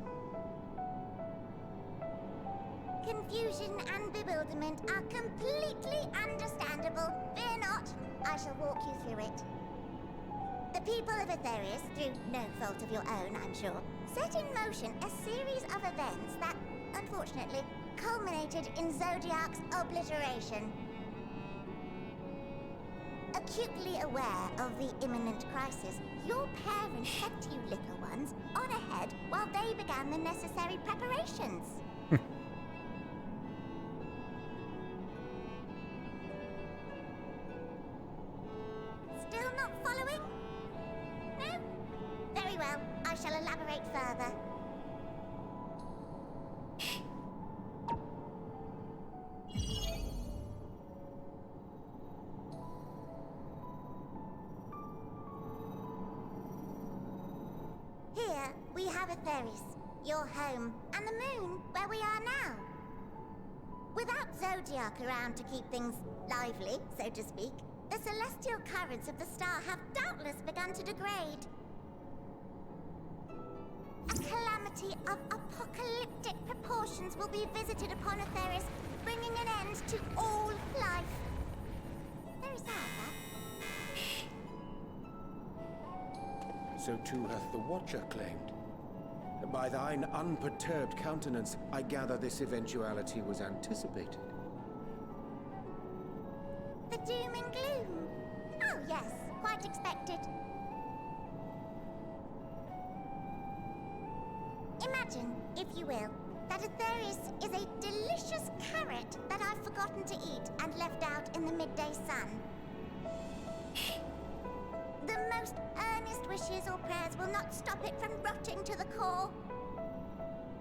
Confusion and bewilderment are completely understandable. Fear not, I shall walk you through it. The people of Aetherius, through no fault of your own, I'm sure, set in motion a series of events that, unfortunately, culminated in Zodiac's obliteration. Acutely aware of the imminent crisis, your parents kept you little ones on ahead while they began the necessary preparations. Still not following? No? Very well, I shall elaborate further. Here, we have Aetherius, your home, and the moon, where we are now. Without Zodiac around to keep things lively, so to speak, the celestial currents of the star have doubtless begun to degrade. A calamity of apocalyptic proportions will be visited upon Aetherius, bringing an end to all life. Very sad, that. So too hath the Watcher claimed. By thine unperturbed countenance, I gather this eventuality was anticipated. The doom and gloom. Oh yes, quite expected. Imagine, if you will, that Aetherius is a delicious carrot that I've forgotten to eat and left out in the midday sun. The most earnest wishes or prayers will not stop it from rotting to the core.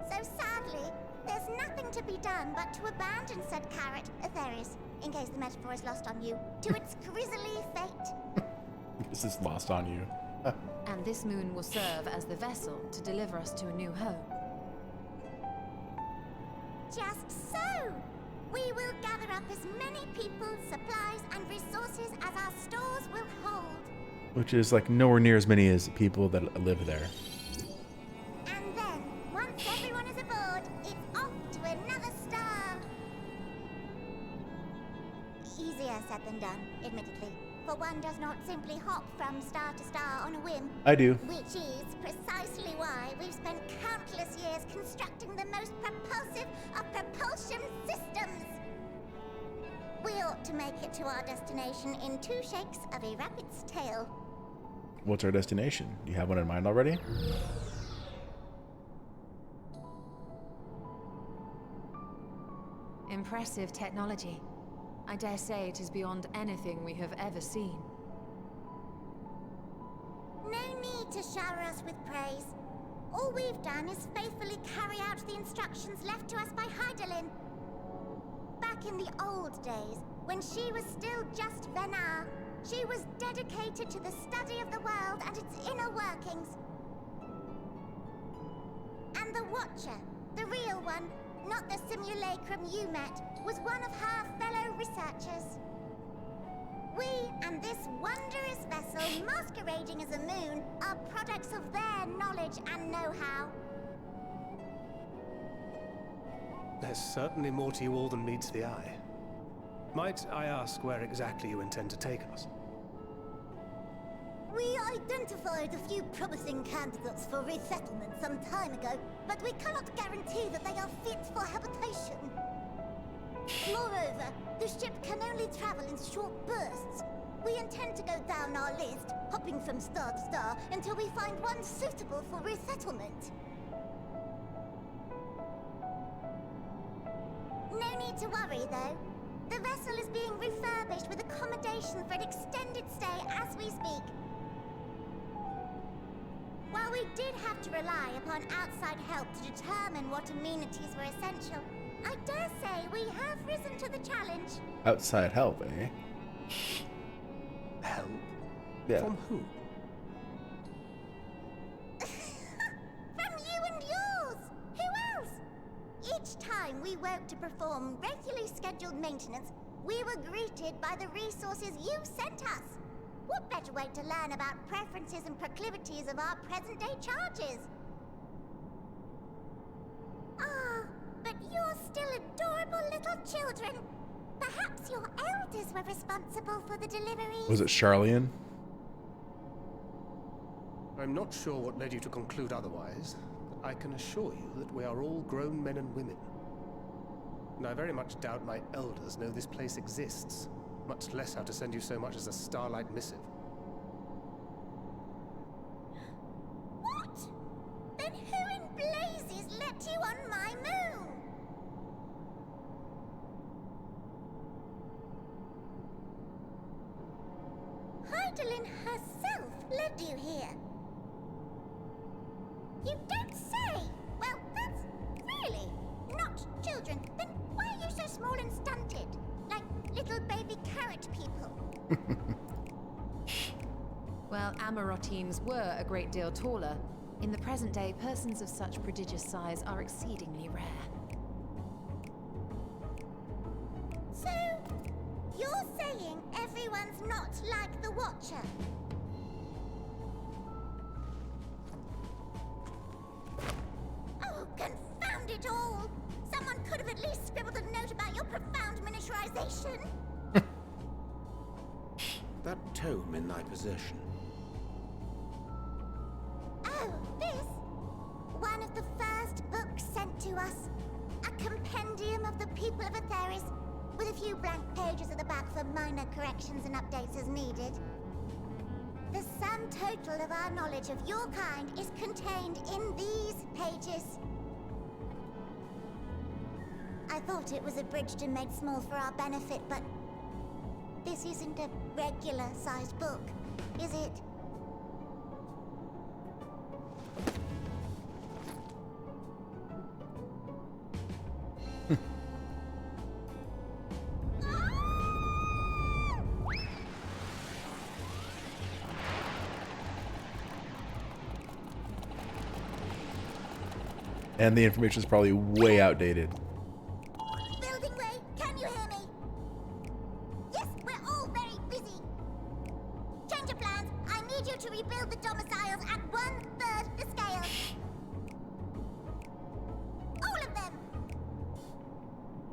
So sadly, there's nothing to be done but to abandon said carrot, Aetherius, in case the metaphor is lost on you, to its grisly fate. This is lost on you. And this moon will serve as the vessel to deliver us to a new home. Just so! We will gather up as many people, supplies, and resources as our stores will hold. Which is like nowhere near as many as people that live there. And then, once everyone is aboard, it's off to another star. Easier said than done, admittedly. For one does not simply hop from star to star on a whim. I do. Which is precisely why we've spent countless years constructing the most propulsive of propulsion systems. We ought to make it to our destination in 2 shakes of a rabbit's tail. What's our destination? Do you have one in mind already? Impressive technology. I dare say it is beyond anything we have ever seen. No need to shower us with praise. All we've done is faithfully carry out the instructions left to us by Hydaelyn. Back in the old days, when she was still just Venar, she was dedicated to the study of the world and its inner workings. And the Watcher, the real one, not the simulacrum you met, was one of her fellow researchers. We and this wondrous vessel, masquerading as a moon, are products of their knowledge and know-how. There's certainly more to you all than meets the eye. Might I ask where exactly you intend to take us? We identified a few promising candidates for resettlement some time ago, but we cannot guarantee that they are fit for habitation. Moreover, the ship can only travel in short bursts. We intend to go down our list, hopping from star to star, until we find one suitable for resettlement. No need to worry, though. The vessel is being refurbished with accommodation for an extended stay as we speak. While we did have to rely upon outside help to determine what amenities were essential, I dare say we have risen to the challenge. Outside help, eh? Help? Yeah. From who? From you and yours! Who else? Each time we woke to perform regularly scheduled maintenance, we were greeted by the resources you sent us. What better way to learn about preferences and proclivities of our present-day charges? Ah, but you're still adorable little children. Perhaps your elders were responsible for the deliveries. Was it Charlian? I'm not sure what led you to conclude otherwise, but I can assure you that we are all grown men and women. And I very much doubt my elders know this place exists, much less how to send you so much as a starlight missive. What? Then who in blazes let you on my moon? Heidelin herself led you here. You don't say! Well, that's really not children. Then why are you so small and stunted? Like little baby carrot people. Well, Amarotines were a great deal taller. In the present day, persons of such prodigious size are exceedingly rare. So, you're saying everyone's not like the Watcher? Oh, confound it all! Someone could have at least scribbled a note about your profound miniaturization. That tome in thy possession. Oh, this? One of the first books sent to us. A compendium of the people of Aetheris, with a few blank pages at the back for minor corrections and updates as needed. The sum total of our knowledge of your kind is contained in these pages. I thought it was abridged and made small for our benefit, but this isn't a regular-sized book, is it? And the information is probably way outdated. Building Way, can you hear me? Yes, we're all very busy. Change of plans. I need you to rebuild the domiciles at 1/3 the scale. All of them.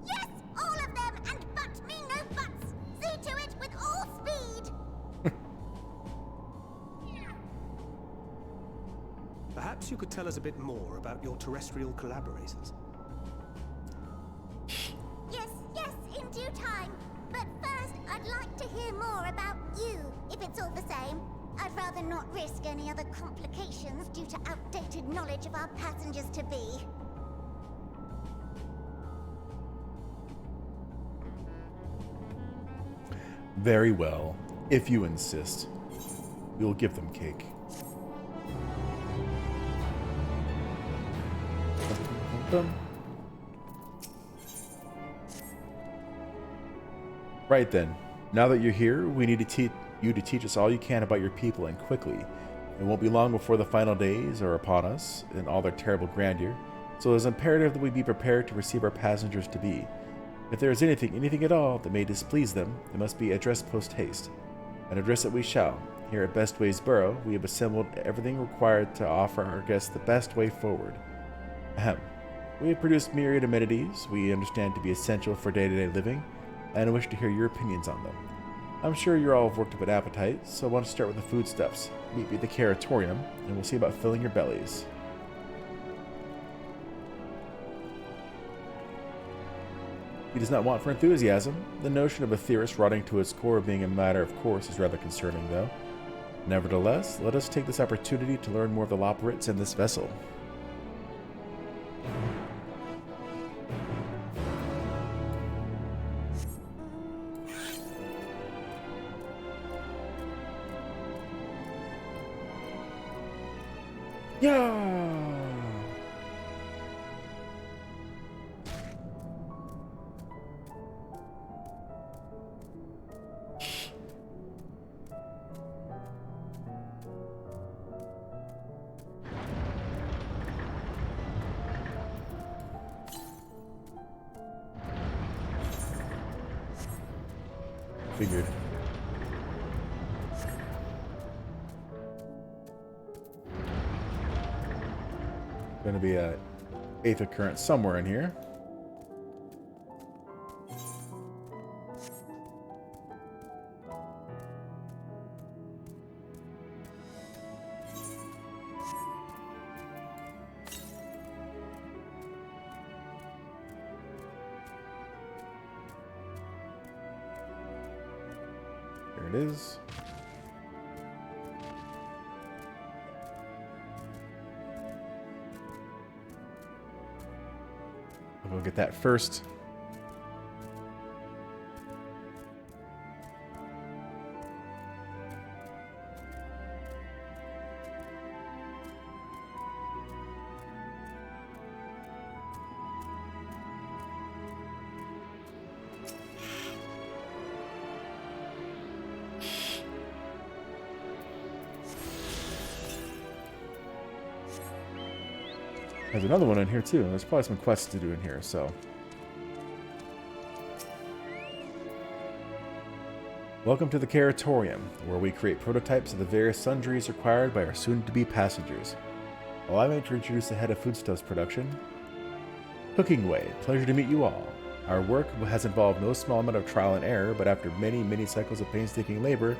Yes, all of them, and but me no buts. See to it with all speed. Perhaps you could tell us a bit more about your terrestrial collaborators. Yes, in due time. But first, I'd like to hear more about you, if it's all the same. I'd rather not risk any other complications due to outdated knowledge of our passengers-to-be. Very well. If you insist, we will give them cake. Right then, now that you're here, we need you to teach us all you can about your people, and quickly. It won't be long before the final days are upon us in all their terrible grandeur, so it is imperative that we be prepared to receive our passengers to be. If there is anything at all that may displease them, it must be addressed post-haste. And address it we shall. Here at Bestways Borough, we have assembled everything required to offer our guests the best way forward. Ahem. We have produced myriad amenities we understand to be essential for day-to-day living, and wish to hear your opinions on them. I'm sure you all have worked up an appetite, so I want to start with the foodstuffs. Meet me at the Caratorium, and we'll see about filling your bellies. He does not want for enthusiasm. The notion of Aetheris rotting to its core being a matter of course is rather concerning, though. Nevertheless, let us take this opportunity to learn more of the Loperites in this vessel. Yeah. Figured. Going to be a 8th occurrence somewhere in here. There it is. We'll get that first. There's another one in here too. There's probably some quests to do in here, so. Welcome to the Caratorium, where we create prototypes of the various sundries required by our soon-to-be passengers. Allow me to introduce the head of foodstuffs production. Cooking Way, pleasure to meet you all. Our work has involved no small amount of trial and error, but after many, many cycles of painstaking labor,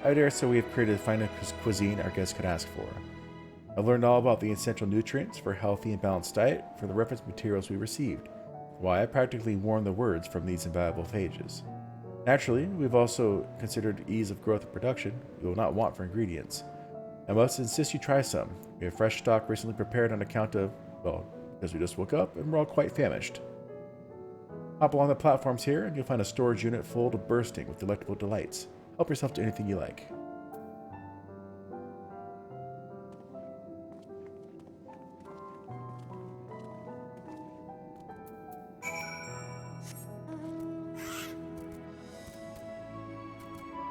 I dare say we have created the finest cuisine our guests could ask for. I've learned all about the essential nutrients for a healthy and balanced diet from the reference materials we received, why I practically worn the words from these invaluable pages. Naturally, we've also considered ease of growth and production. We will not want for ingredients. I must insist you try some. We have fresh stock recently prepared on account of, well, because we just woke up and we're all quite famished. Hop along the platforms here and you'll find a storage unit full to bursting with delectable delights. Help yourself to anything you like.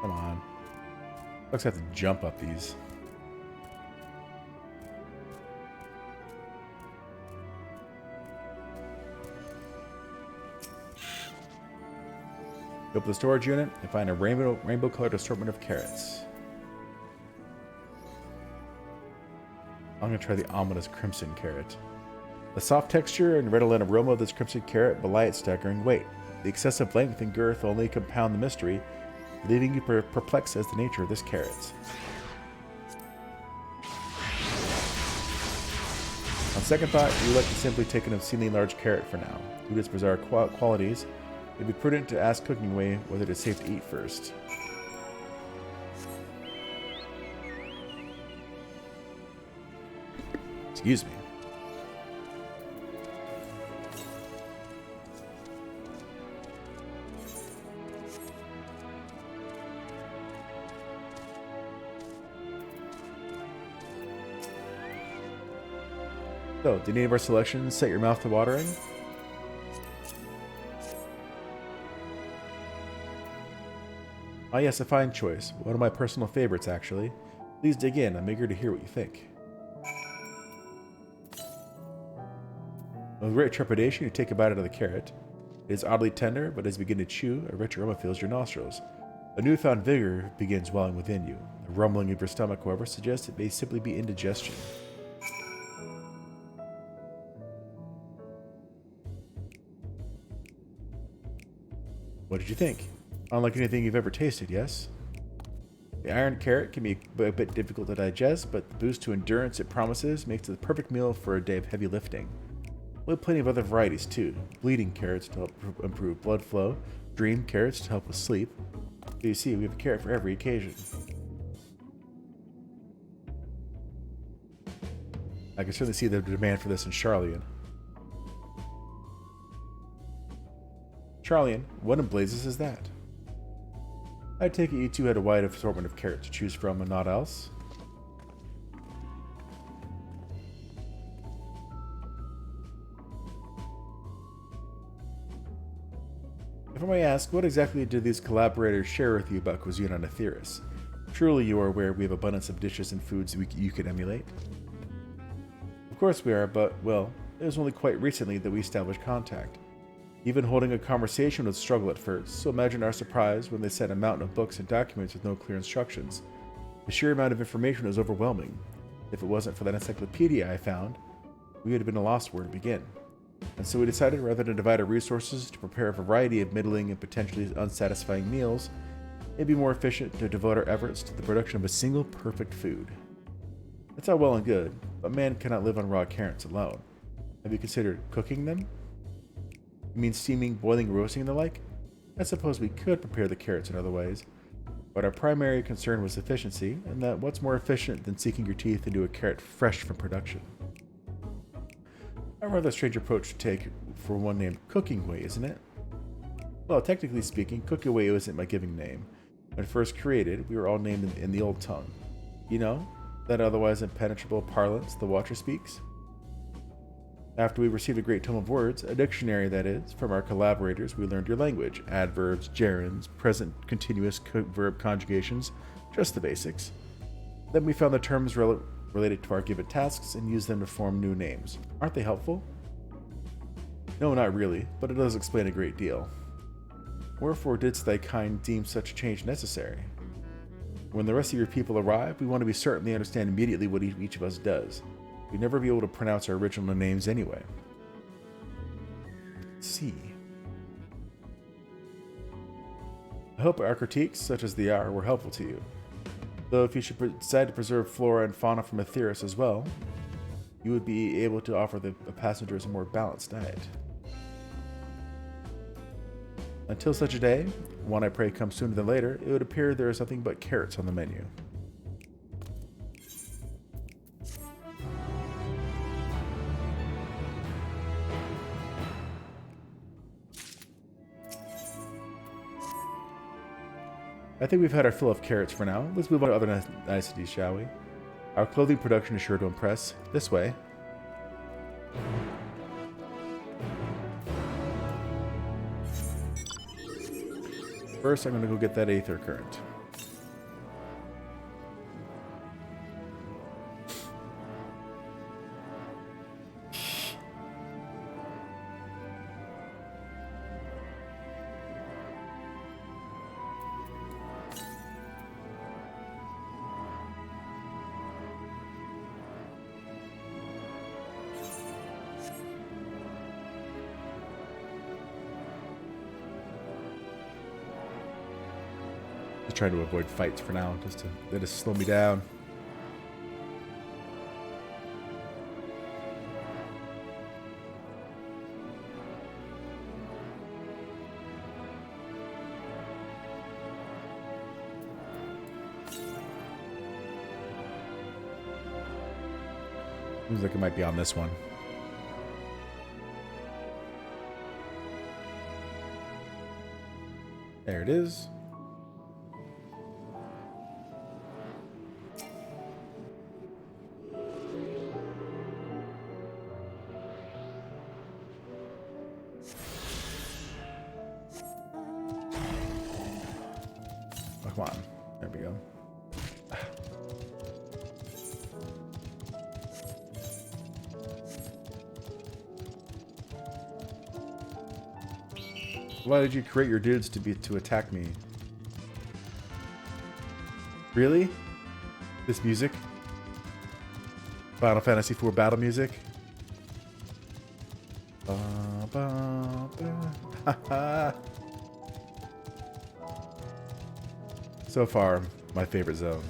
Come on. Looks like I have to jump up these. Go up to the storage unit and find a rainbow-colored assortment of carrots. I'm going to try the ominous crimson carrot. The soft texture and redolent aroma of this crimson carrot belie its staggering weight. The excessive length and girth only compound the mystery, leaving you perplexed as to the nature of this carrot. On second thought, you would like to simply take an obscenely large carrot for now. Due to its bizarre qualities, it would be prudent to ask Cooking Way whether it is safe to eat first. Excuse me. So, did any of our selections set your mouth to watering? Ah yes, a fine choice. One of my personal favorites, actually. Please dig in. I'm eager to hear what you think. With great trepidation, you take a bite out of the carrot. It is oddly tender, but as you begin to chew, a rich aroma fills your nostrils. A newfound vigor begins welling within you. The rumbling of your stomach, however, suggests it may simply be indigestion. What did you think? Unlike anything you've ever tasted, yes? The iron carrot can be a bit difficult to digest, but the boost to endurance it promises makes it the perfect meal for a day of heavy lifting. We have plenty of other varieties too. Bleeding carrots to help improve blood flow, dream carrots to help with sleep. So you see, we have a carrot for every occasion. I can certainly see the demand for this in Charlian. Charlian, what in blazes is that? I take it you two had a wide assortment of carrots to choose from and not else. If I may ask, what exactly did these collaborators share with you about cuisine on Aetheris? Surely you are aware we have abundance of dishes and foods you can emulate. Of course we are, but, well, it was only quite recently that we established contact. Even holding a conversation would struggle at first, so imagine our surprise when they sent a mountain of books and documents with no clear instructions. The sheer amount of information was overwhelming. If it wasn't for that encyclopedia I found, we would have been a lost where to begin. And so we decided, rather than divide our resources to prepare a variety of middling and potentially unsatisfying meals, it'd be more efficient to devote our efforts to the production of a single perfect food. That's all well and good, but man cannot live on raw carrots alone. Have you considered cooking them? You mean steaming, boiling, roasting, and the like? I suppose we could prepare the carrots in other ways, But our primary concern was efficiency, and that what's more efficient than sinking your teeth into a carrot fresh from production? A rather strange approach to take for one named Cooking Way, isn't it? Well, technically speaking, Cooking Way isn't my giving name. When first created, we were all named in the old tongue. You know, that otherwise impenetrable parlance the Watcher speaks? After we received a great tome of words, a dictionary that is, from our collaborators, we learned your language, adverbs, gerunds, present continuous verb conjugations, just the basics. Then we found the terms related to our given tasks and used them to form new names. Aren't they helpful? No, not really, but it does explain a great deal. Wherefore didst thy kind deem such a change necessary? When the rest of your people arrive, we want to be certain they understand immediately what each of us does. We'd never be able to pronounce our original names anyway. C. I hope our critiques, such as they are, were helpful to you. Though if you should decide to preserve flora and fauna from Aetheris as well, you would be able to offer the passengers a more balanced diet. Until such a day, one I pray comes sooner than later, it would appear there is nothing but carrots on the menu. I think we've had our fill of carrots for now. Let's move on to other niceties, shall we? Our clothing production is sure to impress. This way. First, I'm going to go get that Aether Current. Trying to avoid fights for now, just to slow me down. Seems like it might be on this one. There it is. Come on. There we go. Why did you create your dudes to attack me? Really? This music? Final Fantasy IV battle music? So far, my favorite zone.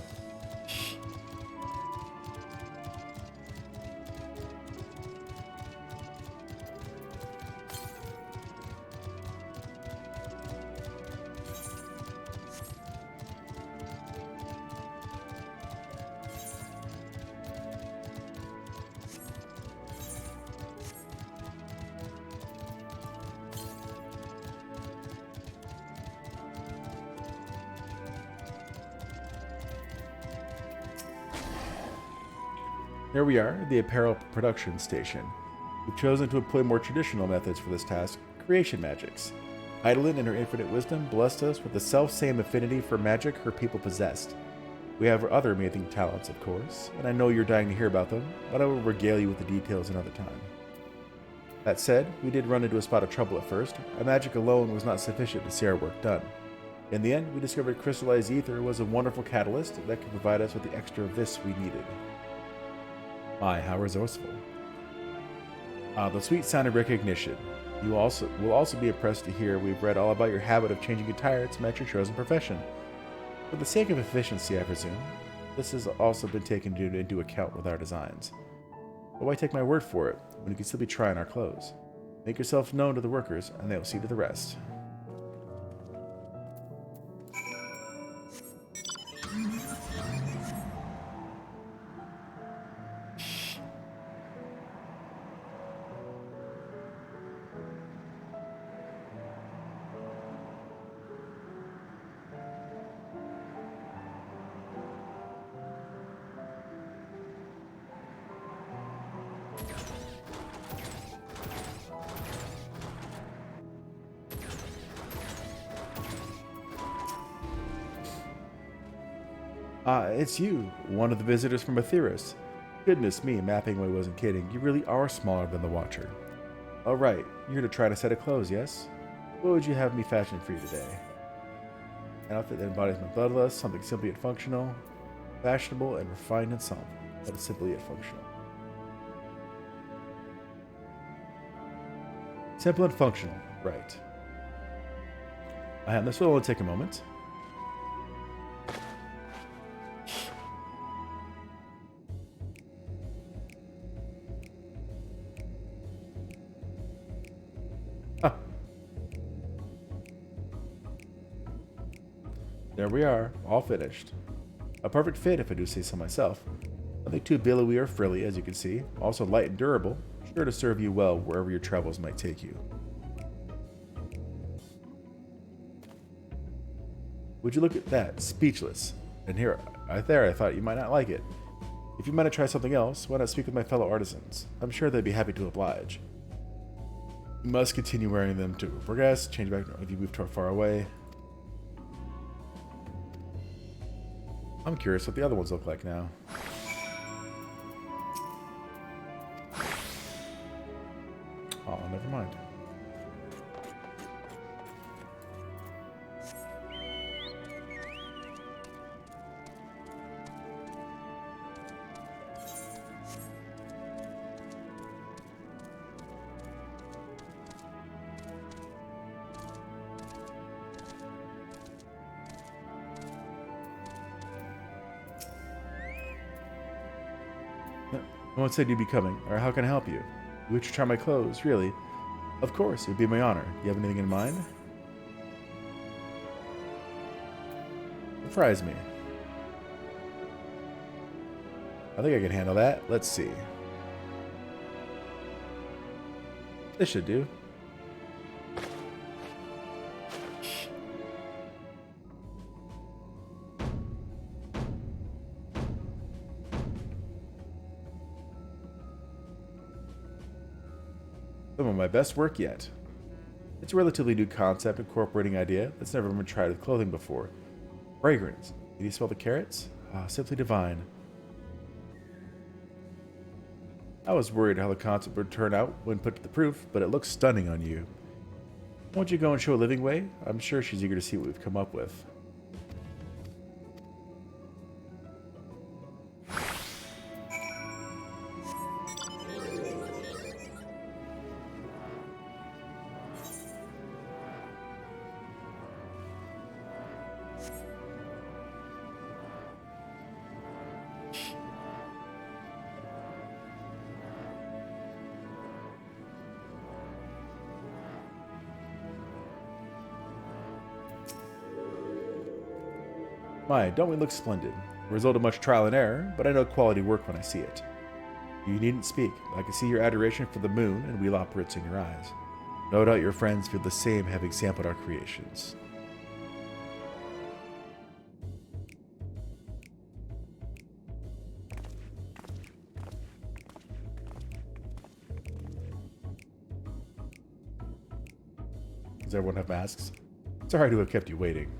Here we are, the apparel production station. We've chosen to employ more traditional methods for this task, creation magics. Eidolon, in her infinite wisdom, blessed us with the self-same affinity for magic her people possessed. We have other amazing talents, of course, and I know you're dying to hear about them, but I will regale you with the details another time. That said, we did run into a spot of trouble at first. Our magic alone was not sufficient to see our work done. In the end, we discovered crystallized ether was a wonderful catalyst that could provide us with the extra vis we needed. My, how resourceful. The sweet sound of recognition. You will also be impressed to hear we've read all about your habit of changing attire to match your chosen profession. For the sake of efficiency, I presume, this has also been taken into account with our designs. But why take my word for it, when you can still be trying our clothes? Make yourself known to the workers, and they will see to the rest. It's you, one of the visitors from Aetheris. Goodness me, Mapping Way wasn't kidding. You really are smaller than the Watcher. All right, you're here to try a set of clothes, yes? What would you have me fashion for you today? An outfit that embodies my bloodlust, something simple yet functional, fashionable and refined in some, but simple yet functional. Simple and functional, right. This will only take a moment. There we are, all finished. A perfect fit if I do say so myself. Nothing too billowy or frilly, as you can see. Also light and durable, sure to serve you well wherever your travels might take you. Would you look at that? Speechless. And here, I thought you might not like it. If you might try something else, why not speak with my fellow artisans? I'm sure they'd be happy to oblige. You must continue wearing them to progress, change back if you move too far away. I'm curious what the other ones look like now. Oh, never mind. No one said you'd be coming, or how can I help you? Would you try my clothes, really? Of course, it would be my honor. You have anything in mind? Surprise me. I think I can handle that. Let's see. This should do. Some of my best work yet. It's a relatively new concept, incorporating idea that's never been tried with clothing before. Fragrance. Did you smell the carrots? Ah, simply divine. I was worried how the concept would turn out when put to the proof, but it looks stunning on you. Won't you go and show Living Way? I'm sure she's eager to see what we've come up with. My, don't we look splendid? The result of much trial and error, but I know quality work when I see it. You needn't speak. I can see your adoration for the moon and wheel operates in your eyes. No doubt your friends feel the same having sampled our creations. Does everyone have masks? Sorry to have kept you waiting.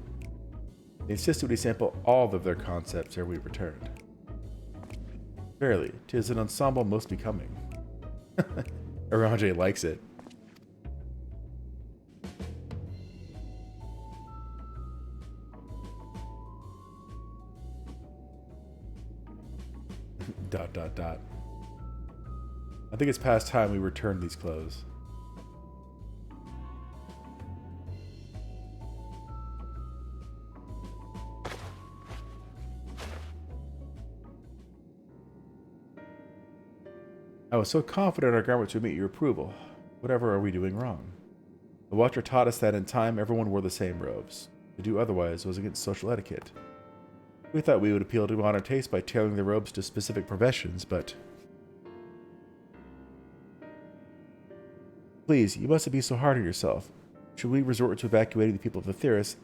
They insisted we sample all of their concepts ere we returned. Verily, 'tis an ensemble most becoming. Aranje likes it. dot dot dot. I think it's past time we return these clothes. I was so confident our garments would meet your approval. Whatever are we doing wrong? The Watcher taught us that in time everyone wore the same robes. To do otherwise was against social etiquette. We thought we would appeal to modern taste by tailoring the robes to specific professions, but... Please, you mustn't be so hard on yourself. Should we resort to evacuating the people of Aetheris,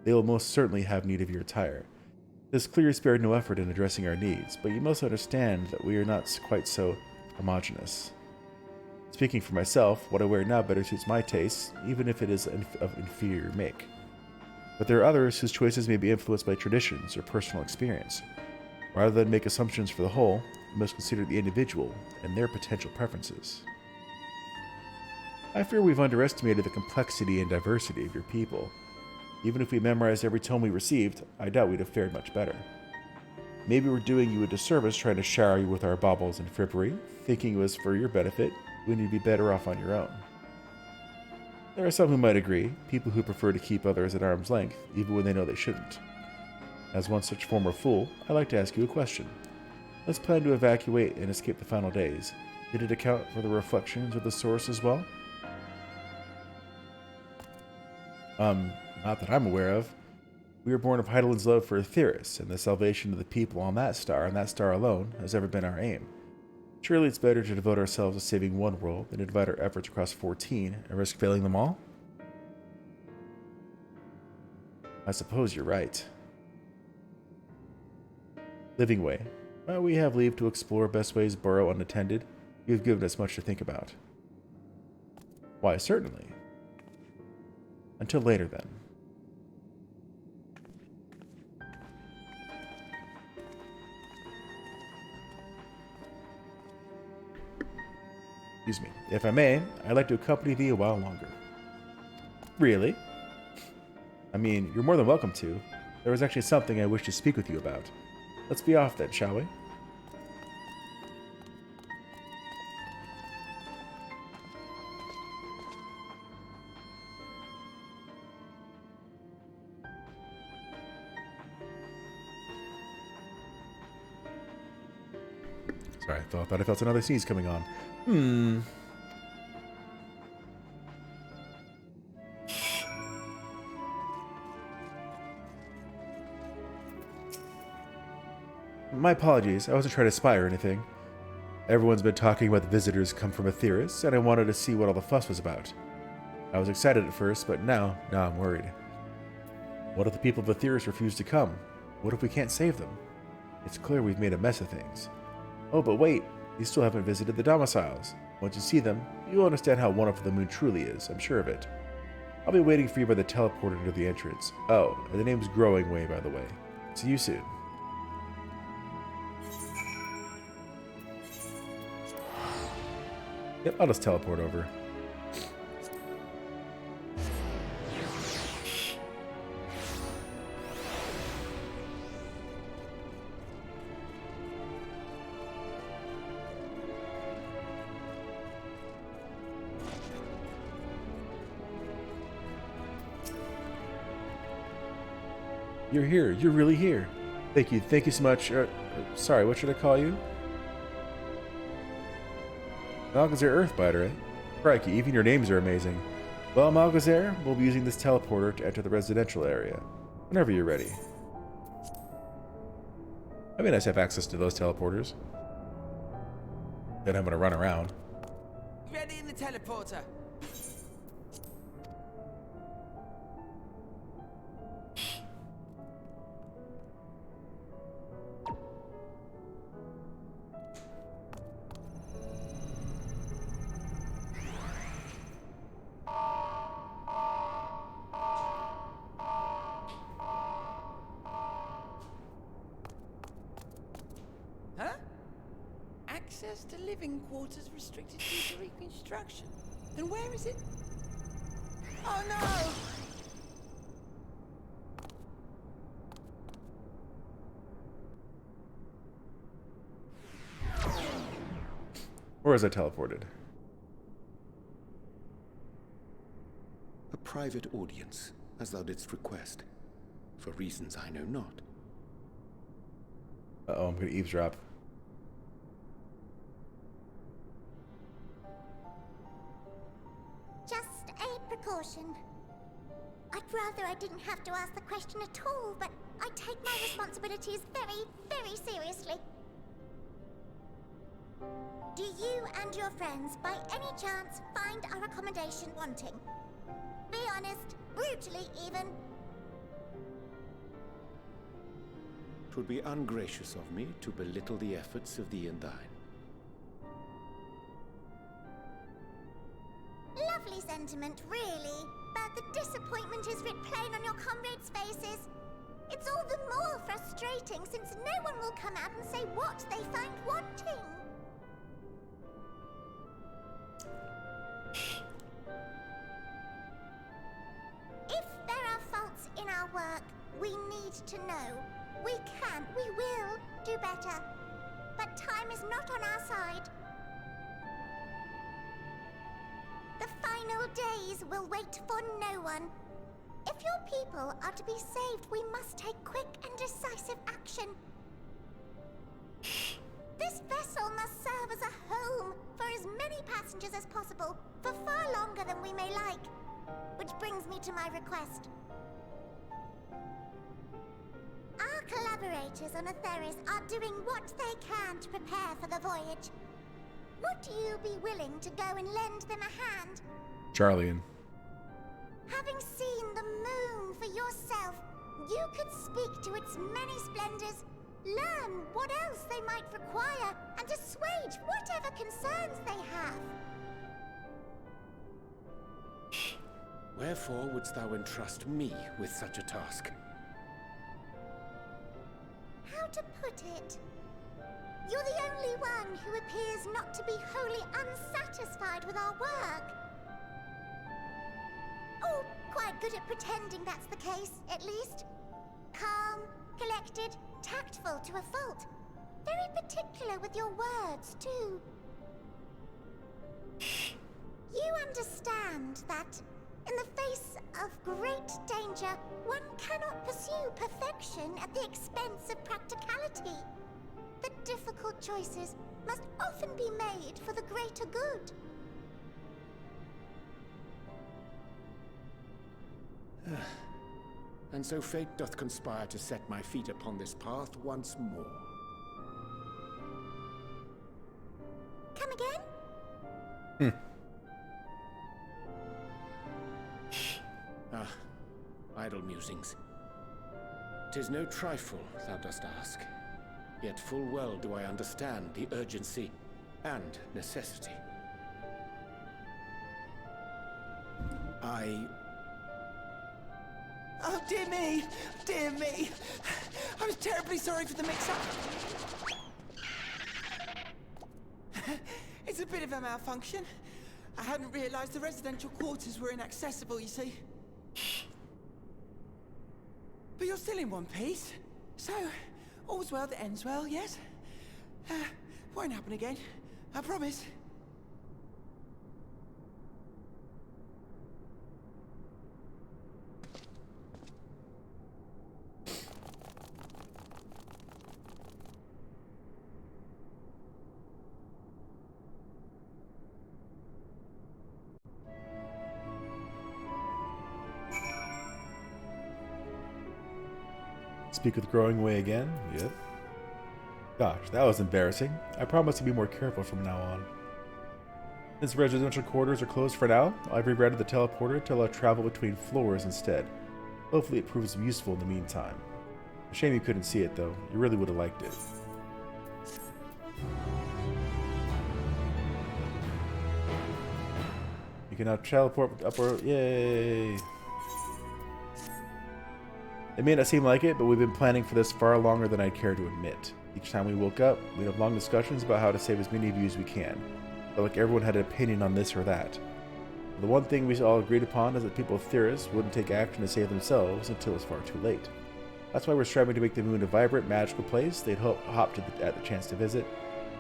they will most certainly have need of your attire. It is clear you spared no effort in addressing our needs, but you must understand that we are not quite so homogeneous. Speaking for myself, what I wear now better suits my tastes, even if it is of inferior make. But there are others whose choices may be influenced by traditions or personal experience. Rather than make assumptions for the whole, we must consider the individual and their potential preferences. I fear we've underestimated the complexity and diversity of your people. Even if we memorized every tome we received, I doubt we'd have fared much better. Maybe we're doing you a disservice trying to shower you with our baubles and frippery, thinking it was for your benefit when you'd be better off on your own. There are some who might agree, people who prefer to keep others at arm's length, even when they know they shouldn't. As one such former fool, I'd like to ask you a question. Let's plan to evacuate and escape the final days. Did it account for the reflections of the source as well? Not that I'm aware of. We were born of Heidelin's love for Aetheris, and the salvation of the people on that star, and that star alone, has ever been our aim. Surely it's better to devote ourselves to saving one world than to divide our efforts across 14 and risk failing them all? I suppose you're right. Living Way. Well, we have leave to explore best ways burrow unattended. You've given us much to think about. Why, certainly. Until later, then. Excuse me. If I may, I'd like to accompany thee a while longer. Really? I mean, you're more than welcome to. There was actually something I wish to speak with you about. Let's be off then, shall we? Sorry, I thought I felt another sneeze coming on. My apologies, I wasn't trying to spy or anything. Everyone's been talking about the visitors come from Aetheris, and I wanted to see what all the fuss was about. I was excited at first, but now I'm worried. What if the people of Aetheris refuse to come? What if we can't save them? It's clear we've made a mess of things. Oh, but wait, you still haven't visited the domiciles. Once you see them, you'll understand how wonderful the moon truly is, I'm sure of it. I'll be waiting for you by the teleporter to the entrance. Oh, and the name's Growing Way, by the way. See you soon. Yep, I'll just teleport over. You're here. You're really here. Thank you. Thank you so much. Sorry, what should I call you? Malgazer Earthbiter, eh? Crikey, even your names are amazing. Well, Malgazer, we'll be using this teleporter to enter the residential area. Whenever you're ready. That'd be nice to have access to those teleporters. Then I'm gonna run around. Ready in the teleporter. Access to living quarters restricted due to reconstruction. Then where is it? Oh no! Or is I teleported? A private audience, as thou didst request, for reasons I know not. Uh-oh, I'm gonna eavesdrop. Just a precaution. I'd rather I didn't have to ask the question at all, but I take my responsibilities very, very seriously. Do you and your friends, by any chance, find our accommodation wanting? Be honest, brutally even. 'Twould be ungracious of me to belittle the efforts of thee and thine. Lovely sentiment, really. But the disappointment is writ plain on your comrades' faces. It's all the more frustrating since no one will come out and say what they find wanting. If there are faults in our work, we need to know. We can, we will do better. But time is not on our side. The final days will wait for no one. If your people are to be saved, we must take quick and decisive action. This vessel must serve as a home for as many passengers as possible, for far longer than we may like. Which brings me to my request. Our collaborators on Atheris are doing what they can to prepare for the voyage. Would you be willing to go and lend them a hand? Charlian. Having seen the moon for yourself, you could speak to its many splendors, learn what else they might require, and assuage whatever concerns they have. Wherefore wouldst thou entrust me with such a task? How to put it? You're the only one who appears not to be wholly unsatisfied with our work. Or quite good at pretending that's the case, at least. Calm, collected, tactful to a fault. Very particular with your words, too. You understand that, in the face of great danger, one cannot pursue perfection at the expense of practicality. The difficult choices must often be made for the greater good. And so fate doth conspire to set my feet upon this path once more. Come again? Idle musings. 'Tis no trifle, thou dost ask. Yet full well do I understand the urgency and necessity. Oh, dear me! Dear me! I was terribly sorry for the mix-up. It's a bit of a malfunction. I hadn't realized the residential quarters were inaccessible, you see. But you're still in one piece. So, all's well that ends well, yes? Won't happen again. I promise. Speak with growing way again? Yep. Gosh, that was embarrassing. I promise to be more careful from now on. Since residential quarters are closed for now, I've rerouted the teleporter to allow travel between floors instead. Hopefully it proves useful in the meantime. A shame you couldn't see it though. You really would have liked it. You can now teleport with upper... Yay! It may not seem like it, but we've been planning for this far longer than I'd care to admit. Each time we woke up, we'd have long discussions about how to save as many of you as we can. But like everyone had an opinion on this or that. The one thing we all agreed upon is that people of Theris wouldn't take action to save themselves until it's far too late. That's why we're striving to make the moon a vibrant, magical place they'd hop at the chance to visit,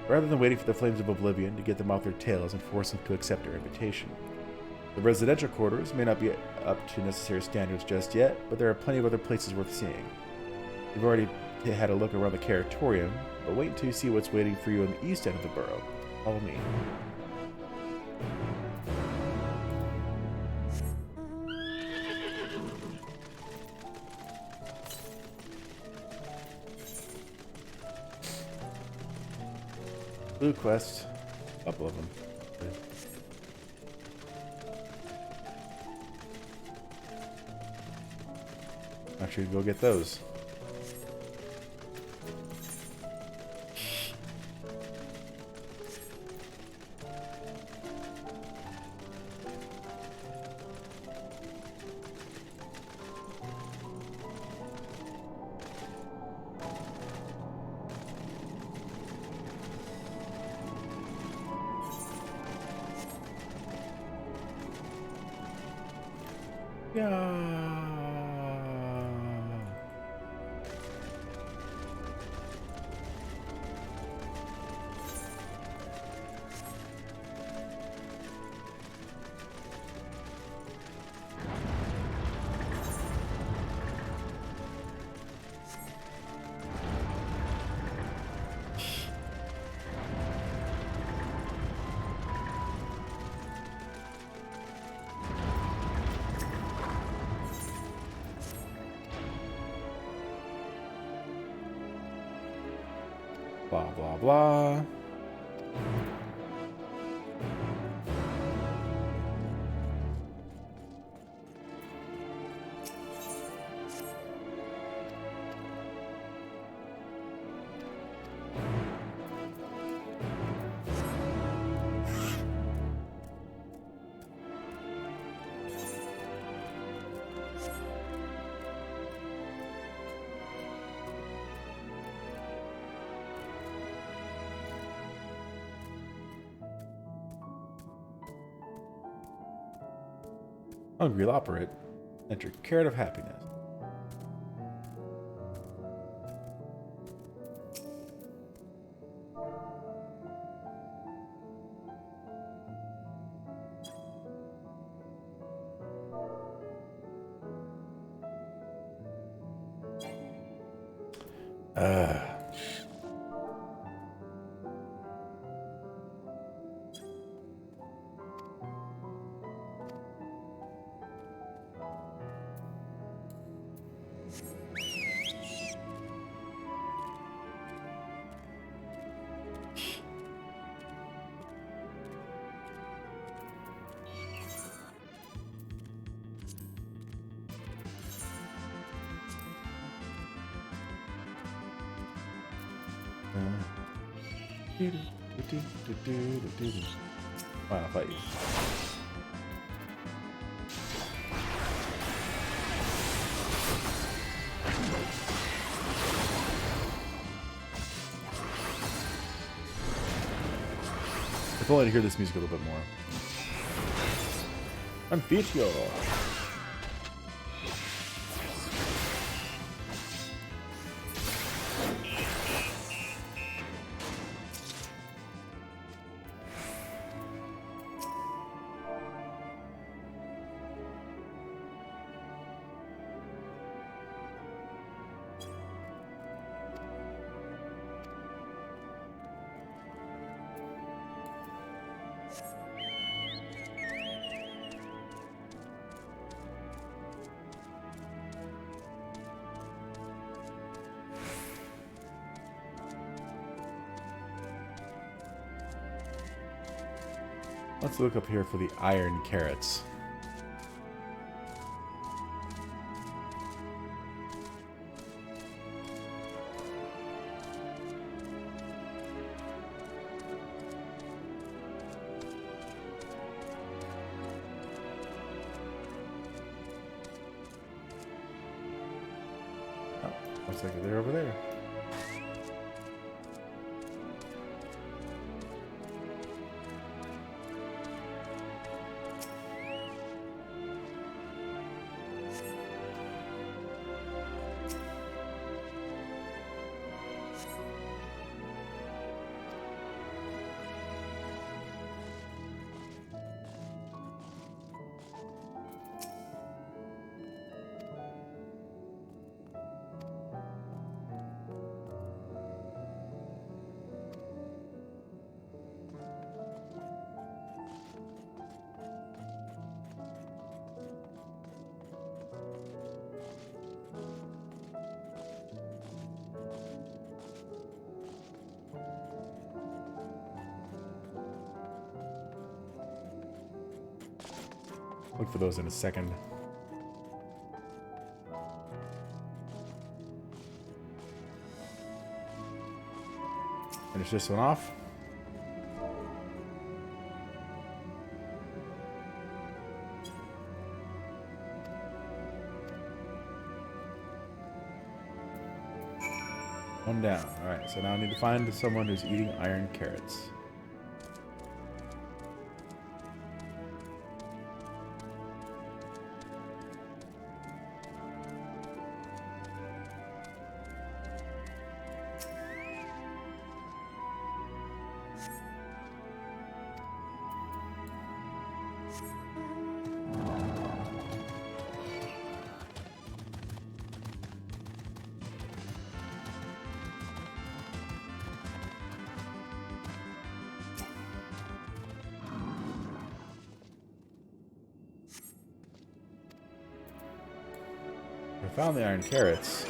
rather than waiting for the flames of oblivion to get them off their tails and force them to accept our invitation. The residential quarters may not be up to necessary standards just yet, but there are plenty of other places worth seeing. You've already had a look around the Caratorium, but wait until you see what's waiting for you on the east end of the borough. Follow me. Blue quest. A couple of them. Actually, go get those. Yeah. Blah, blah, blah. Hungry operate. Enter carrot of happiness. Fine, I'll fight you. If only to hear this music a little bit more. Anficio. Let's look up here for the iron carrots. Oh, looks like they're over there. Look for those in a second. Finish this one off. One down. Alright, so now I need to find someone who's eating iron carrots. found the iron carrots.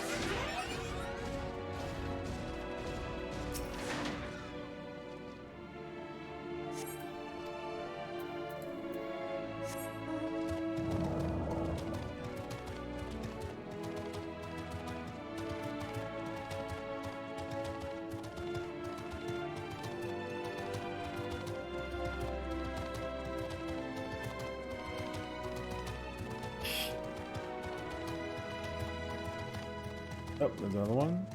Oh, there's another one.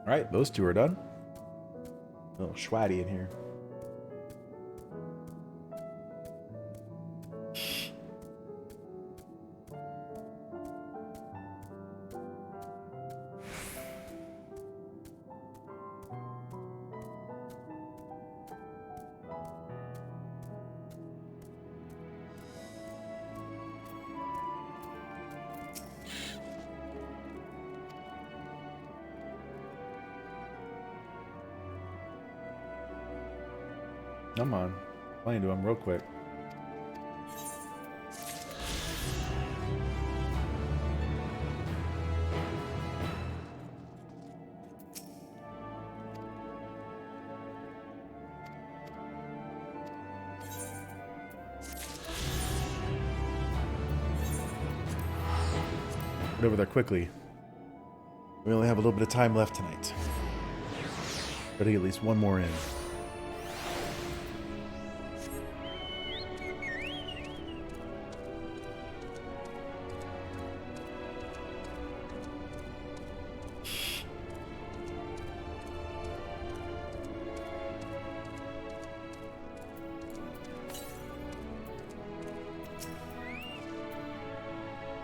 All right, those two are done. A little schwatty in here. Come on. Playing to him real quick. Get over there quickly. We only have a little bit of time left tonight. Gotta get at least one more in.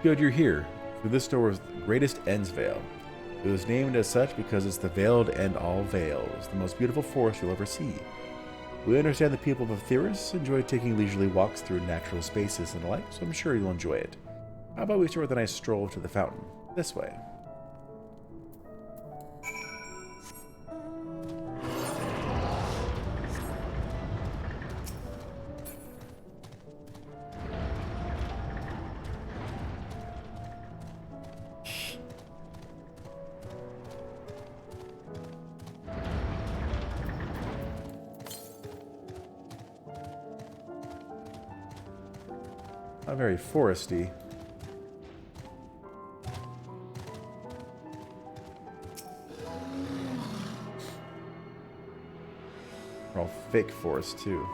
Good you're here. Through this door is the greatest End's Vale. It was named as such because it's the veiled end all veils, the most beautiful forest you'll ever see. We understand the people of Theris enjoy taking leisurely walks through natural spaces and the like, so I'm sure you'll enjoy it. How about we start with a nice stroll to the fountain? This way. Not very foresty. They're all fake forest too.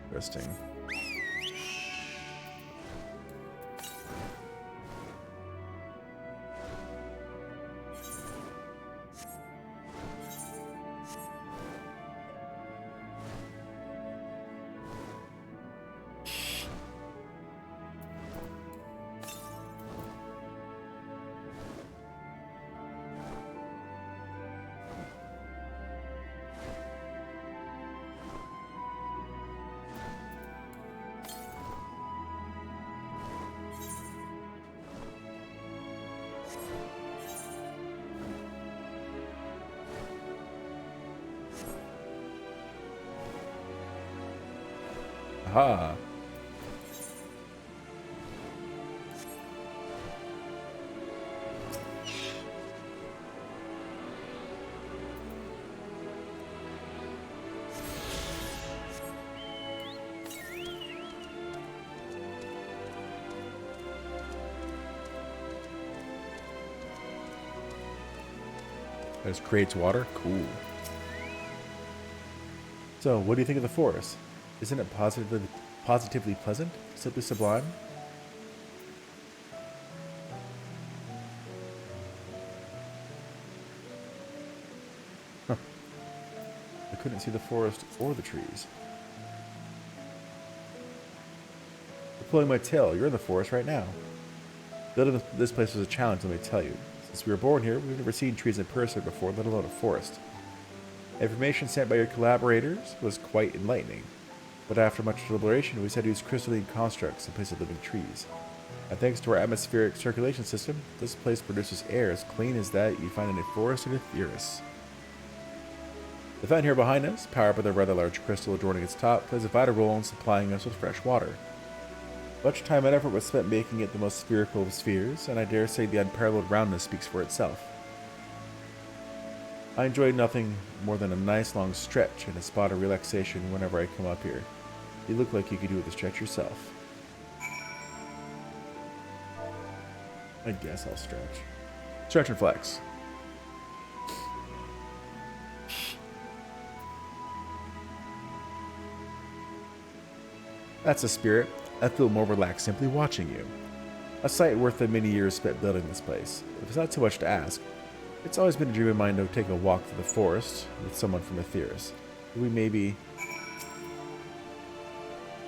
Interesting. Aha. That just creates water? Cool. So, what do you think of the forest? Isn't it positively pleasant? Simply sublime? Huh. I couldn't see the forest or the trees. You're pulling my tail. You're in the forest right now. Building this place was a challenge, let me tell you. Since we were born here, we've never seen trees in person before, let alone a forest. Information sent by your collaborators was quite enlightening, but after much deliberation, we decided to use crystalline constructs in place of living trees. And thanks to our atmospheric circulation system, this place produces air as clean as that you'd find in a forest in Aetheris. The fountain here behind us, powered by the rather large crystal adorning its top, plays a vital role in supplying us with fresh water. Much time and effort was spent making it the most spherical of spheres, and I dare say the unparalleled roundness speaks for itself. I enjoy nothing more than a nice long stretch and a spot of relaxation whenever I come up here. You look like you could do with a stretch yourself. I guess I'll stretch. Stretch and flex. That's the spirit. I feel more relaxed simply watching you. A sight worth the many years spent building this place. If it's not too much to ask, it's always been a dream of mine to take a walk through the forest with someone from Aetheris. We maybe...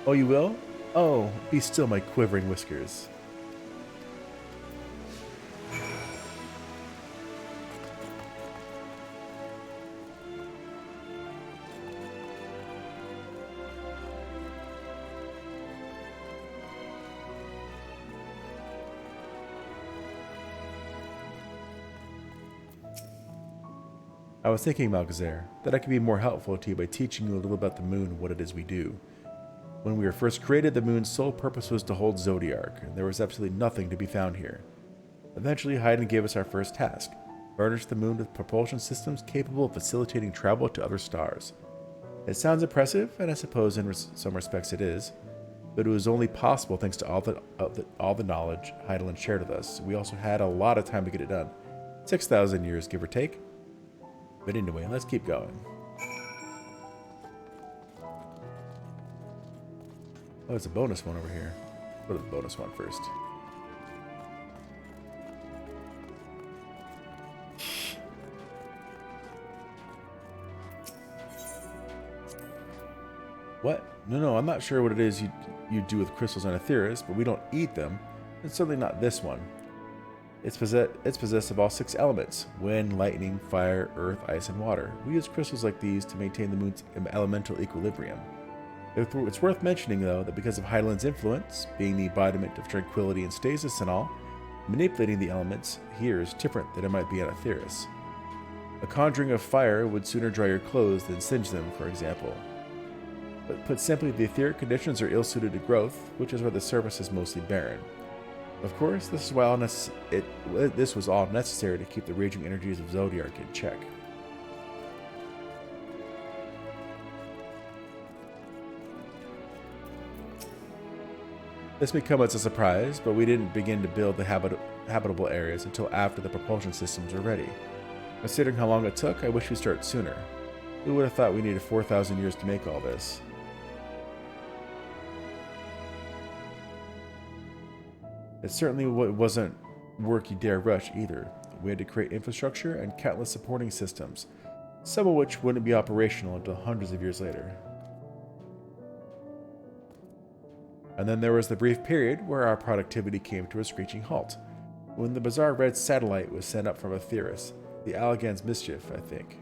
Oh, you will? Oh, be still, my quivering whiskers. I was thinking, Malgazer, that I could be more helpful to you by teaching you a little about the moon and what it is we do. When we were first created, the moon's sole purpose was to hold Zodiark, and there was absolutely nothing to be found here. Eventually, Haydn gave us our first task, furnish the moon with propulsion systems capable of facilitating travel to other stars. It sounds impressive, and I suppose in some respects it is, but it was only possible thanks to all the knowledge Heidelin shared with us. We also had a lot of time to get it done. 6,000 years, give or take. But anyway, let's keep going. Oh, it's a bonus one over here. Go to the bonus one first. What? No, I'm not sure what it is you do with crystals on Aetheris, but we don't eat them. And certainly not this one. It's possessed of all 6 elements: wind, lightning, fire, earth, ice, and water. We use crystals like these to maintain the moon's elemental equilibrium. It's worth mentioning, though, that because of Heidelin's influence, being the embodiment of tranquility and stasis and all, manipulating the elements here is different than it might be on Aetheris. A conjuring of fire would sooner dry your clothes than singe them, for example. But put simply, the etheric conditions are ill-suited to growth, which is why the surface is mostly barren. Of course, this was all necessary to keep the raging energies of Zodiark in check. This may come as a surprise, but we didn't begin to build the habitable areas until after the propulsion systems were ready. Considering how long it took, I wish we'd started sooner. Who would have thought we needed 4,000 years to make all this? It certainly wasn't work you dare rush either. We had to create infrastructure and countless supporting systems, some of which wouldn't be operational until hundreds of years later. And then there was the brief period where our productivity came to a screeching halt, when the bizarre red satellite was sent up from Aetheris, the Allegan's mischief, I think.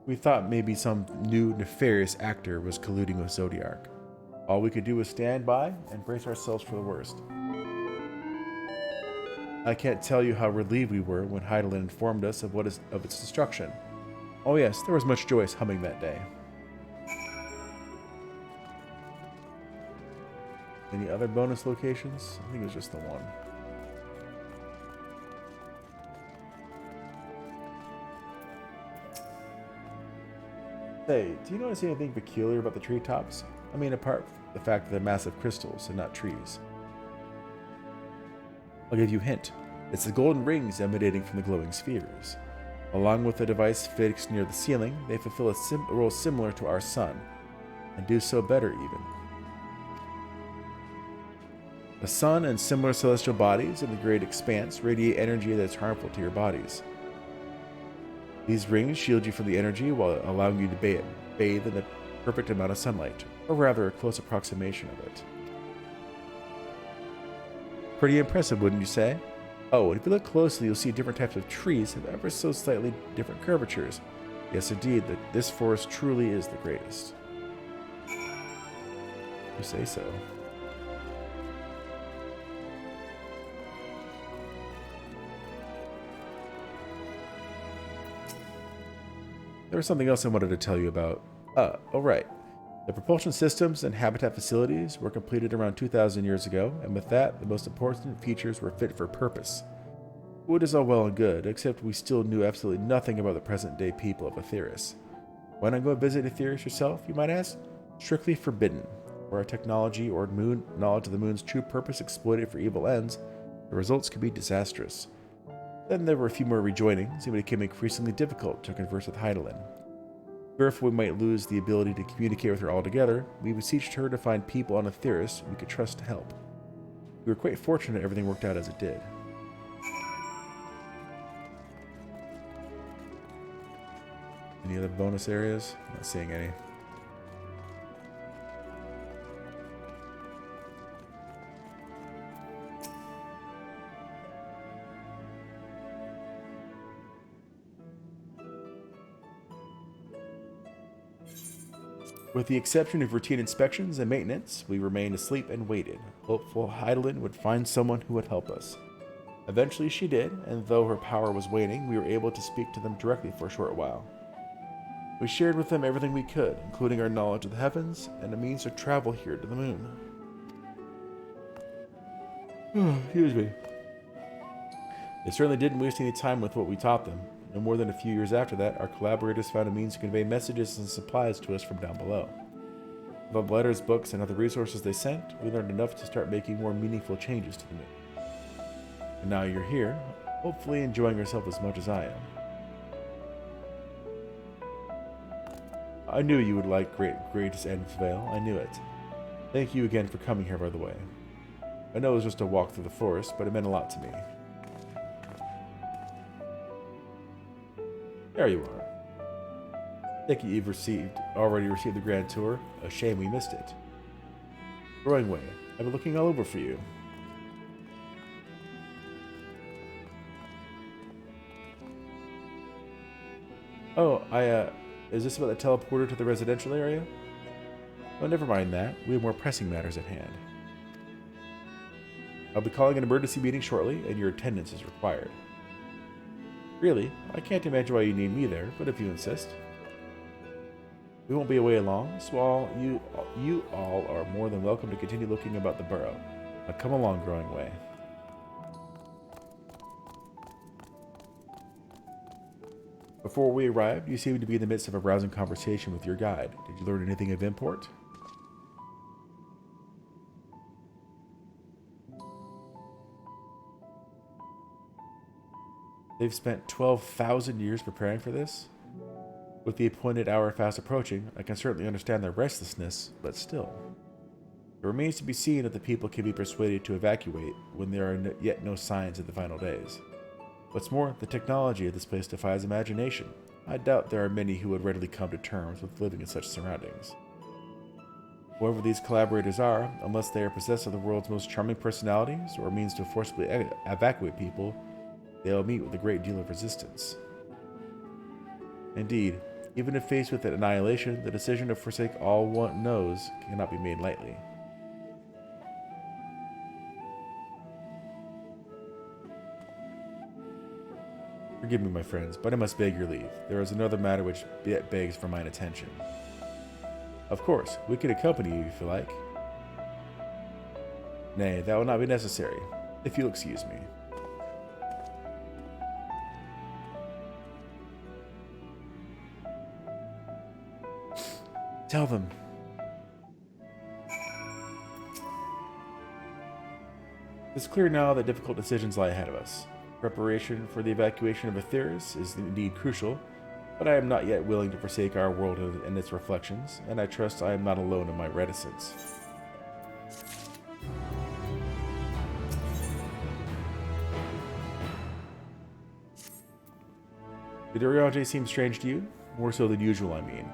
We thought maybe some new nefarious actor was colluding with Zodiark. All we could do was stand by and brace ourselves for the worst. I can't tell you how relieved we were when Heidelin informed us of its destruction. Oh yes, there was much joyous humming that day. Any other bonus locations? I think it was just the one. Hey, do you notice anything peculiar about the treetops? I mean, apart from the fact that they're massive crystals and not trees. I'll give you a hint. It's the golden rings emanating from the glowing spheres. Along with a device fixed near the ceiling, they fulfill a role similar to our sun, and do so better even. The sun and similar celestial bodies in the great expanse radiate energy that is harmful to your bodies. These rings shield you from the energy while allowing you to bathe in the perfect amount of sunlight, or rather a close approximation of it. Pretty impressive, wouldn't you say? Oh, and if you look closely, you'll see different types of trees have ever so slightly different curvatures. Yes, indeed, this forest truly is the greatest. You say so. There was something else I wanted to tell you about. Oh right. The propulsion systems and habitat facilities were completed around 2,000 years ago, and with that, the most important features were fit for purpose. Wood is all well and good, except we still knew absolutely nothing about the present-day people of Aetheris. Why not go visit Aetheris yourself, you might ask? Strictly forbidden. Were our technology or knowledge of the moon's true purpose exploited for evil ends, the results could be disastrous. Then there were a few more rejoinings, and it became increasingly difficult to converse with Hydaelyn. Fearful we might lose the ability to communicate with her altogether, we beseeched her to find people on Aetheris we could trust to help. We were quite fortunate everything worked out as it did. Any other bonus areas? I'm not seeing any. With the exception of routine inspections and maintenance, we remained asleep and waited, hopeful Hydaelyn would find someone who would help us. Eventually she did, and though her power was waning, we were able to speak to them directly for a short while. We shared with them everything we could, including our knowledge of the heavens and a means of travel here to the moon. Excuse me. They certainly didn't waste any time with what we taught them. No more than a few years after that, our collaborators found a means to convey messages and supplies to us from down below. With the letters, books, and other resources they sent, we learned enough to start making more meaningful changes to the moon. And now you're here, hopefully enjoying yourself as much as I am. I knew you would like Greatest Vale. I knew it. Thank you again for coming here, by the way. I know it was just a walk through the forest, but it meant a lot to me. There you are. Thank you, you've already received the Grand Tour. A shame we missed it. Growing Way, I've been looking all over for you. Oh, is this about the teleporter to the residential area? Oh, never mind that. We have more pressing matters at hand. I'll be calling an emergency meeting shortly, and your attendance is required. Really, I can't imagine why you need me there, but if you insist. We won't be away long, so you all are more than welcome to continue looking about the burrow. Now come along, Growing Way. Before we arrived, you seemed to be in the midst of a rousing conversation with your guide. Did you learn anything of import? They've spent 12,000 years preparing for this? With the appointed hour fast approaching, I can certainly understand their restlessness, but still. It remains to be seen if the people can be persuaded to evacuate when there are yet no signs of the final days. What's more, the technology of this place defies imagination. I doubt there are many who would readily come to terms with living in such surroundings. Whoever these collaborators are, unless they are possessed of the world's most charming personalities or means to forcibly evacuate people, they will meet with a great deal of resistance. Indeed, even if faced with annihilation, the decision to forsake all one knows cannot be made lightly. Forgive me, my friends, but I must beg your leave. There is another matter which begs for mine attention. Of course, we could accompany you if you like. Nay, that will not be necessary, if you'll excuse me. Tell them. It's clear now that difficult decisions lie ahead of us. Preparation for the evacuation of Aetheris is indeed crucial, but I am not yet willing to forsake our world and its reflections, and I trust I am not alone in my reticence. Did Urianger seem strange to you? More so than usual, I mean.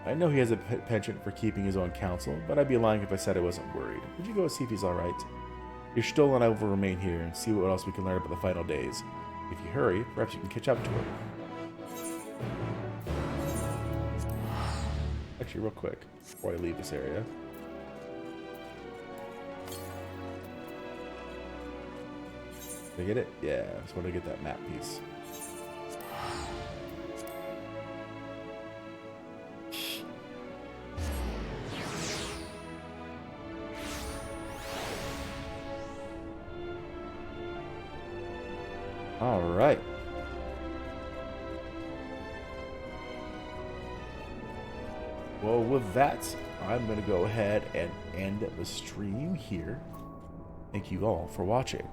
I know he has a penchant for keeping his own counsel, but I'd be lying if I said I wasn't worried. Would you go see if he's alright? You're still and I will remain here and see what else we can learn about the final days. If you hurry, perhaps you can catch up to him. Actually, real quick, before I leave this area. Did I get it? Yeah, I just want to get that map piece. All right. Well, with that, I'm going to go ahead and end the stream here. Thank you all for watching.